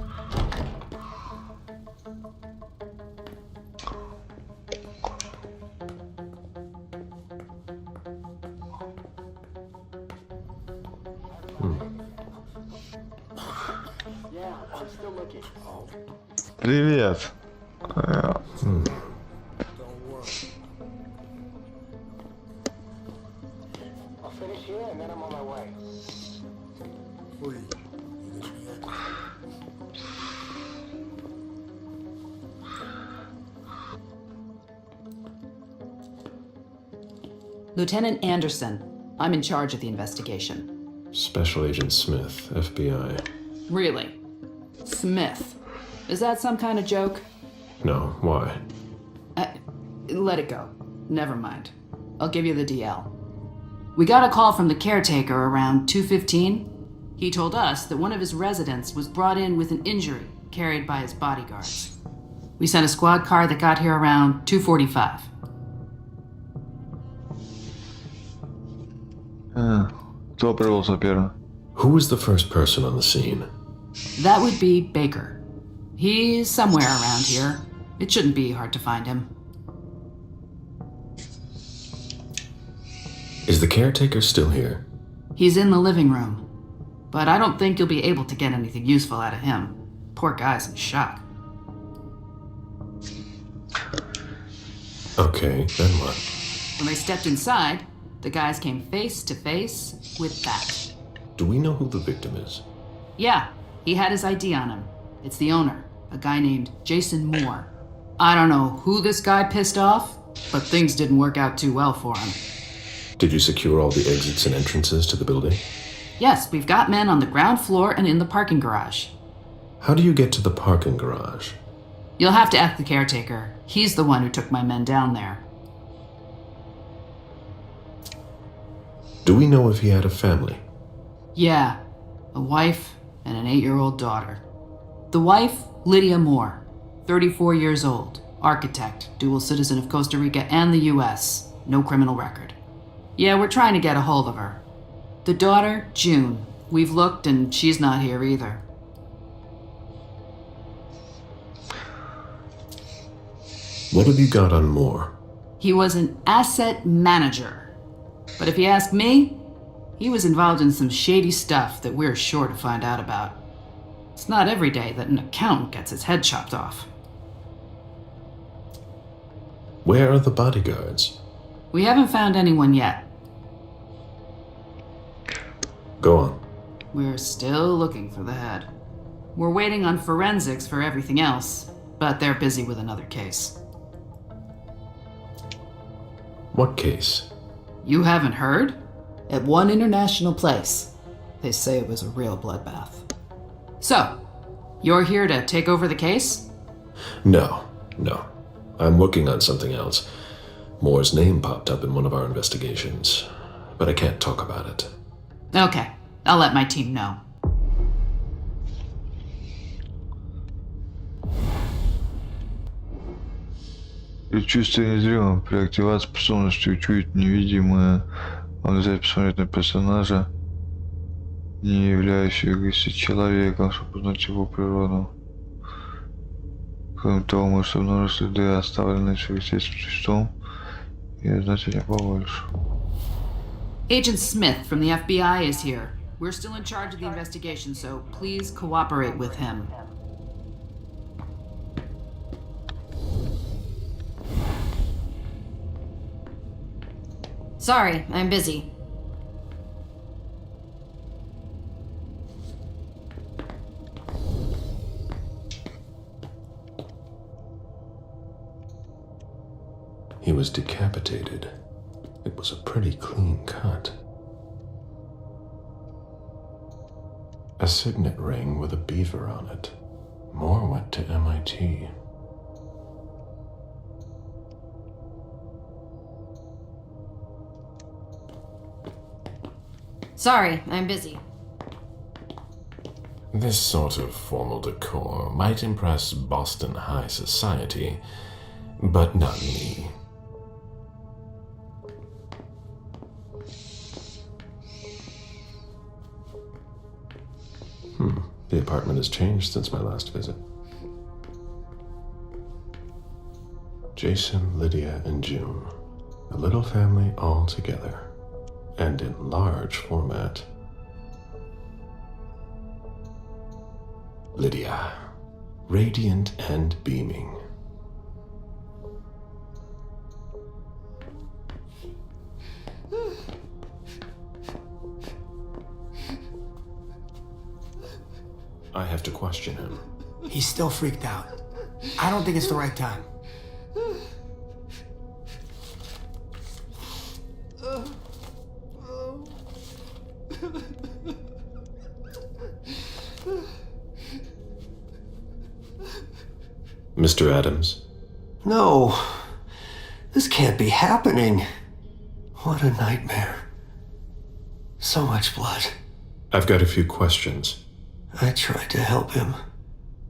Привет.
Lieutenant Anderson, I'm in charge of the investigation.
Special Agent Smith, FBI.
Really? Smith? Is that some kind of joke?
No, why?
Let it go. Never mind. I'll give you the DL. We got a call from the caretaker around 2:15. He told us that one of his residents was brought in with an injury carried by his bodyguards. We sent a squad car that got here around 2:45.
Who was the first person on the scene?
That would be Baker. He's somewhere around here. It shouldn't be hard to find him.
Is the caretaker still here?
He's in the living room. But I don't think you'll be able to get anything useful out of him. Poor guy's in shock.
Okay, then what?
When they stepped inside, the guys came face to face with that.
Do we know who the victim is?
Yeah, he had his ID on him. It's the owner, a guy named Jason Moore. I don't know who this guy pissed off, but things didn't work out too well for him.
Did you secure all the exits and entrances to the building?
Yes, we've got men on the ground floor and in the parking garage.
How do you get to the parking garage?
You'll have to ask the caretaker. He's the one who took my men down there.
Do we know if he had a family?
Yeah, a wife and an 8-year-old daughter. The wife, Lydia Moore, 34 years old, architect, dual citizen of Costa Rica and the US, no criminal record. Yeah, we're trying to get a hold of her. The daughter, June. We've looked and she's not here either.
What have you got on Moore?
He was an asset manager. But if you ask me, he was involved in some shady stuff that we're sure to find out about. It's not every day that an accountant gets his head chopped off.
Where are the bodyguards?
We haven't found anyone yet.
Go on.
We're still looking for the head. We're waiting on forensics for everything else, but they're busy with another case.
What case?
You haven't heard? At one international place. They say it was a real bloodbath. So, you're here to take over the case?
No. I'm working on something else. Moore's name popped up in one of our investigations, but I can't talk about it.
Okay, I'll let my team know.
Предчувствие незримо. При активации способности учуять невидимое. Он взять посмотреть на персонажа, не являющегося человеком, чтобы узнать его природу. Кроме того, может обнаружить следы, оставленные сверхъестественным существом, и узнать о нем побольше.
Agent Smith from the FBI is here. We're still in charge of the investigation, so please cooperate with him.
Sorry, I'm busy.
He was decapitated. It was a pretty clean cut. A signet ring with a beaver on it. Moore went to MIT.
Sorry, I'm busy.
This sort of formal decor might impress Boston high society, but not me. The apartment has changed since my last visit. Jason, Lydia, and June. A little family all together. And in large format. Lydia, radiant and beaming. I have to question him.
He's still freaked out. I don't think it's the right time.
Mr. Adams?
No. This can't be happening. What a nightmare. So much blood.
I've got a few questions.
I tried to help him.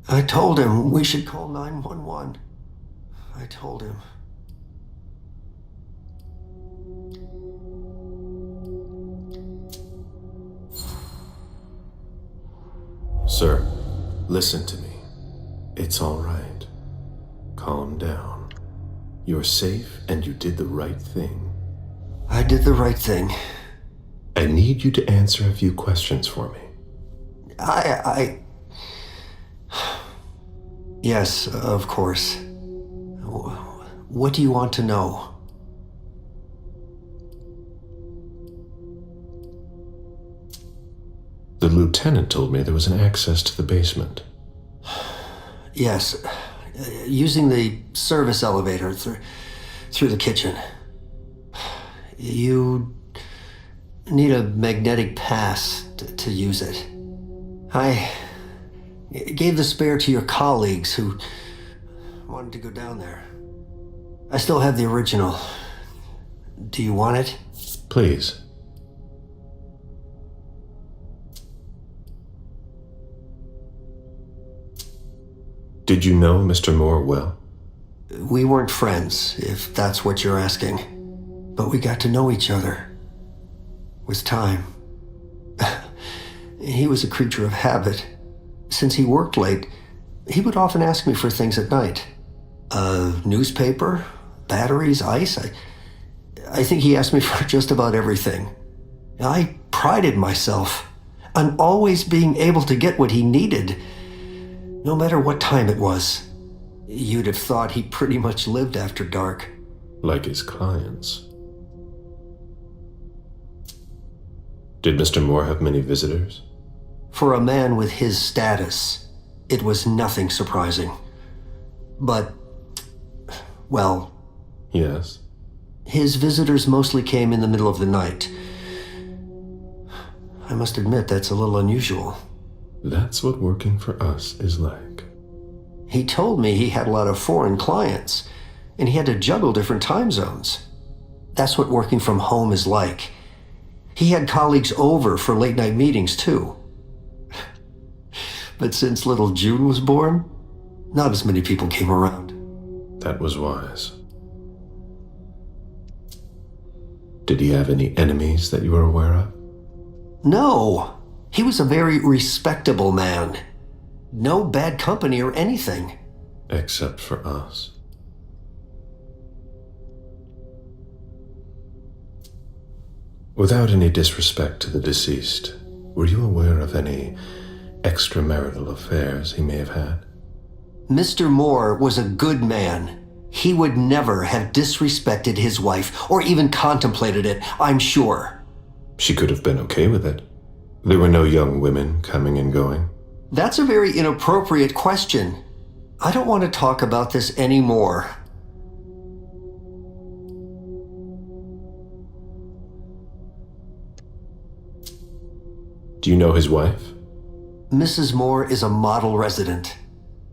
I told him we should call 911. I told him.
Sir, listen to me. It's all right. Calm down. You're safe and you did the right thing.
I did the right thing.
I need you to answer a few questions for me.
Yes, of course. What do you want to know?
The lieutenant told me there was an access to the basement.
Yes, using the service elevator through the kitchen.
You need a magnetic pass to use it. I gave the spare to your colleagues who wanted to go down there. I still have the original. Do you want it?
Please. Did you know Mr. Moore well?
We weren't friends, if that's what you're asking. But we got to know each other. With time. He was a creature of habit. Since he worked late, he would often ask me for things at night. A newspaper, batteries, ice. I think he asked me for just about everything. I prided myself on always being able to get what he needed, no matter what time it was. You'd have thought he pretty much lived after dark.
Like his clients. Did Mr. Moore have many visitors?
For a man with his status, it was nothing surprising. But, well...
Yes?
His visitors mostly came in the middle of the night. I must admit, that's a little unusual.
That's what working for us is like.
He told me he had a lot of foreign clients, and he had to juggle different time zones. That's what working from home is like. He had colleagues over for late-night meetings, too. But since little June was born, not as many people came around.
That was wise. Did he have any enemies that you were aware of?
No. He was a very respectable man. No bad company or anything.
Except for us. Without any disrespect to the deceased, were you aware of any extramarital affairs he may have had?
Mr. Moore was a good man. He would never have disrespected his wife, or even contemplated it, I'm sure.
She could have been okay with it. There were no young women coming and going.
That's a very inappropriate question. I don't want to talk about this anymore.
Do you know his wife?
Mrs. Moore is a model resident.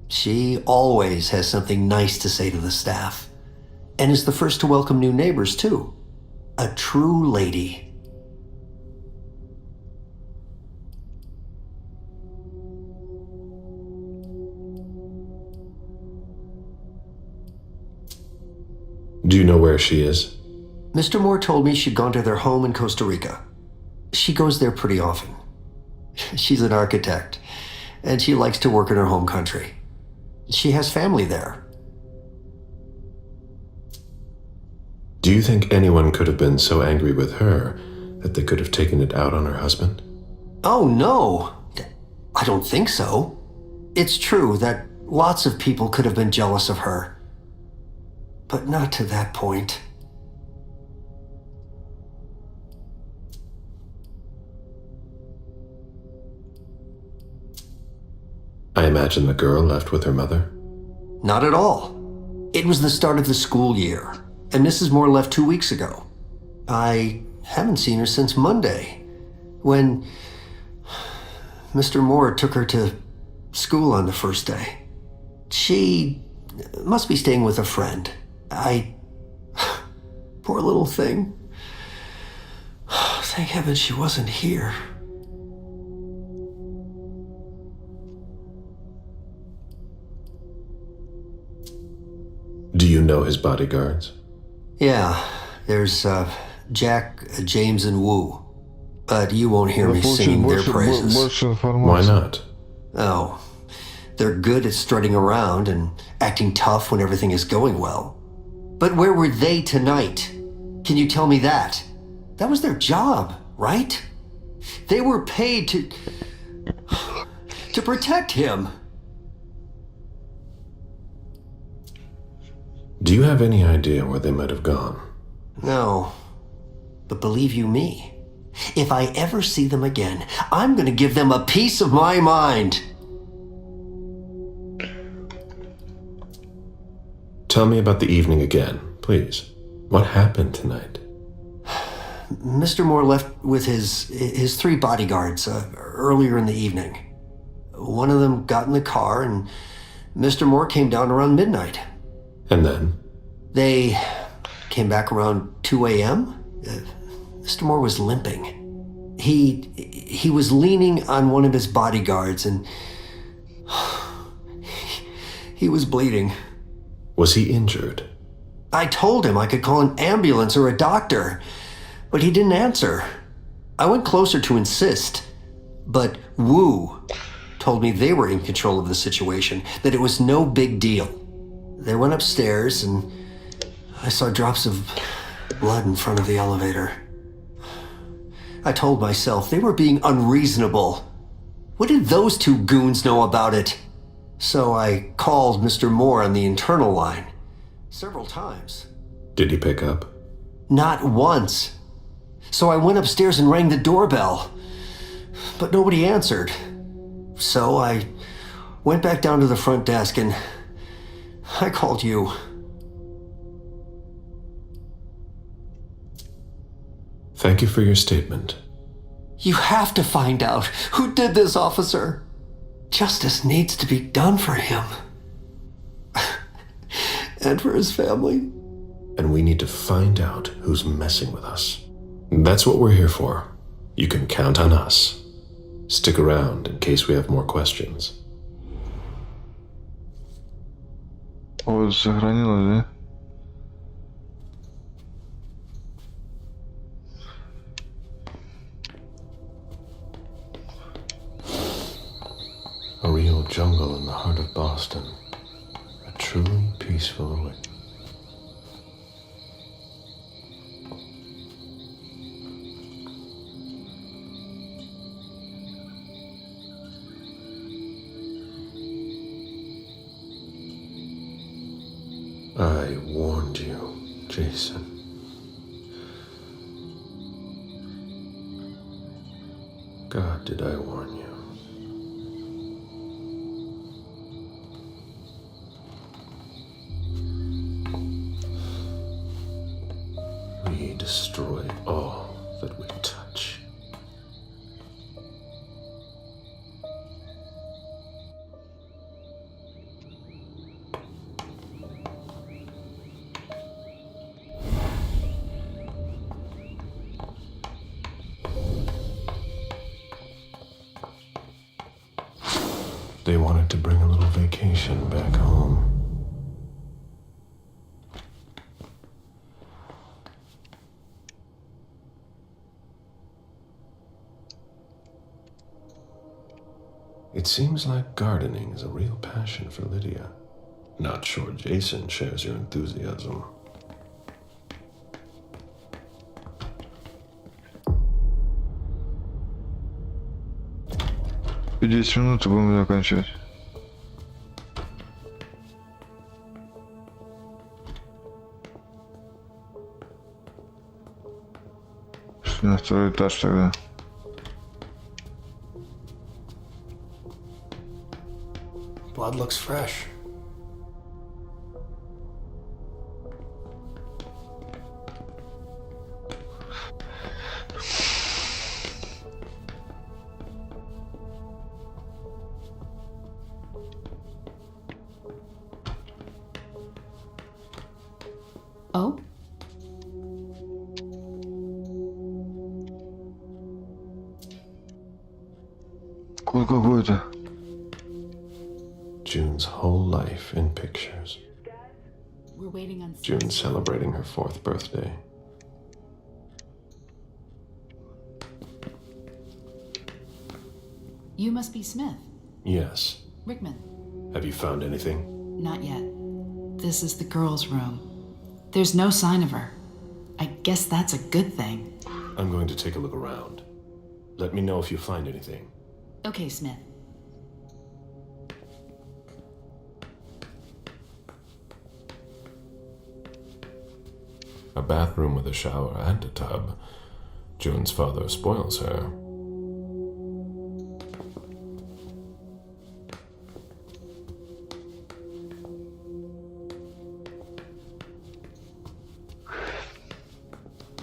She always has something nice to say to the staff, and is the first to welcome new neighbors, too. A true lady.
Do you know where she is?
Mr. Moore told me she'd gone to their home in Costa Rica. She goes there pretty often. She's an architect, and she likes to work in her home country. She has family there.
Do you think anyone could have been so angry with her that they could have taken it out on her husband?
Oh, no. I don't think so. It's true that lots of people could have been jealous of her. But not to that point.
I imagine the girl left with her mother?
Not at all. It was the start of the school year, and Mrs. Moore left 2 weeks ago. I haven't seen her since Monday, when Mr. Moore took her to school on the first day. She must be staying with a friend. Poor little thing. Thank heaven she wasn't here.
Do you know his bodyguards?
Yeah, there's Jack, James, and Wu. But you won't hear me singing their praises.
Why not?
Oh, they're good at strutting around and acting tough when everything is going well. But where were they tonight? Can you tell me that? That was their job, right? They were paid to protect him.
Do you have any idea where they might have gone?
No. But believe you me, if I ever see them again, I'm gonna give them a piece of my mind.
Tell me about the evening again, please. What happened tonight?
Mr. Moore left with his 3 bodyguards earlier in the evening. One of them got in the car, and Mr. Moore came down around midnight.
And then?
They came back around 2 a.m. Mr. Moore was limping. He was leaning on one of his bodyguards, and he was bleeding.
Was he injured?
I told him I could call an ambulance or a doctor, but he didn't answer. I went closer to insist, but Wu told me they were in control of the situation, that it was no big deal. They went upstairs, and I saw drops of blood in front of the elevator. I told myself they were being unreasonable. What did those 2 goons know about it? So I called Mr. Moore on the internal line several times.
Did he pick up?
Not once. So I went upstairs and rang the doorbell, but nobody answered. So I went back down to the front desk and I called you.
Thank you for your statement.
You have to find out who did this, officer. Justice needs to be done for him. And for his family.
And we need to find out who's messing with us. That's what we're here for. You can count on us. Stick around in case we have more questions.
О, сохранилось, да?
A real jungle in the heart of Boston. A truly peaceful awakening. I warned you, Jason. God, did I warn you? We destroy all that we touch. They wanted to bring a little vacation back home. It seems like gardening is a real passion for Lydia. Not sure Jason shares your enthusiasm.
И 10 минут и будем заканчивать. Пошли на 2-й этаж тогда.
Blood looks fresh.
Oh?
Код какой-то.
June's whole life in pictures.
We're waiting on
June celebrating her 4th birthday.
You must be Smith.
Yes.
Rickman.
Have you found anything?
Not yet. This is the girls' room. There's no sign of her. I guess that's a good thing.
I'm going to take a look around. Let me know if you find anything.
Okay, Smith.
A bathroom with a shower and a tub. June's father spoils her.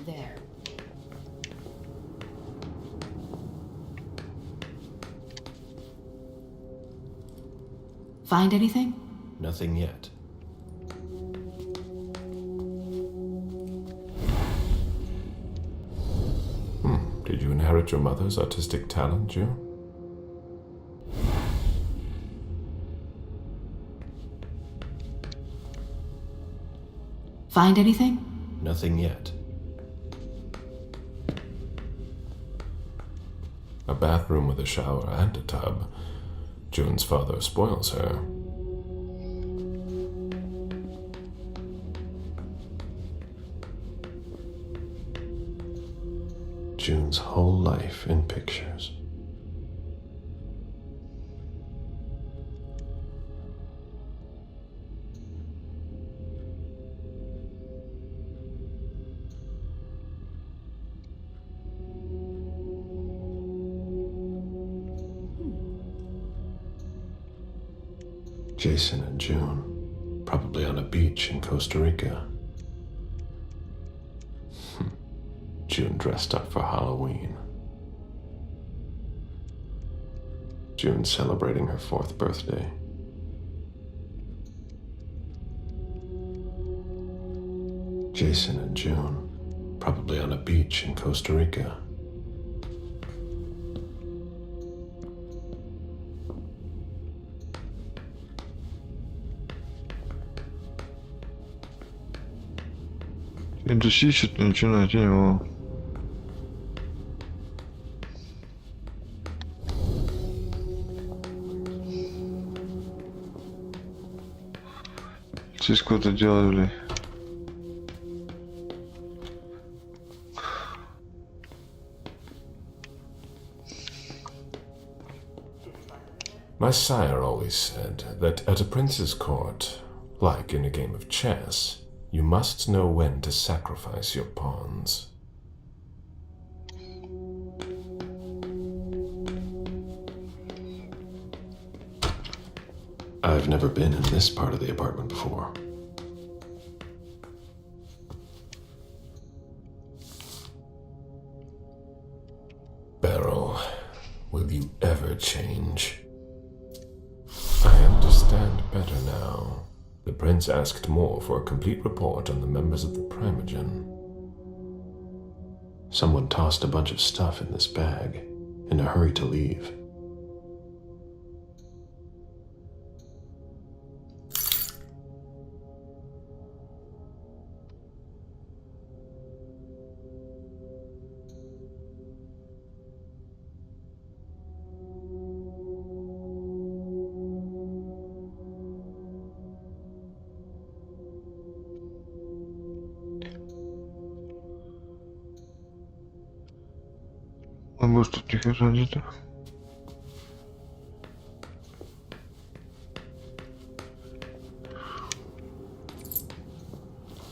There. Find anything?
Nothing yet. Did you inherit your mother's artistic talent, June?
Find anything?
Nothing yet. A bathroom with a shower and a tub. June's father spoils her. June's whole life in pictures. Jason and June, probably on a beach in Costa Rica. June dressed up for Halloween. June celebrating her 4th birthday. Jason and June, probably on a beach in Costa Rica.
Интерс ищет, ничего найти не могу. Здесь куда-то делали.
My sire always said that at a prince's court, like in a game of chess, you must know when to sacrifice your pawns. I've never been in this part of the apartment before. Beryl, will you ever change? I understand better now. The prince asked more for a complete report on the members of the Primogen. Someone tossed a bunch of stuff in this bag, in a hurry to leave.
А может тут не хранится?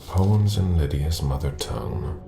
Poems in Lydia's mother tongue.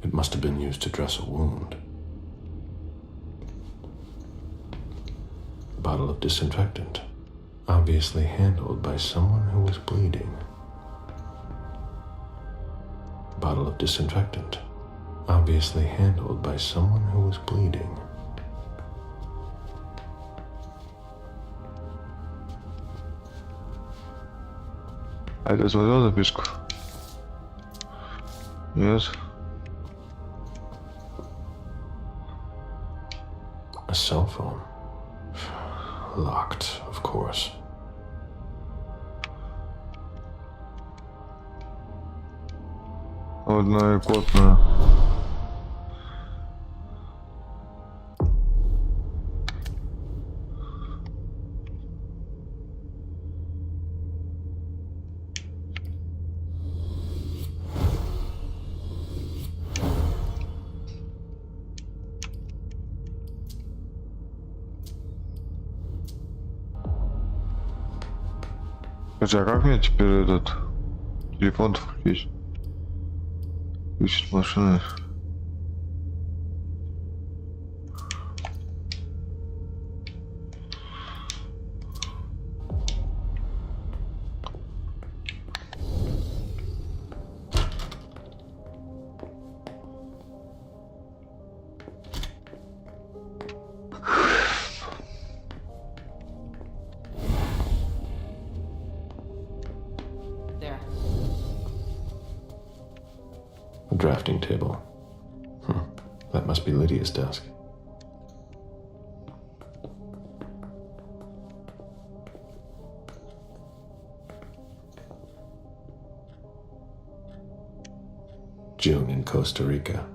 It must have been used to dress a wound. A bottle of disinfectant, obviously handled by someone who was bleeding. A bottle of disinfectant, obviously handled by someone who was bleeding.
А это смотрел записку? Нет.
A cell phone. Locked, of course.
Одноикотная. Скажи, а как мне теперь этот телефон включить? Включить машины.
A drafting table. That must be Lydia's desk. June in Costa Rica.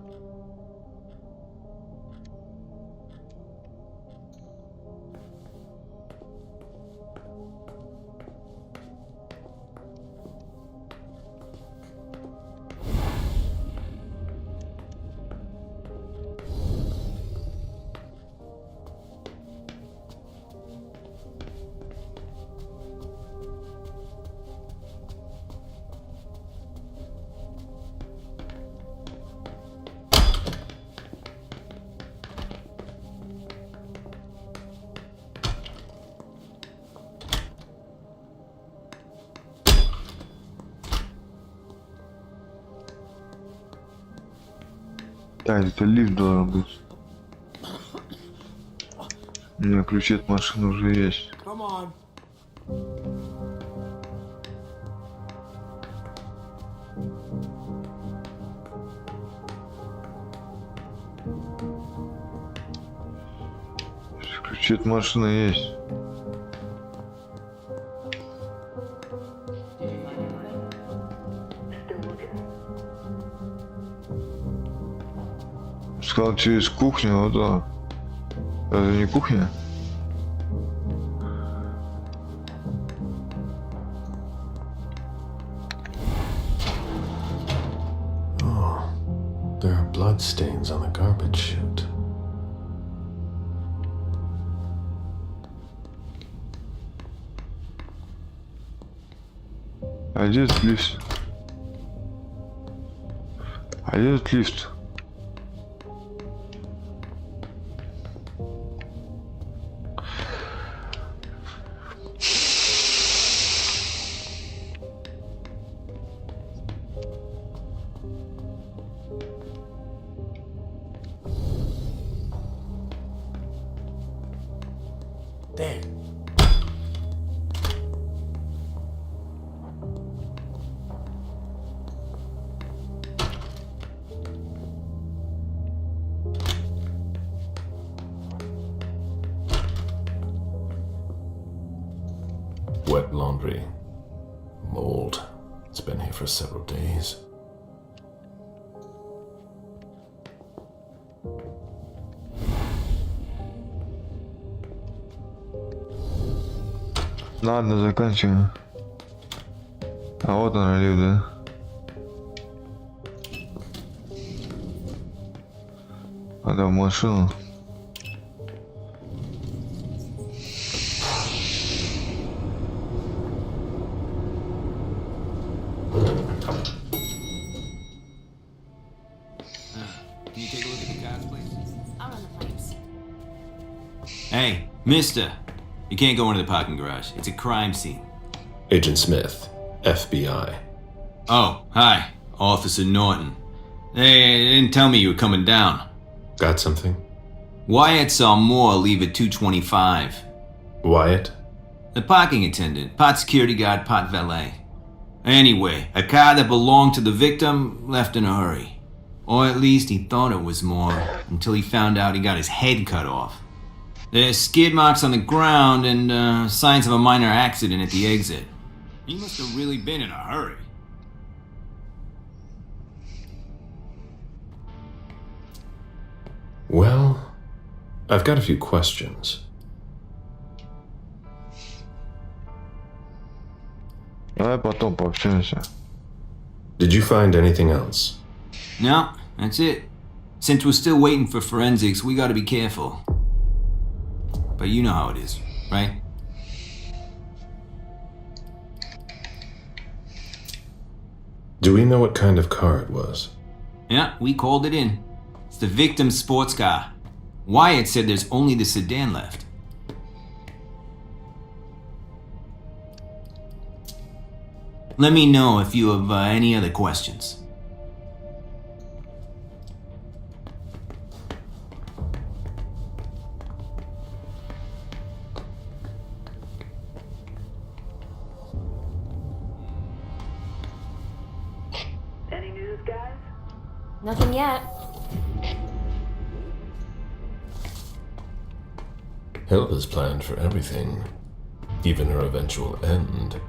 Да, это лифт должен быть. У меня ключи от машины уже есть. Ключи от машины есть. Сказал через кухню, вот да. Это не кухня?
Oh, there are blood stains on the garbage chute.
А где этот лифт? А где этот лифт?
There.
Wet laundry. Mold. It's been here for several days.
Ладно, заканчиваем. А вот он лифт, да? Надо в машину.
Can you take a look at the cars, please?
I'll run the pipes.
Hey, mister. You can't go into the parking garage. It's a crime scene.
Agent Smith, FBI.
Oh, hi. Officer Norton. They didn't tell me you were coming down.
Got something?
Wyatt saw Moore leave at 2:25.
Wyatt?
The parking attendant. Part security guard, part valet. Anyway, a car that belonged to the victim left in a hurry. Or at least he thought it was Moore, until he found out he got his head cut off. There's skid marks on the ground and signs of a minor accident at the exit. He must have really been in a hurry.
Well, I've got a few questions.
Давай потом пообщаемся.
Did you find anything else?
No, that's it. Since we're still waiting for forensics, we gotta be careful. But you know how it is, right?
Do we know what kind of car it was?
Yeah, we called it in. It's the victim's sports car. Wyatt said there's only the sedan left. Let me know if you have any other questions.
Any news, guys?
Nothing yet.
Hilda's planned for everything, even her eventual end.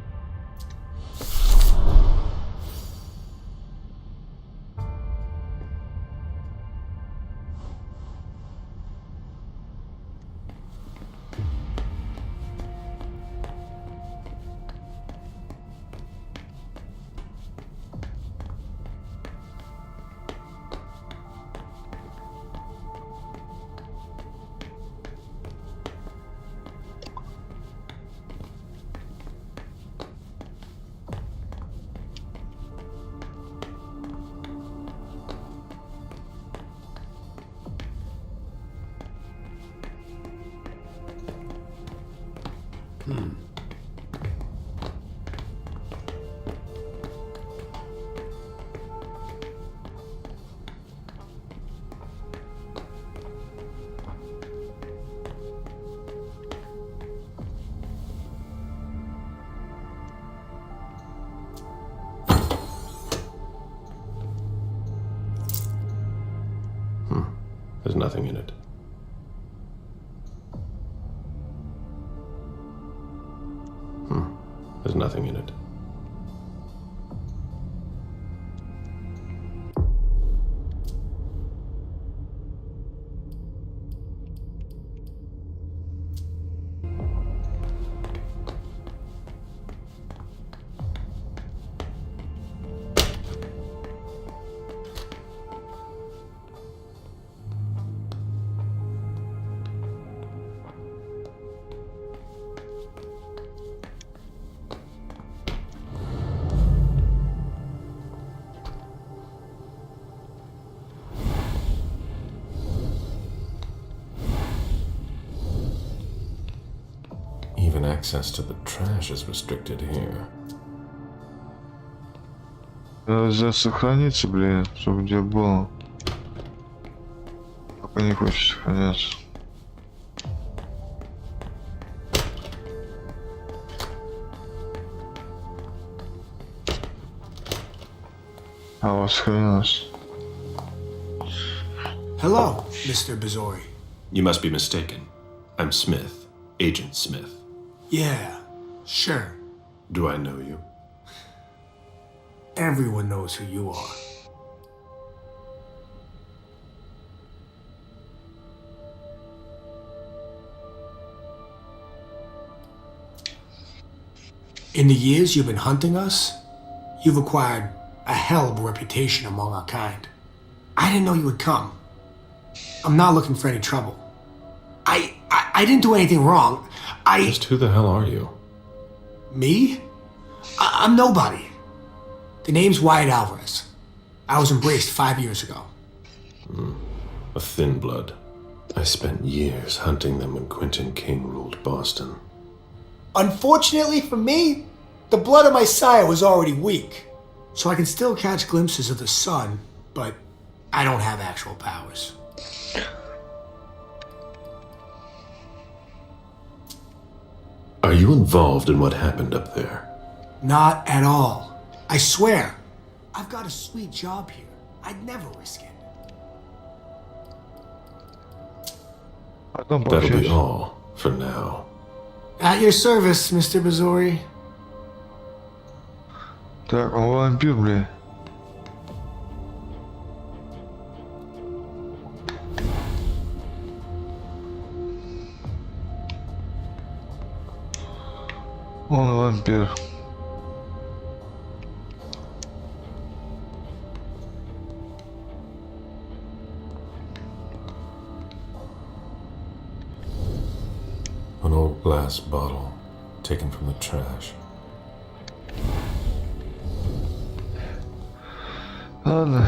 There's nothing in it. There's nothing in it. Even access to the trash is restricted here.
Нельзя сохраниться, блин, чтобы где было. Пока не хочет сохраняться. А у вас сохранилось.
Hello, Mr. Bizori.
You must be mistaken. I'm Smith, Agent Smith.
Yeah, sure.
Do I know you?
Everyone knows who you are. In the years you've been hunting us, you've acquired a hell of a reputation among our kind. I didn't know you would come. I'm not looking for any trouble. I didn't do anything wrong.
Just who the hell are you?
Me? I'm nobody. The name's Wyatt Alvarez. I was embraced 5 years ago.
A thin blood. I spent years hunting them when Quentin King ruled Boston.
Unfortunately for me, the blood of my sire was already weak. So I can still catch glimpses of the sun, but I don't have actual powers.
Are you involved in what happened up there?
Not at all. I swear. I've got a sweet job here. I'd never risk it.
That'll be all for now.
At your service, Mr. Bizori.
Так, он вампир, блин. Он вампир.
An old glass bottle taken from the trash.
Ладно.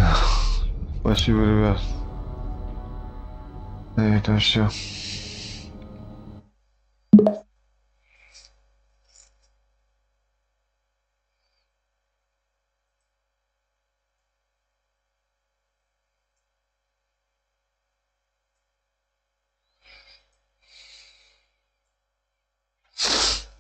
Спасибо, ребят. На этом все.